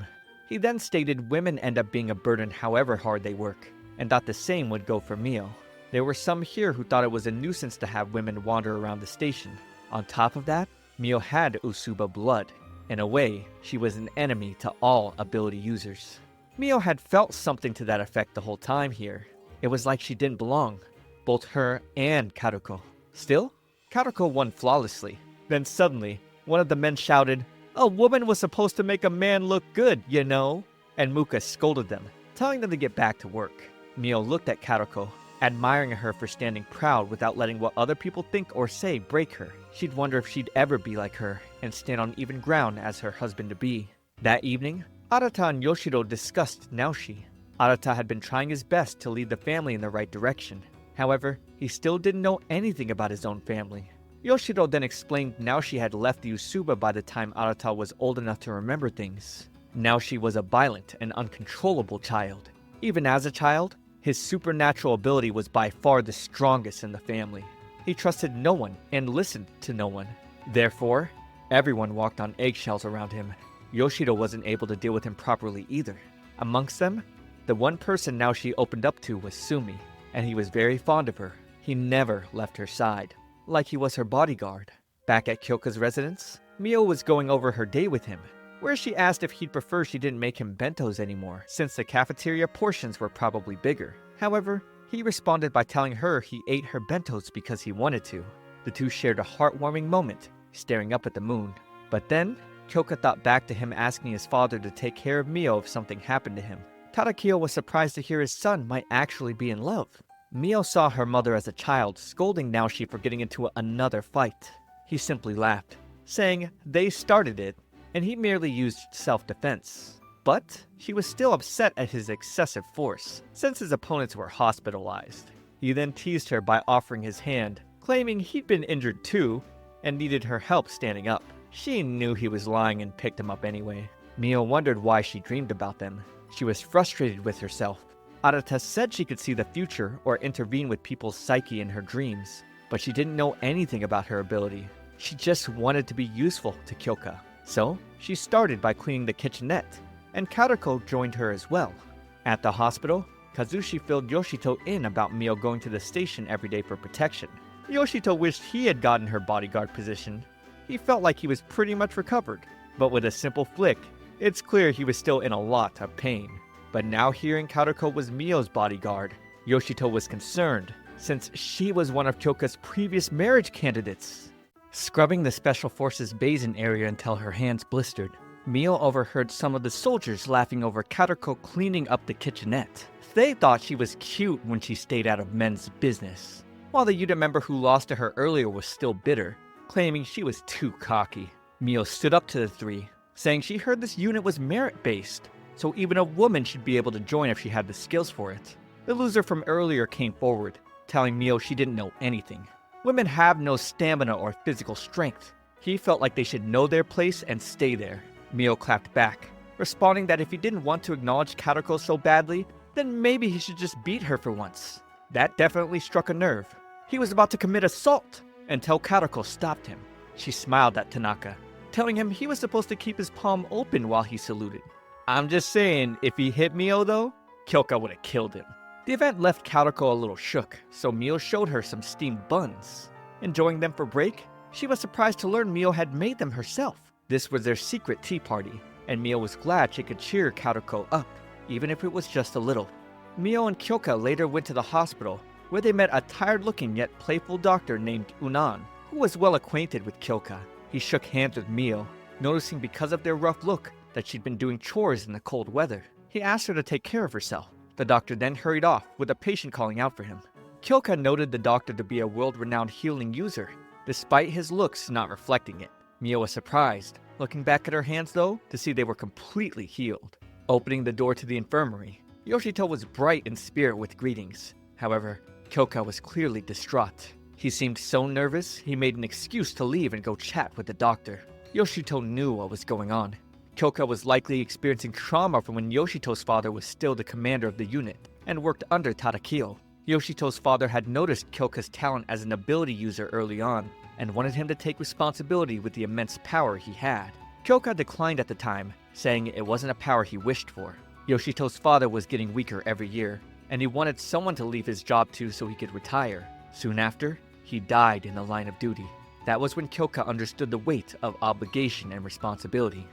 Speaker 1: He then stated women end up being a burden however hard they work, and thought the same would go for Mio. There were some here who thought it was a nuisance to have women wander around the station. On top of that, Mio had Usuba blood. In a way, she was an enemy to all ability users. Mio had felt something to that effect the whole time here. It was like she didn't belong, both her and Karuko. Still, Karuko won flawlessly. Then suddenly, one of the men shouted, "A woman was supposed to make a man look good, you know." And Muka scolded them, telling them to get back to work. Mio looked at Karuko, admiring her for standing proud without letting what other people think or say break her. She'd wonder if she'd ever be like her and stand on even ground as her husband-to-be. That evening, Arata and Yoshiro discussed Naoshi. Arata had been trying his best to lead the family in the right direction. However, he still didn't know anything about his own family. Yoshiro then explained Naoshi had left the Usuba by the time Arata was old enough to remember things. Naoshi was a violent and uncontrollable child. Even as a child, his supernatural ability was by far the strongest in the family. He trusted no one and listened to no one. Therefore, everyone walked on eggshells around him. Yoshiro wasn't able to deal with him properly either. Amongst them, the one person Naoshi opened up to was Sumi, and he was very fond of her. He never left her side, like he was her bodyguard. Back at Kyoka's residence, Mio was going over her day with him, where she asked if he'd prefer she didn't make him bentos anymore, since the cafeteria portions were probably bigger. However, he responded by telling her he ate her bentos because he wanted to. The two shared a heartwarming moment, staring up at the moon. But then, Kyoka thought back to him asking his father to take care of Mio if something happened to him. Tadakiyo was surprised to hear his son might actually be in love. Mio saw her mother as a child, scolding Naoshi for getting into another fight. He simply laughed, saying they started it, and he merely used self-defense. But she was still upset at his excessive force, since his opponents were hospitalized. He then teased her by offering his hand, claiming he'd been injured too, and needed her help standing up. She knew he was lying and picked him up anyway. Mio wondered why she dreamed about them. She was frustrated with herself. Arata said she could see the future or intervene with people's psyche in her dreams, but she didn't know anything about her ability. She just wanted to be useful to Kyoka. So, she started by cleaning the kitchenette, and Karuko joined her as well. At the hospital, Kazushi filled Yoshito in about Mio going to the station every day for protection. Yoshito wished he had gotten her bodyguard position. He felt like he was pretty much recovered, but with a simple flick, it's clear he was still in a lot of pain. But now hearing Karuko was Mio's bodyguard, Yoshito was concerned, since she was one of Kyoka's previous marriage candidates. Scrubbing the Special Forces basin area until her hands blistered, Mio overheard some of the soldiers laughing over Karuko cleaning up the kitchenette. They thought she was cute when she stayed out of men's business, while the unit member who lost to her earlier was still bitter, claiming she was too cocky. Mio stood up to the three, saying she heard this unit was merit-based, so even a woman should be able to join if she had the skills for it. The loser from earlier came forward, telling Mio she didn't know anything. Women have no stamina or physical strength. He felt like they should know their place and stay there. Mio clapped back, responding that if he didn't want to acknowledge Karuko so badly, then maybe he should just beat her for once. That definitely struck a nerve. He was about to commit assault until Karuko stopped him. She smiled at Tanaka, telling him he was supposed to keep his palm open while he saluted. I'm just saying, if he hit Mio though, Kyoka would have killed him. The event left Karuko a little shook, so Mio showed her some steamed buns. Enjoying them for break, she was surprised to learn Mio had made them herself. This was their secret tea party, and Mio was glad she could cheer Karuko up, even if it was just a little. Mio and Kyoka later went to the hospital, where they met a tired-looking yet playful doctor named Unan, who was well acquainted with Kyoka. He shook hands with Mio, noticing because of their rough look that she'd been doing chores in the cold weather. He asked her to take care of herself. The doctor then hurried off, with a patient calling out for him. Kyoka noted the doctor to be a world-renowned healing user, despite his looks not reflecting it. Mio was surprised, looking back at her hands though, to see they were completely healed. Opening the door to the infirmary, Yoshito was bright in spirit with greetings. However, Kyoka was clearly distraught. He seemed so nervous, he made an excuse to leave and go chat with the doctor. Yoshito knew what was going on. Kyoka was likely experiencing trauma from when Yoshito's father was still the commander of the unit and worked under Tadakio. Yoshito's father had noticed Kyoka's talent as an ability user early on and wanted him to take responsibility with the immense power he had. Kyoka declined at the time, saying it wasn't a power he wished for. Yoshito's father was getting weaker every year, and he wanted someone to leave his job to so he could retire. Soon after, he died in the line of duty. That was when Kyoka understood the weight of obligation and responsibility.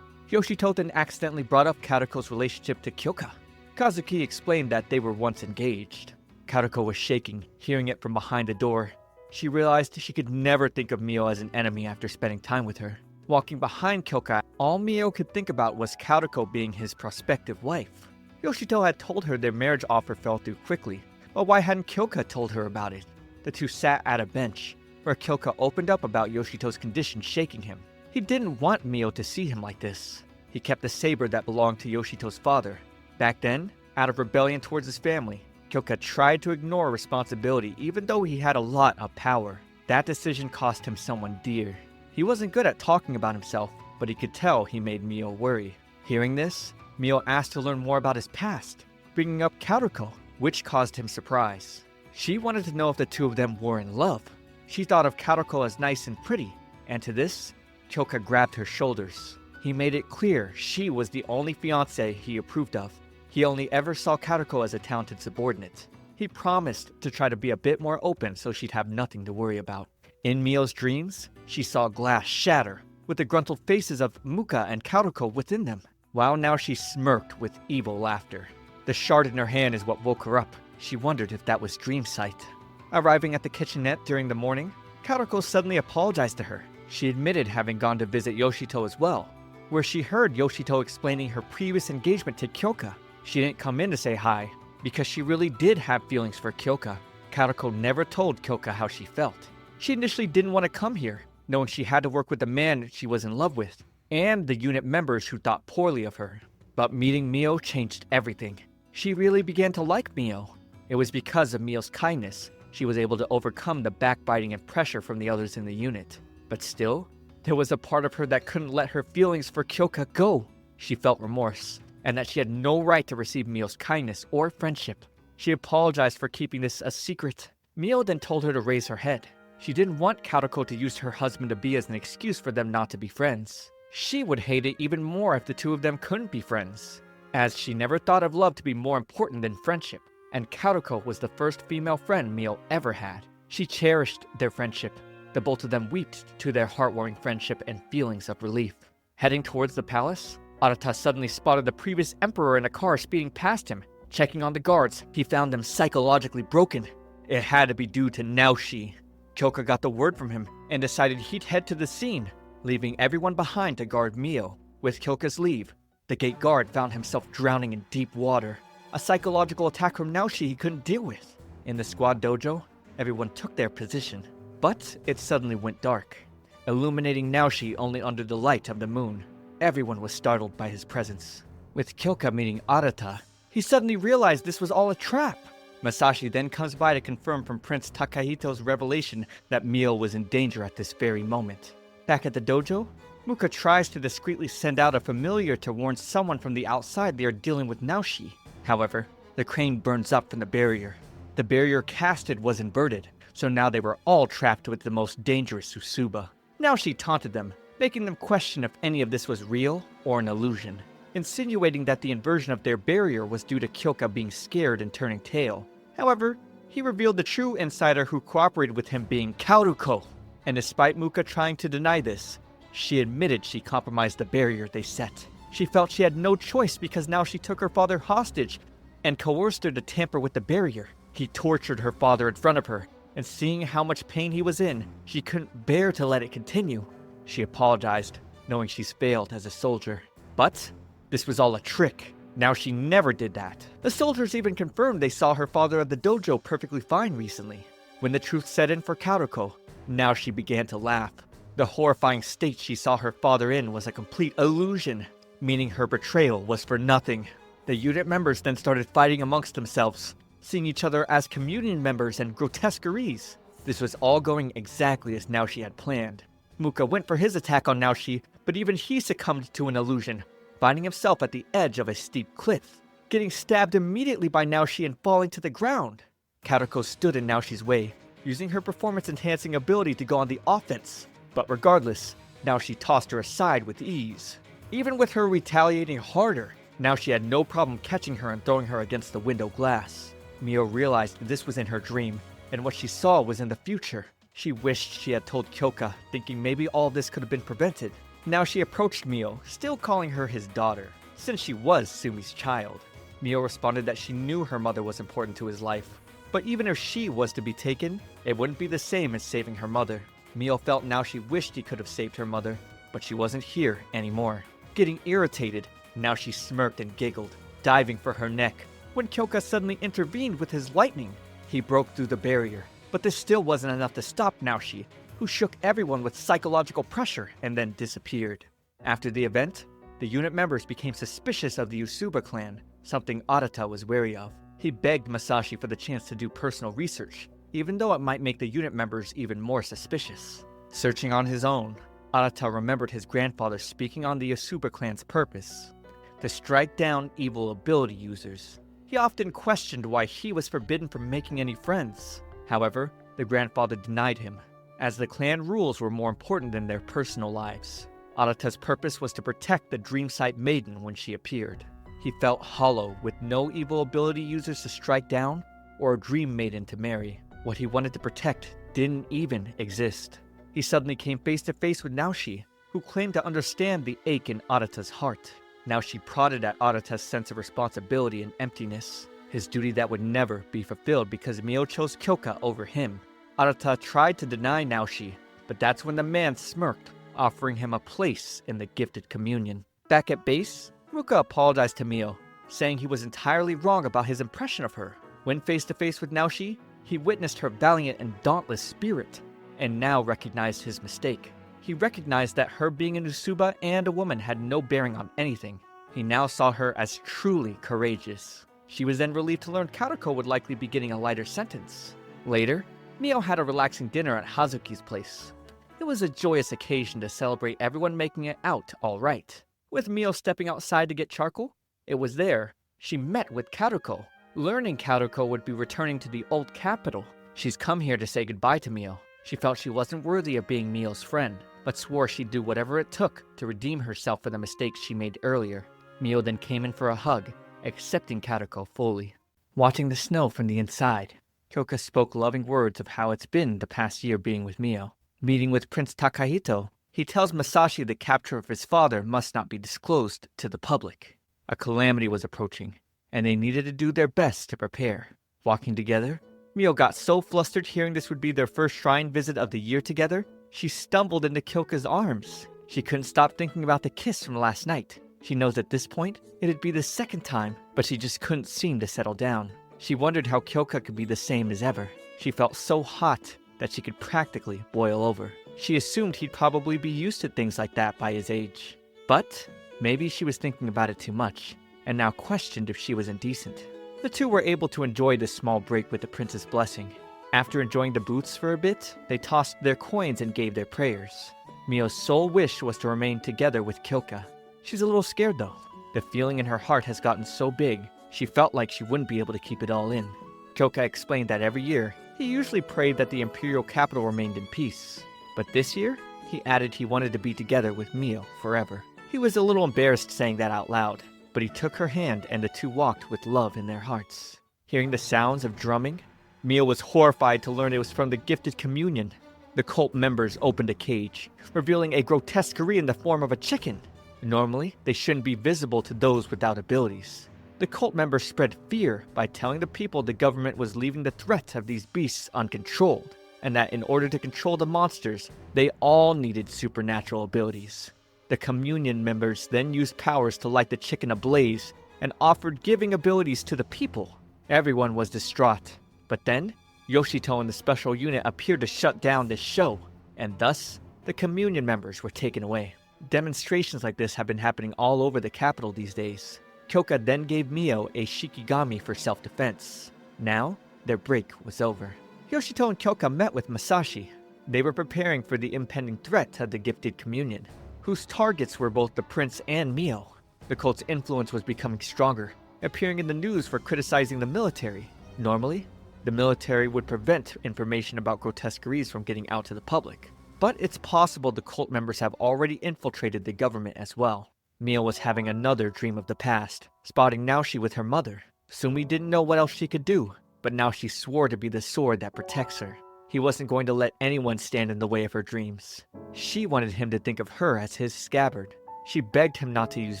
Speaker 1: Yoshito then accidentally brought up Karuko's relationship to Kyoka. Kazuki explained that they were once engaged. Karuko was shaking, hearing it from behind the door. She realized she could never think of Mio as an enemy after spending time with her. Walking behind Kyoka, all Mio could think about was Karuko being his prospective wife. Yoshito had told her their marriage offer fell through quickly, but why hadn't Kyoka told her about it? The two sat at a bench, where Kyoka opened up about Yoshito's condition shaking him. He didn't want Mio to see him like this. He kept the saber that belonged to Yoshito's father. Back then, out of rebellion towards his family, Kyoka tried to ignore responsibility even though he had a lot of power. That decision cost him someone dear. He wasn't good at talking about himself, but he could tell he made Mio worry. Hearing this, Mio asked to learn more about his past, bringing up Karuko, which caused him surprise. She wanted to know if the two of them were in love. She thought of Karuko as nice and pretty, and to this, Kyoka grabbed her shoulders. He made it clear she was the only fiancé he approved of. He only ever saw Karuko as a talented subordinate. He promised to try to be a bit more open so she'd have nothing to worry about. In Mio's dreams, she saw glass shatter, with the gruntled faces of Muka and Karuko within them, while now she smirked with evil laughter. The shard in her hand is what woke her up. She wondered if that was dream sight. Arriving at the kitchenette during the morning, Karuko suddenly apologized to her. She admitted having gone to visit Yoshito as well, where she heard Yoshito explaining her previous engagement to Kyoka. She didn't come in to say hi, because she really did have feelings for Kyoka. Karuko never told Kyoka how she felt. She initially didn't want to come here, knowing she had to work with the man she was in love with, and the unit members who thought poorly of her. But meeting Mio changed everything. She really began to like Mio. It was because of Mio's kindness she was able to overcome the backbiting and pressure from the others in the unit. But still, there was a part of her that couldn't let her feelings for Kyoka go. She felt remorse, and that she had no right to receive Mio's kindness or friendship. She apologized for keeping this a secret. Mio then told her to raise her head. She didn't want Karuko to use her husband to be as an excuse for them not to be friends. She would hate it even more if the two of them couldn't be friends, as she never thought of love to be more important than friendship, and Karuko was the first female friend Mio ever had. She cherished their friendship. The both of them wept to their heartwarming friendship and feelings of relief. Heading towards the palace, Arata suddenly spotted the previous emperor in a car speeding past him. Checking on the guards, he found them psychologically broken. It had to be due to Naoshi. Kyoka got the word from him and decided he'd head to the scene, leaving everyone behind to guard Mio. With Kyoka's leave, the gate guard found himself drowning in deep water, a psychological attack from Naoshi he couldn't deal with. In the squad dojo, everyone took their position, but it suddenly went dark, illuminating Naoshi only under the light of the moon. Everyone was startled by his presence. With Kyoka meeting Arata, he suddenly realized this was all a trap. Masashi then comes by to confirm from Prince Takahito's revelation that Mio was in danger at this very moment. Back at the dojo, Muka tries to discreetly send out a familiar to warn someone from the outside they are dealing with Naoshi. However, the crane burns up from the barrier. The barrier casted was inverted, so now they were all trapped with the most dangerous Usuba. Naoshi taunted them, making them question if any of this was real or an illusion, insinuating that the inversion of their barrier was due to Kyoka being scared and turning tail. However, he revealed the true insider who cooperated with him being Karuko, and despite Muka trying to deny this, she admitted she compromised the barrier they set. She felt she had no choice because now she took her father hostage and coerced her to tamper with the barrier. He tortured her father in front of her, and seeing how much pain he was in, she couldn't bear to let it continue. She apologized, knowing she's failed as a soldier. But this was all a trick. Now she never did that. The soldiers even confirmed they saw her father at the dojo perfectly fine recently. When the truth set in for Karuko, now she began to laugh. The horrifying state she saw her father in was a complete illusion, meaning her betrayal was for nothing. The unit members then started fighting amongst themselves, seeing each other as communion members and grotesqueries. This was all going exactly as Naoshi had planned. Muka went for his attack on Naoshi, but even he succumbed to an illusion, finding himself at the edge of a steep cliff, getting stabbed immediately by Naoshi and falling to the ground. Karuko stood in Naoshi's way, using her performance-enhancing ability to go on the offense. But regardless, Naoshi tossed her aside with ease. Even with her retaliating harder, Naoshi had no problem catching her and throwing her against the window glass. Mio realized this was in her dream, and what she saw was in the future. She wished she had told Kyoka, thinking maybe all this could have been prevented. Now she approached Mio, still calling her his daughter, since she was Sumi's child. Mio responded that she knew her mother was important to his life, but even if she was to be taken, it wouldn't be the same as saving her mother. Mio felt now she wished he could have saved her mother, but she wasn't here anymore. Getting irritated, now she smirked and giggled, diving for her neck, when Kyoka suddenly intervened with his lightning. He broke through the barrier, but this still wasn't enough to stop Naoshi, who shook everyone with psychological pressure and then disappeared. After the event, the unit members became suspicious of the Usuba clan, something Arata was wary of. He begged Masashi for the chance to do personal research, even though it might make the unit members even more suspicious. Searching on his own, Arata remembered his grandfather speaking on the Usuba clan's purpose: to strike down evil ability users. He often questioned why he was forbidden from making any friends. However, the grandfather denied him, as the clan rules were more important than their personal lives. Arata's purpose was to protect the Dreamsight Maiden when she appeared. He felt hollow with no evil ability users to strike down or a Dream Maiden to marry. What he wanted to protect didn't even exist. He suddenly came face to face with Naoshi, who claimed to understand the ache in Arata's heart. Naoshi prodded at Arata's sense of responsibility and emptiness, his duty that would never be fulfilled because Mio chose Kyoka over him. Arata tried to deny Naoshi, but that's when the man smirked, offering him a place in the gifted communion. Back at base, Muka apologized to Mio, saying he was entirely wrong about his impression of her. When face to face with Naoshi, he witnessed her valiant and dauntless spirit, and now recognized his mistake. He recognized that her being an Usuba and a woman had no bearing on anything. He now saw her as truly courageous. She was then relieved to learn Karuko would likely be getting a lighter sentence. Later, Mio had a relaxing dinner at Hazuki's place. It was a joyous occasion to celebrate everyone making it out all right. With Mio stepping outside to get charcoal, it was there she met with Karuko. Learning Karuko would be returning to the old capital, she's come here to say goodbye to Mio. She felt she wasn't worthy of being Mio's friend, but swore she'd do whatever it took to redeem herself for the mistakes she made earlier. Mio then came in for a hug, accepting Karuko fully. Watching the snow from the inside, Kyoka spoke loving words of how it's been the past year being with Mio. Meeting with Prince Takahito, he tells Masashi the capture of his father must not be disclosed to the public. A calamity was approaching, and they needed to do their best to prepare. Walking together, Mio got so flustered hearing this would be their first shrine visit of the year together, she stumbled into Kyoka's arms. She couldn't stop thinking about the kiss from last night. She knows at this point, it'd be the second time, but she just couldn't seem to settle down. She wondered how Kyoka could be the same as ever. She felt so hot that she could practically boil over. She assumed he'd probably be used to things like that by his age. But maybe she was thinking about it too much, and now questioned if she was indecent. The two were able to enjoy this small break with the prince's blessing. After enjoying the booths for a bit, they tossed their coins and gave their prayers. Mio's sole wish was to remain together with Kyoka. She's a little scared though. The feeling in her heart has gotten so big, she felt like she wouldn't be able to keep it all in. Kyoka explained that every year, he usually prayed that the imperial capital remained in peace. But this year, he added he wanted to be together with Mio forever. He was a little embarrassed saying that out loud, but he took her hand and the two walked with love in their hearts. Hearing the sounds of drumming, Mio was horrified to learn it was from the gifted communion. The cult members opened a cage, revealing a grotesquerie in the form of a chicken. Normally, they shouldn't be visible to those without abilities. The cult members spread fear by telling the people the government was leaving the threat of these beasts uncontrolled, and that in order to control the monsters, they all needed supernatural abilities. The communion members then used powers to light the chicken ablaze and offered giving abilities to the people. Everyone was distraught, but then Yoshito and the special unit appeared to shut down this show, and thus the communion members were taken away. Demonstrations like this have been happening all over the capital these days. Kyoka then gave Mio a shikigami for self-defense. Now, their break was over. Yoshito and Kyoka met with Masashi. They were preparing for the impending threat of the gifted communion, whose targets were both the prince and Mio. The cult's influence was becoming stronger, appearing in the news for criticizing the military. Normally, the military would prevent information about grotesqueries from getting out to the public. But it's possible the cult members have already infiltrated the government as well. Mio was having another dream of the past, spotting Naoshi with her mother. Sumi didn't know what else she could do, but now she swore to be the sword that protects her. He wasn't going to let anyone stand in the way of her dreams. She wanted him to think of her as his scabbard. She begged him not to use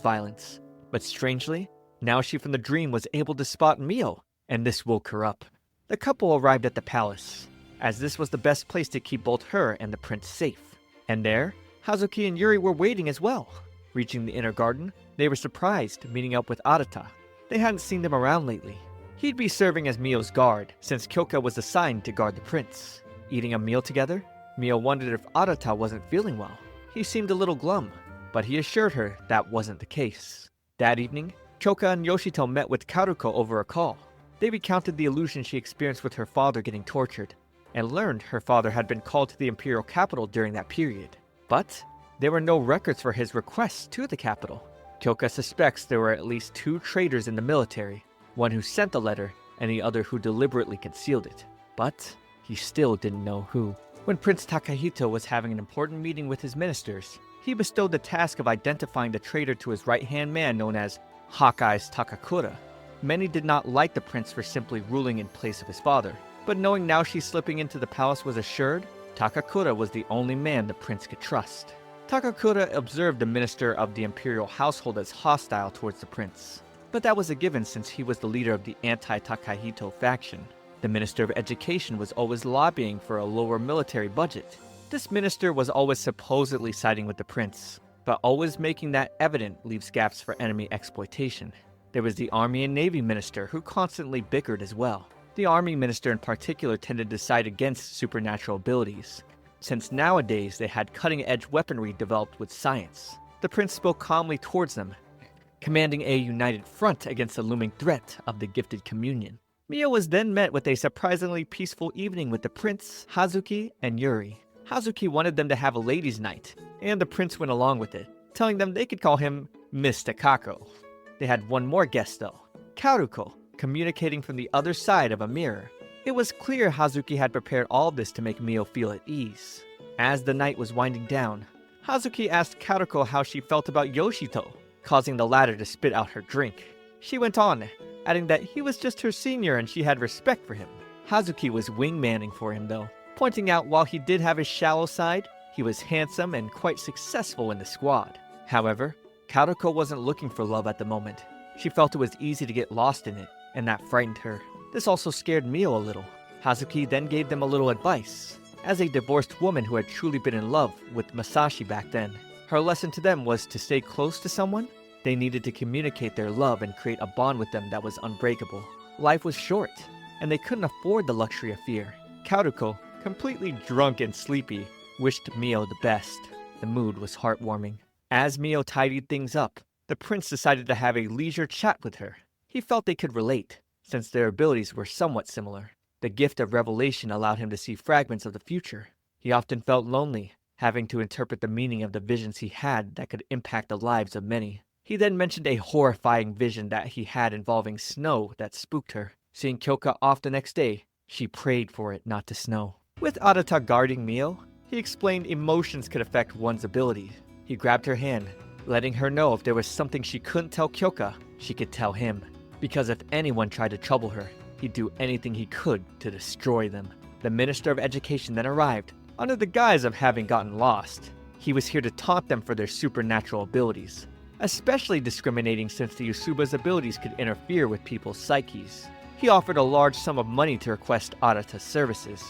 Speaker 1: violence. But strangely, Naoshi from the dream was able to spot Mio, and this woke her up. The couple arrived at the palace, as this was the best place to keep both her and the prince safe. And there, Hazuki and Yuri were waiting as well. Reaching the inner garden, they were surprised meeting up with Arata. They hadn't seen them around lately. He'd be serving as Mio's guard, since Kyoka was assigned to guard the prince. Eating a meal together, Mio wondered if Arata wasn't feeling well. He seemed a little glum, but he assured her that wasn't the case. That evening, Kyoka and Yoshito met with Karuko over a call. They recounted the illusion she experienced with her father getting tortured, and learned her father had been called to the imperial capital during that period. But there were no records for his requests to the capital. Kyoka suspects there were at least 2 traitors in the military, one who sent the letter and the other who deliberately concealed it. But he still didn't know who. When Prince Takahito was having an important meeting with his ministers, he bestowed the task of identifying the traitor to his right-hand man known as Hawkeye's Takakura. Many did not like the prince for simply ruling in place of his father, but knowing Naoshi slipping into the palace was assured, Takakura was the only man the prince could trust. Takakura observed the minister of the imperial household as hostile towards the prince, but that was a given since he was the leader of the anti-Takahito faction. The Minister of Education was always lobbying for a lower military budget. This minister was always supposedly siding with the prince, but always making that evident leaves gaps for enemy exploitation. There was the Army and Navy minister who constantly bickered as well. The Army minister in particular tended to side against supernatural abilities, since nowadays they had cutting-edge weaponry developed with science. The prince spoke calmly towards them, commanding a united front against the looming threat of the gifted communion. Mio was then met with a surprisingly peaceful evening with the prince, Hazuki, and Yuri. Hazuki wanted them to have a ladies' night, and the prince went along with it, telling them they could call him Miss Takako. They had one more guest though, Karuko, communicating from the other side of a mirror. It was clear Hazuki had prepared all this to make Mio feel at ease. As the night was winding down, Hazuki asked Karuko how she felt about Yoshito, causing the latter to spit out her drink. She went on, adding that he was just her senior and she had respect for him. Hazuki was wingmanning for him though, pointing out while he did have his shallow side, he was handsome and quite successful in the squad. However, Karuko wasn't looking for love at the moment. She felt it was easy to get lost in it, and that frightened her. This also scared Mio a little. Hazuki then gave them a little advice. As a divorced woman who had truly been in love with Masashi back then, her lesson to them was to stay close to someone. They needed to communicate their love and create a bond with them that was unbreakable. Life was short, and they couldn't afford the luxury of fear. Karuko, completely drunk and sleepy, wished Mio the best. The mood was heartwarming. As Mio tidied things up, the prince decided to have a leisure chat with her. He felt they could relate, since their abilities were somewhat similar. The gift of revelation allowed him to see fragments of the future. He often felt lonely, having to interpret the meaning of the visions he had that could impact the lives of many. He then mentioned a horrifying vision that he had involving snow that spooked her. Seeing Kyoka off the next day, she prayed for it not to snow. With Arata guarding Mio, he explained emotions could affect one's ability. He grabbed her hand, letting her know if there was something she couldn't tell Kyoka, she could tell him. Because if anyone tried to trouble her, he'd do anything he could to destroy them. The Minister of Education then arrived, under the guise of having gotten lost. He was here to taunt them for their supernatural abilities, especially discriminating since the Yusuba's abilities could interfere with people's psyches. He offered a large sum of money to request Arata's services.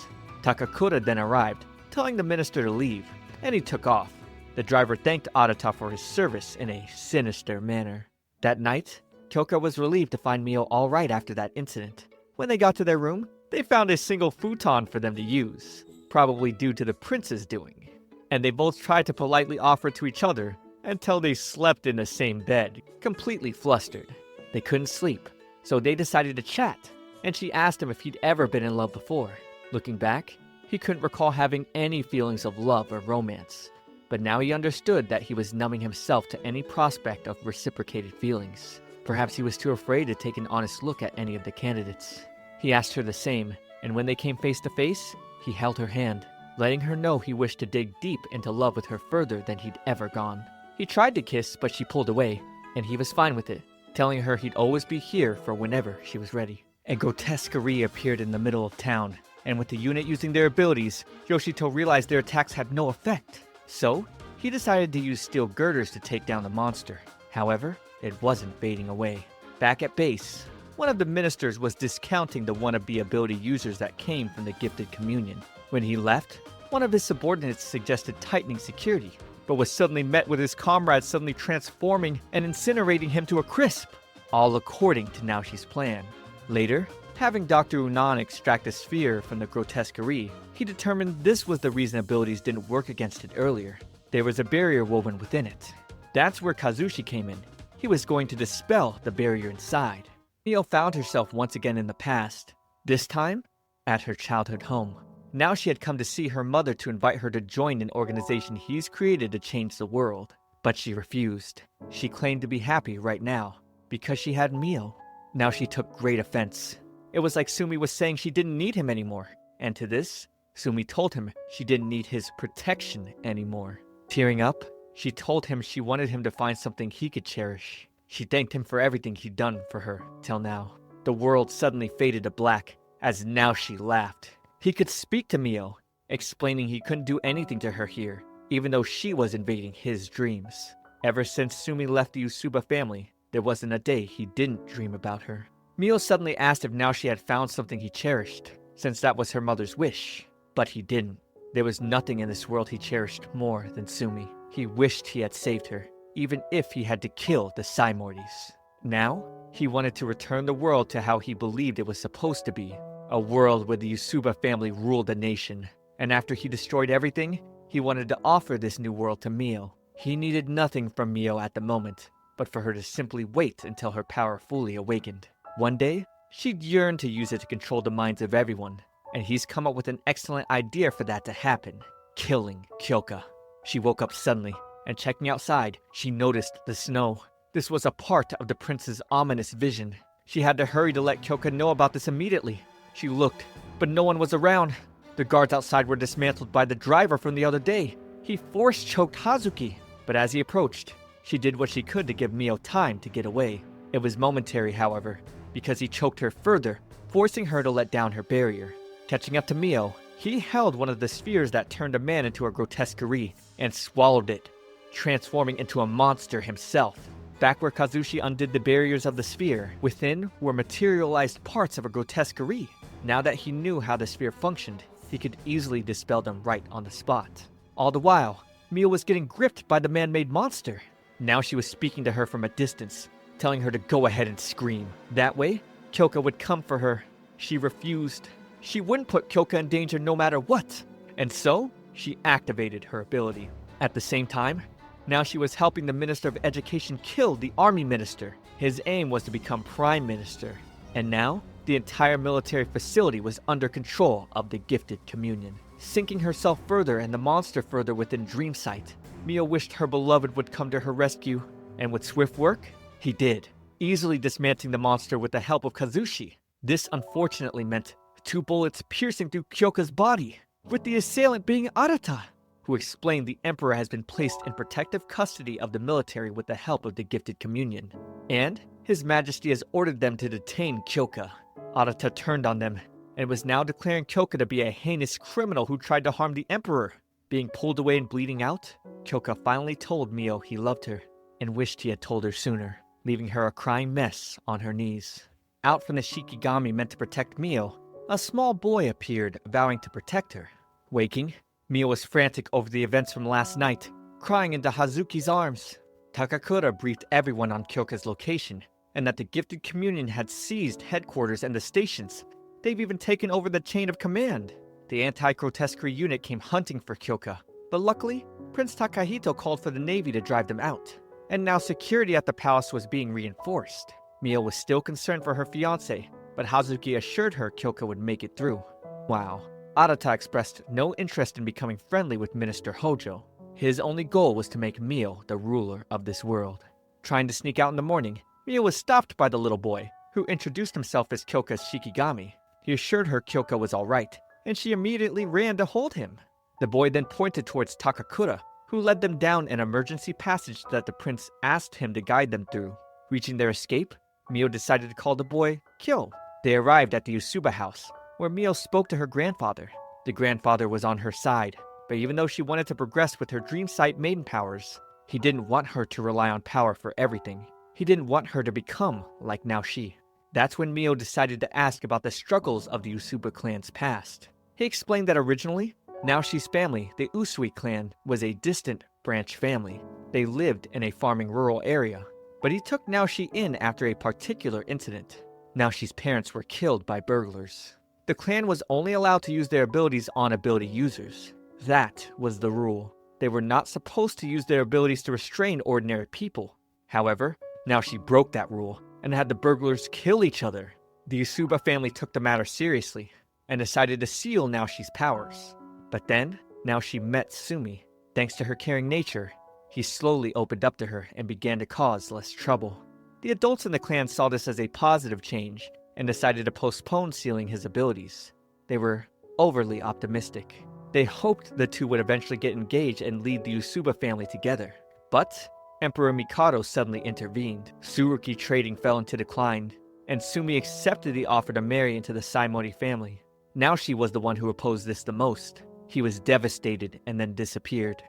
Speaker 1: Takakura then arrived, telling the minister to leave, and he took off. The driver thanked Arata for his service in a sinister manner. That night, Kyoka was relieved to find Mio alright after that incident. When they got to their room, they found a single futon for them to use, probably due to the prince's doing. And they both tried to politely offer it to each other until they slept in the same bed, completely flustered. They couldn't sleep, so they decided to chat, and she asked him if he'd ever been in love before. Looking back, he couldn't recall having any feelings of love or romance, but now he understood that he was numbing himself to any prospect of reciprocated feelings. Perhaps he was too afraid to take an honest look at any of the candidates. He asked her the same, and when they came face to face, he held her hand, letting her know he wished to dig deep into love with her further than he'd ever gone. He tried to kiss, but she pulled away, and he was fine with it, telling her he'd always be here for whenever she was ready. A grotesquerie appeared in the middle of town, and with the unit using their abilities, Yoshito realized their attacks had no effect. So, he decided to use steel girders to take down the monster. However, it wasn't fading away. Back at base, one of the ministers was discounting the wannabe ability users that came from the gifted communion. When he left, one of his subordinates suggested tightening security, but was suddenly met with his comrades suddenly transforming and incinerating him to a crisp, all according to Naoshi's plan. Later, having Dr. Unan extract a sphere from the grotesquerie, he determined this was the reason abilities didn't work against it earlier. There was a barrier woven within it. That's where Kazushi came in. He was going to dispel the barrier inside. Mio found herself once again in the past, this time at her childhood home. Now she had come to see her mother to invite her to join an organization he's created to change the world. But she refused. She claimed to be happy right now, because she had Mio. Now she took great offense. It was like Sumi was saying she didn't need him anymore. And to this, Sumi told him she didn't need his protection anymore. Tearing up, she told him she wanted him to find something he could cherish. She thanked him for everything he'd done for her, till now. The world suddenly faded to black, as now she laughed. He could speak to Mio, explaining he couldn't do anything to her here, even though she was invading his dreams. Ever since Sumi left the Yusuba family, there wasn't a day he didn't dream about her. Mio suddenly asked if now she had found something he cherished, since that was her mother's wish. But he didn't. There was nothing in this world he cherished more than Sumi. He wished he had saved her, even if he had to kill the Saimortis. Now, he wanted to return the world to how he believed it was supposed to be. A world where the Yusuba family ruled the nation. And after he destroyed everything, he wanted to offer this new world to Mio. He needed nothing from Mio at the moment, but for her to simply wait until her power fully awakened. One day, she'd yearn to use it to control the minds of everyone, and he's come up with an excellent idea for that to happen: killing Kyoka. She woke up suddenly, and checking outside, she noticed the snow. This was a part of the prince's ominous vision. She had to hurry to let Kyoka know about this immediately. She looked, but no one was around. The guards outside were dismantled by the driver from the other day. He force-choked Hazuki, but as he approached, she did what she could to give Mio time to get away. It was momentary, however, because he choked her further, forcing her to let down her barrier. Catching up to Mio, he held one of the spheres that turned a man into a grotesquerie and swallowed it, transforming into a monster himself. Back where Kazushi undid the barriers of the sphere, within were materialized parts of a grotesquerie. Now that he knew how the sphere functioned, he could easily dispel them right on the spot. All the while, Mio was getting gripped by the man-made monster. Now she was speaking to her from a distance, telling her to go ahead and scream. That way, Kyoka would come for her. She refused. She wouldn't put Kyoka in danger no matter what. And so, she activated her ability. At the same time, now she was helping the Minister of Education kill the Army Minister. His aim was to become Prime Minister. And now, the entire military facility was under control of the Gifted Communion. Sinking herself further and the monster further within dream sight, Mio wished her beloved would come to her rescue. And with swift work, he did, easily dismantling the monster with the help of Kazushi. This unfortunately meant 2 bullets piercing through Kyoka's body, with the assailant being Arata, who explained the Emperor has been placed in protective custody of the military with the help of the Gifted Communion, and His Majesty has ordered them to detain Kyoka. Arata turned on them, and was now declaring Kyoka to be a heinous criminal who tried to harm the Emperor. Being pulled away and bleeding out, Kyoka finally told Mio he loved her, and wished he had told her sooner, leaving her a crying mess on her knees. Out from the Shikigami meant to protect Mio, a small boy appeared, vowing to protect her. Waking, Mio was frantic over the events from last night, crying into Hazuki's arms. Takakura briefed everyone on Kyoka's location, and that the Gifted Communion had seized headquarters and the stations. They've even taken over the chain of command. The anti-grotesquerie unit came hunting for Kyoka, but luckily, Prince Takahito called for the Navy to drive them out. And now security at the palace was being reinforced. Mio was still concerned for her fiancé, but Hazuki assured her Kyoka would make it through. Wow. Arata expressed no interest in becoming friendly with Minister Hojo. His only goal was to make Mio the ruler of this world. Trying to sneak out in the morning, Mio was stopped by the little boy, who introduced himself as Kyoka's Shikigami. He assured her Kyoka was alright, and she immediately ran to hold him. The boy then pointed towards Takakura, who led them down an emergency passage that the prince asked him to guide them through. Reaching their escape, Mio decided to call the boy Kyo. They arrived at the Usuba house, where Mio spoke to her grandfather. The grandfather was on her side, but even though she wanted to progress with her dream sight maiden powers, he didn't want her to rely on power for everything. He didn't want her to become like Naoshi. That's when Mio decided to ask about the struggles of the Usuba clan's past. He explained that originally, Naoshi's family, the Usui clan, was a distant branch family. They lived in a farming rural area, but he took Naoshi in after a particular incident. Naoshi's parents were killed by burglars. The clan was only allowed to use their abilities on ability users. That was the rule. They were not supposed to use their abilities to restrain ordinary people. However, Naoshi broke that rule and had the burglars kill each other. The Usuba family took the matter seriously and decided to seal Naoshi's powers. But then, Naoshi met Sumi. Thanks to her caring nature, he slowly opened up to her and began to cause less trouble. The adults in the clan saw this as a positive change and decided to postpone sealing his abilities. They were overly optimistic. They hoped the two would eventually get engaged and lead the Usuba family together. But Emperor Mikado suddenly intervened. Tsuruki trading fell into decline, and Sumi accepted the offer to marry into the Saimori family. Naoshi was the one who opposed this the most. He was devastated and then disappeared.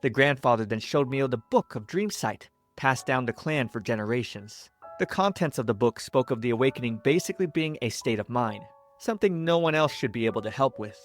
Speaker 1: The grandfather then showed Mio the Book of Dream Sight, passed down the clan for generations. The contents of the book spoke of the awakening basically being a state of mind, something no one else should be able to help with.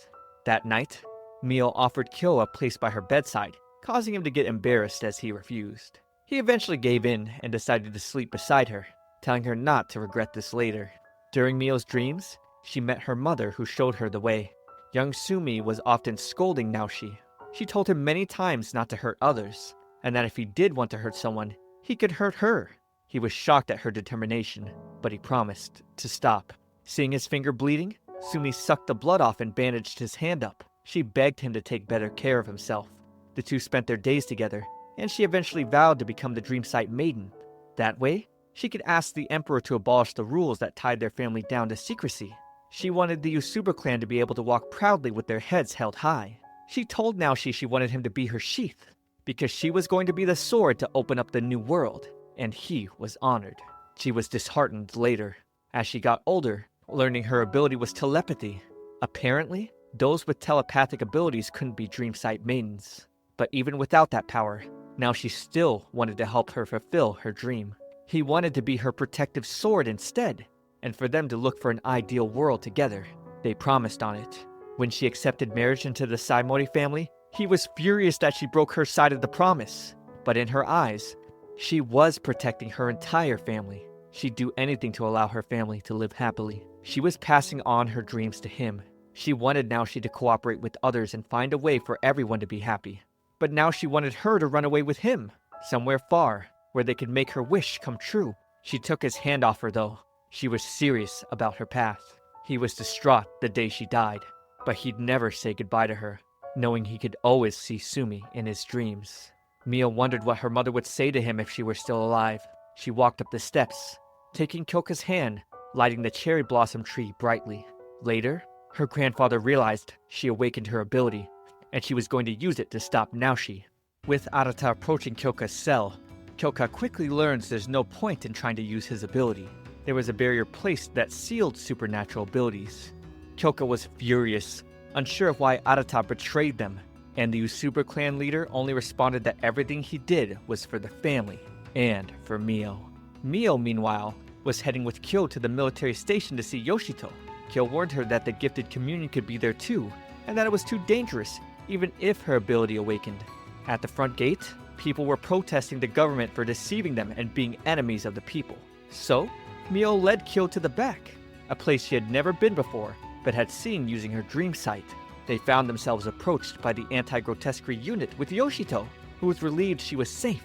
Speaker 1: That night, Mio offered Kyo a place by her bedside, causing him to get embarrassed as he refused. He eventually gave in and decided to sleep beside her, telling her not to regret this later. During Mio's dreams, she met her mother who showed her the way. Young Sumi was often scolding Naoshi. She told him many times not to hurt others, and that if he did want to hurt someone, he could hurt her. He was shocked at her determination, but he promised to stop. Seeing his finger bleeding, Sumi sucked the blood off and bandaged his hand up. She begged him to take better care of himself. The two spent their days together, and she eventually vowed to become the Dream Sight Maiden. That way, she could ask the Emperor to abolish the rules that tied their family down to secrecy. She wanted the Usuba clan to be able to walk proudly with their heads held high. She told Naoshi she wanted him to be her sheath, because she was going to be the sword to open up the new world, and he was honored. She was disheartened later. As she got older, learning her ability was telepathy. Apparently, those with telepathic abilities couldn't be dream sight maidens. But even without that power, now she still wanted to help her fulfill her dream. He wanted to be her protective sword instead, and for them to look for an ideal world together. They promised on it. When she accepted marriage into the Saimori family, he was furious that she broke her side of the promise. But in her eyes, she was protecting her entire family. She'd do anything to allow her family to live happily. She was passing on her dreams to him. She wanted Naoshi to cooperate with others and find a way for everyone to be happy. But now she wanted her to run away with him, somewhere far, where they could make her wish come true. She took his hand off her though. She was serious about her path. He was distraught the day she died, but he'd never say goodbye to her, knowing he could always see Sumi in his dreams. Mio wondered what her mother would say to him if she were still alive. She walked up the steps, taking Kyoka's hand, lighting the cherry blossom tree brightly. Later, her grandfather realized she awakened her ability, and she was going to use it to stop Naoshi. With Arata approaching Kyoka's cell, Kyoka quickly learns there's no point in trying to use his ability. There was a barrier placed that sealed supernatural abilities. Kyoka was furious, unsure why Arata betrayed them, and the Usuba clan leader only responded that everything he did was for the family and for Mio. Mio, meanwhile, was heading with Kyo to the military station to see Yoshito. Kyo warned her that the gifted communion could be there too, and that it was too dangerous, even if her ability awakened. At the front gate, people were protesting the government for deceiving them and being enemies of the people. So, Mio led Kyo to the back, a place she had never been before, but had seen using her dream sight. They found themselves approached by the anti-grotesquerie unit with Yoshito, who was relieved she was safe.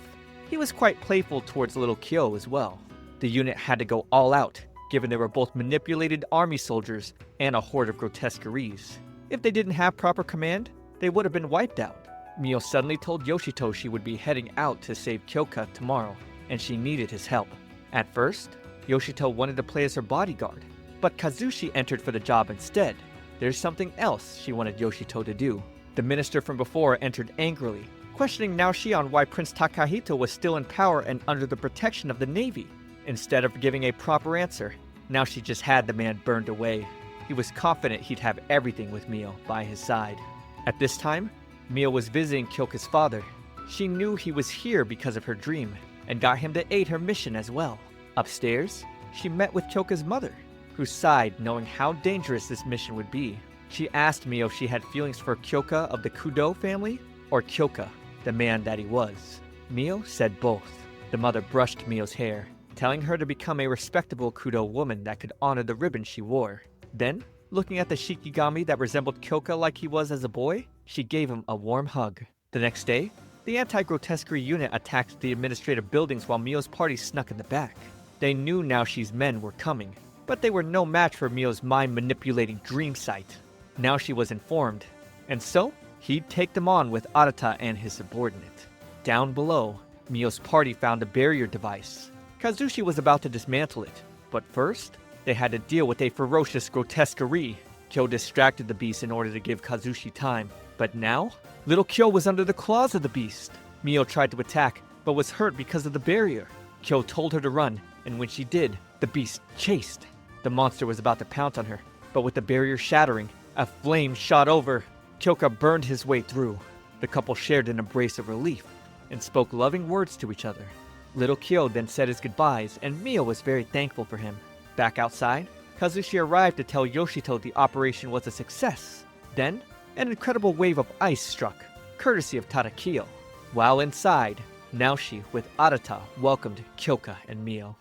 Speaker 1: He was quite playful towards little Kyo as well. The unit had to go all out, given they were both manipulated army soldiers and a horde of grotesqueries. If they didn't have proper command, they would have been wiped out. Mio suddenly told Yoshito she would be heading out to save Kyoka tomorrow, and she needed his help. At first, Yoshito wanted to play as her bodyguard, but Kazushi entered for the job instead. There's something else she wanted Yoshito to do. The minister from before entered angrily, questioning Naoshi on why Prince Takahito was still in power and under the protection of the Navy. Instead of giving a proper answer, Naoshi just had the man burned away. He was confident he'd have everything with Mio by his side. At this time, Mio was visiting Kyoka's father. She knew he was here because of her dream, and got him to aid her mission as well. Upstairs, she met with Kyoka's mother, who sighed knowing how dangerous this mission would be. She asked Mio if she had feelings for Kyoka of the Kudo family, or Kyoka, the man that he was. Mio said both. The mother brushed Mio's hair, telling her to become a respectable Kudo woman that could honor the ribbon she wore. Then, looking at the Shikigami that resembled Kyoka like he was as a boy, she gave him a warm hug. The next day, the anti-grotesquerie unit attacked the administrative buildings while Mio's party snuck in the back. They knew Naoshi's men were coming, but they were no match for Mio's mind-manipulating dream sight. Naoshi was informed, and so he'd take them on with Arata and his subordinate. Down below, Mio's party found a barrier device. Kazushi was about to dismantle it, but first, they had to deal with a ferocious grotesquerie. Kyo distracted the beast in order to give Kazushi time, but now, little Kyo was under the claws of the beast. Mio tried to attack, but was hurt because of the barrier. Kyo told her to run, and when she did, the beast chased. The monster was about to pounce on her, but with the barrier shattering, a flame shot over. Kyoka burned his way through. The couple shared an embrace of relief, and spoke loving words to each other. Little Kyo then said his goodbyes, and Mio was very thankful for him. Back outside, Kazushi arrived to tell Yoshito the operation was a success. Then, an incredible wave of ice struck, courtesy of Tadakiyo. While inside, Naoshi with Arata welcomed Kyoka and Mio.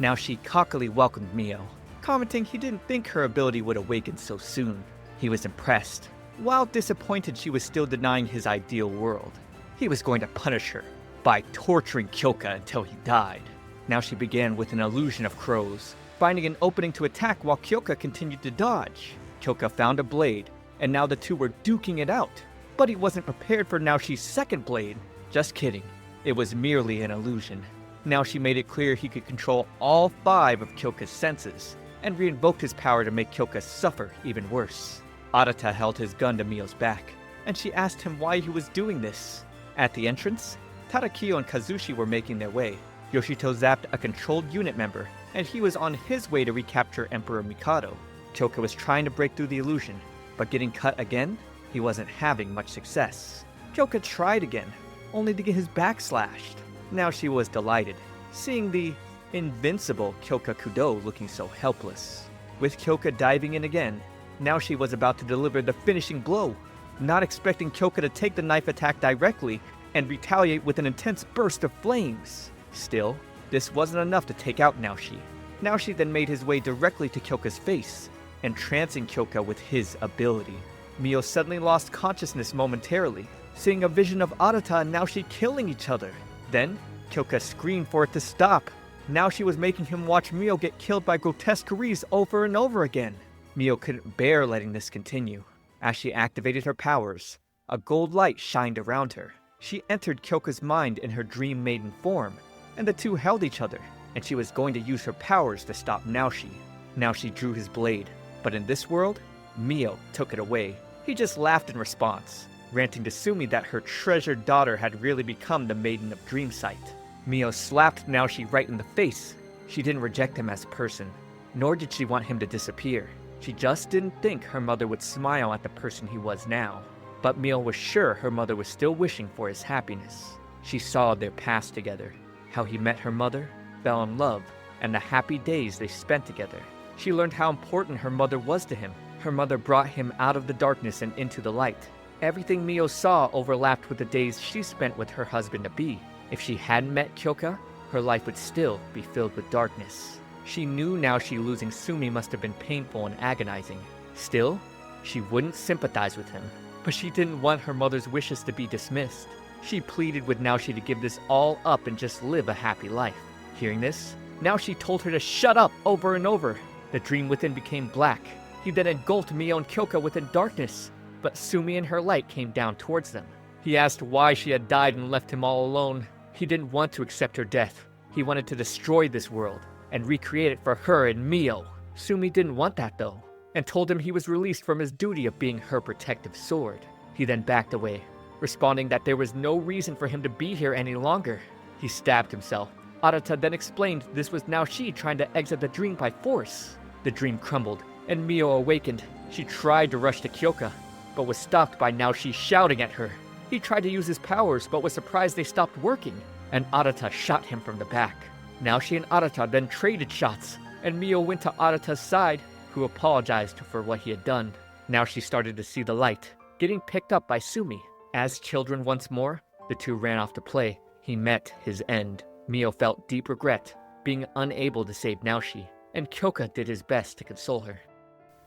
Speaker 1: Naoshi cockily welcomed Mio, commenting he didn't think her ability would awaken so soon. He was impressed, while disappointed she was still denying his ideal world. He was going to punish her by torturing Kyoka until he died. Naoshi began with an illusion of crows, finding an opening to attack while Kyoka continued to dodge. Kyoka found a blade, and now the two were duking it out. But he wasn't prepared for Naoshi's second blade. Just kidding. It was merely an illusion. Now she made it clear he could control all 5 of Kyoka's senses, and reinvoked his power to make Kyoka suffer even worse. Arata held his gun to Mio's back, and she asked him why he was doing this. At the entrance, Tadakiyo and Kazushi were making their way. Yoshito zapped a controlled unit member, and he was on his way to recapture Emperor Mikado. Kyoka was trying to break through the illusion, but getting cut again, he wasn't having much success. Kyoka tried again, only to get his back slashed. Now she was delighted, seeing the invincible Kyoka Kudo looking so helpless. With Kyoka diving in again, now she was about to deliver the finishing blow, not expecting Kyoka to take the knife attack directly and retaliate with an intense burst of flames. Still, this wasn't enough to take out Naoshi. Naoshi then made his way directly to Kyoka's face, entrancing Kyoka with his ability. Mio suddenly lost consciousness momentarily, seeing a vision of Arata and Naoshi killing each other. Then, Kyoka screamed for it to stop. Naoshi was making him watch Mio get killed by grotesqueries over and over again. Mio couldn't bear letting this continue. As she activated her powers, a gold light shined around her. She entered Kyoka's mind in her dream maiden form, and the two held each other, and she was going to use her powers to stop Naoshi. Naoshi drew his blade, but in this world, Mio took it away. He just laughed in response, ranting to Sumi that her treasured daughter had really become the Maiden of Dreamsight. Mio slapped Naoshi right in the face. She didn't reject him as a person, nor did she want him to disappear. She just didn't think her mother would smile at the person he was now. But Mio was sure her mother was still wishing for his happiness. She saw their past together, how he met her mother, fell in love, and the happy days they spent together. She learned how important her mother was to him. Her mother brought him out of the darkness and into the light. Everything Mio saw overlapped with the days she spent with her husband-to-be. If she hadn't met Kyoka, her life would still be filled with darkness. She knew Naoshi losing Sumi must have been painful and agonizing. Still, she wouldn't sympathize with him. But she didn't want her mother's wishes to be dismissed. She pleaded with Naoshi to give this all up and just live a happy life. Hearing this, Naoshi told her to shut up over and over. The dream within became black. He then engulfed Mio and Kyoka within darkness, but Sumi and her light came down towards them. He asked why she had died and left him all alone. He didn't want to accept her death. He wanted to destroy this world and recreate it for her and Mio. Sumi didn't want that though, and told him he was released from his duty of being her protective sword. He then backed away, responding that there was no reason for him to be here any longer. He stabbed himself. Arata then explained this was Naoshi trying to exit the dream by force. The dream crumbled, and Mio awakened. She tried to rush to Kyoka, but was stopped by Naoshi shouting at her. He tried to use his powers, but was surprised they stopped working, and Arata shot him from the back. Naoshi and Arata then traded shots, and Mio went to Arata's side, who apologized for what he had done. Now she started to see the light, getting picked up by Sumi. As children once more, the two ran off to play. He met his end. Mio felt deep regret, being unable to save Naoshi, and Kyoka did his best to console her.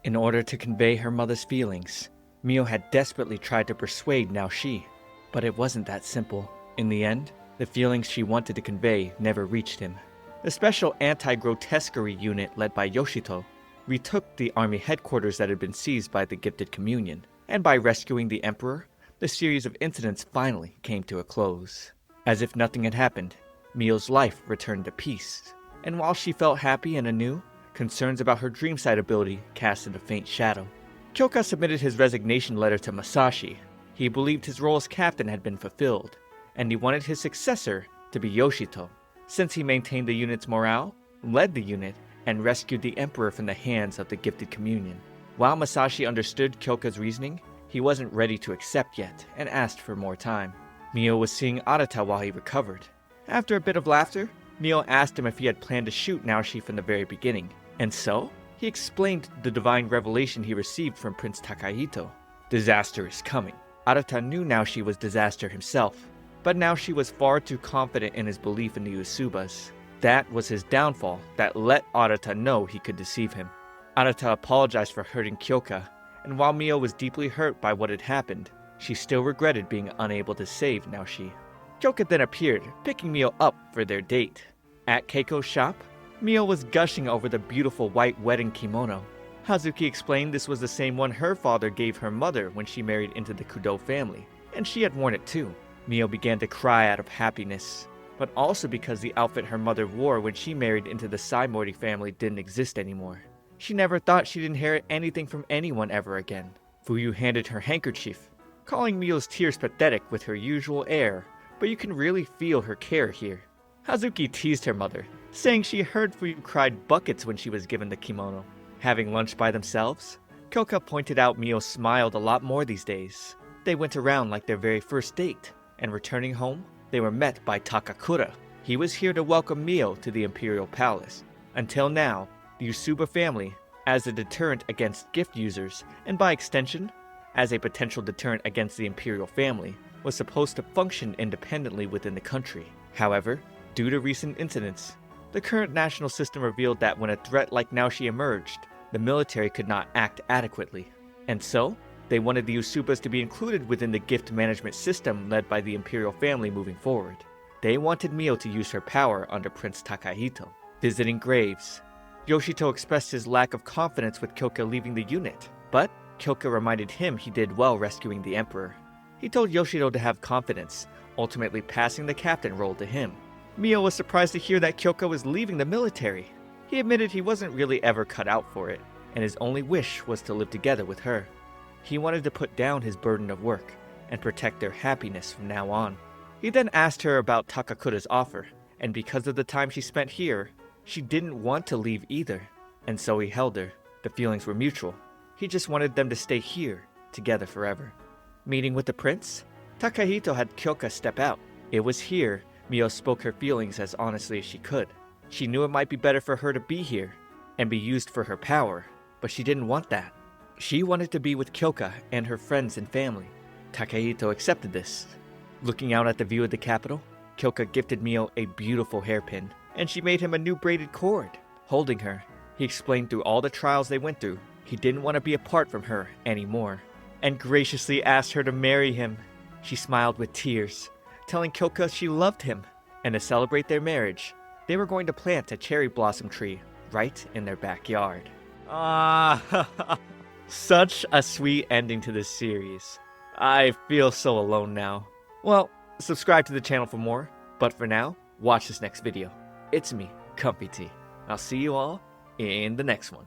Speaker 1: In order to convey her mother's feelings, Mio had desperately tried to persuade Naoshi, but it wasn't that simple. In the end, the feelings she wanted to convey never reached him. The special anti-grotesquerie unit led by Yoshito retook the army headquarters that had been seized by the Gifted Communion, and by rescuing the Emperor, the series of incidents finally came to a close. As if nothing had happened, Mio's life returned to peace, and while she felt happy and anew, concerns about her Dreamsight ability casted a faint shadow. Kyoka submitted his resignation letter to Masashi. He believed his role as captain had been fulfilled, and he wanted his successor to be Yoshito, since he maintained the unit's morale, led the unit, and rescued the Emperor from the hands of the Gifted Communion. While Masashi understood Kyoka's reasoning, he wasn't ready to accept yet, and asked for more time. Mio was seeing Arata while he recovered. After a bit of laughter, Mio asked him if he had planned to shoot Naoshi from the very beginning, and so, he explained the divine revelation he received from Prince Takahito. Disaster is coming. Arata knew Naoshi was disaster himself, but Naoshi was far too confident in his belief in the Usubas. That was his downfall that let Arata know he could deceive him. Arata apologized for hurting Kyoka, and while Mio was deeply hurt by what had happened, she still regretted being unable to save Naoshi. Kyoka then appeared, picking Mio up for their date. At Keiko's shop, Mio was gushing over the beautiful white wedding kimono. Hazuki explained this was the same one her father gave her mother when she married into the Kudo family, and she had worn it too. Mio began to cry out of happiness. but also because the outfit her mother wore when she married into the Saimori family didn't exist anymore. She never thought she'd inherit anything from anyone ever again. Fuyu handed her handkerchief, calling Mio's tears pathetic with her usual air, but you can really feel her care here. Hazuki teased her mother, saying she heard Fuyu cried buckets when she was given the kimono. Having lunch by themselves, Kyoka pointed out Mio smiled a lot more these days. They went around like their very first date, and returning home, they were met by Takakura. He was here to welcome Mio to the Imperial Palace. Until now, the Usuba family, as a deterrent against gift users, and by extension, as a potential deterrent against the Imperial family, was supposed to function independently within the country. However, due to recent incidents, the current national system revealed that when a threat like Naoshi emerged, the military could not act adequately. And so, they wanted the Usubas to be included within the gift management system led by the Imperial family moving forward. They wanted Mio to use her power under Prince Takahito. Visiting graves, Yoshito expressed his lack of confidence with Kyoka leaving the unit, but Kyoka reminded him he did well rescuing the Emperor. He told Yoshito to have confidence, ultimately passing the captain role to him. Mio was surprised to hear that Kyoka was leaving the military. He admitted he wasn't really ever cut out for it, and his only wish was to live together with her. He wanted to put down his burden of work and protect their happiness from now on. He then asked her about Takakura's offer, and because of the time she spent here, she didn't want to leave either, and so he held her. The feelings were mutual. He just wanted them to stay here, together forever. Meeting with the prince, Takahito had Kyoka step out. It was here Mio spoke her feelings as honestly as she could. She knew it might be better for her to be here and be used for her power, but she didn't want that. She wanted to be with Kyoka and her friends and family. Takahito accepted this. Looking out at the view of the capital, Kyoka gifted Mio a beautiful hairpin, and she made him a new braided cord. Holding her, he explained through all the trials they went through, he didn't want to be apart from her anymore, and graciously asked her to marry him. She smiled with tears, telling Kyoka she loved him, and to celebrate their marriage, they were going to plant a cherry blossom tree right in their backyard. Such a sweet ending to this series. I feel so alone now. Well, subscribe to the channel for more, but for now, watch this next video. It's me, ComfyTea. I'll see you all in the next one.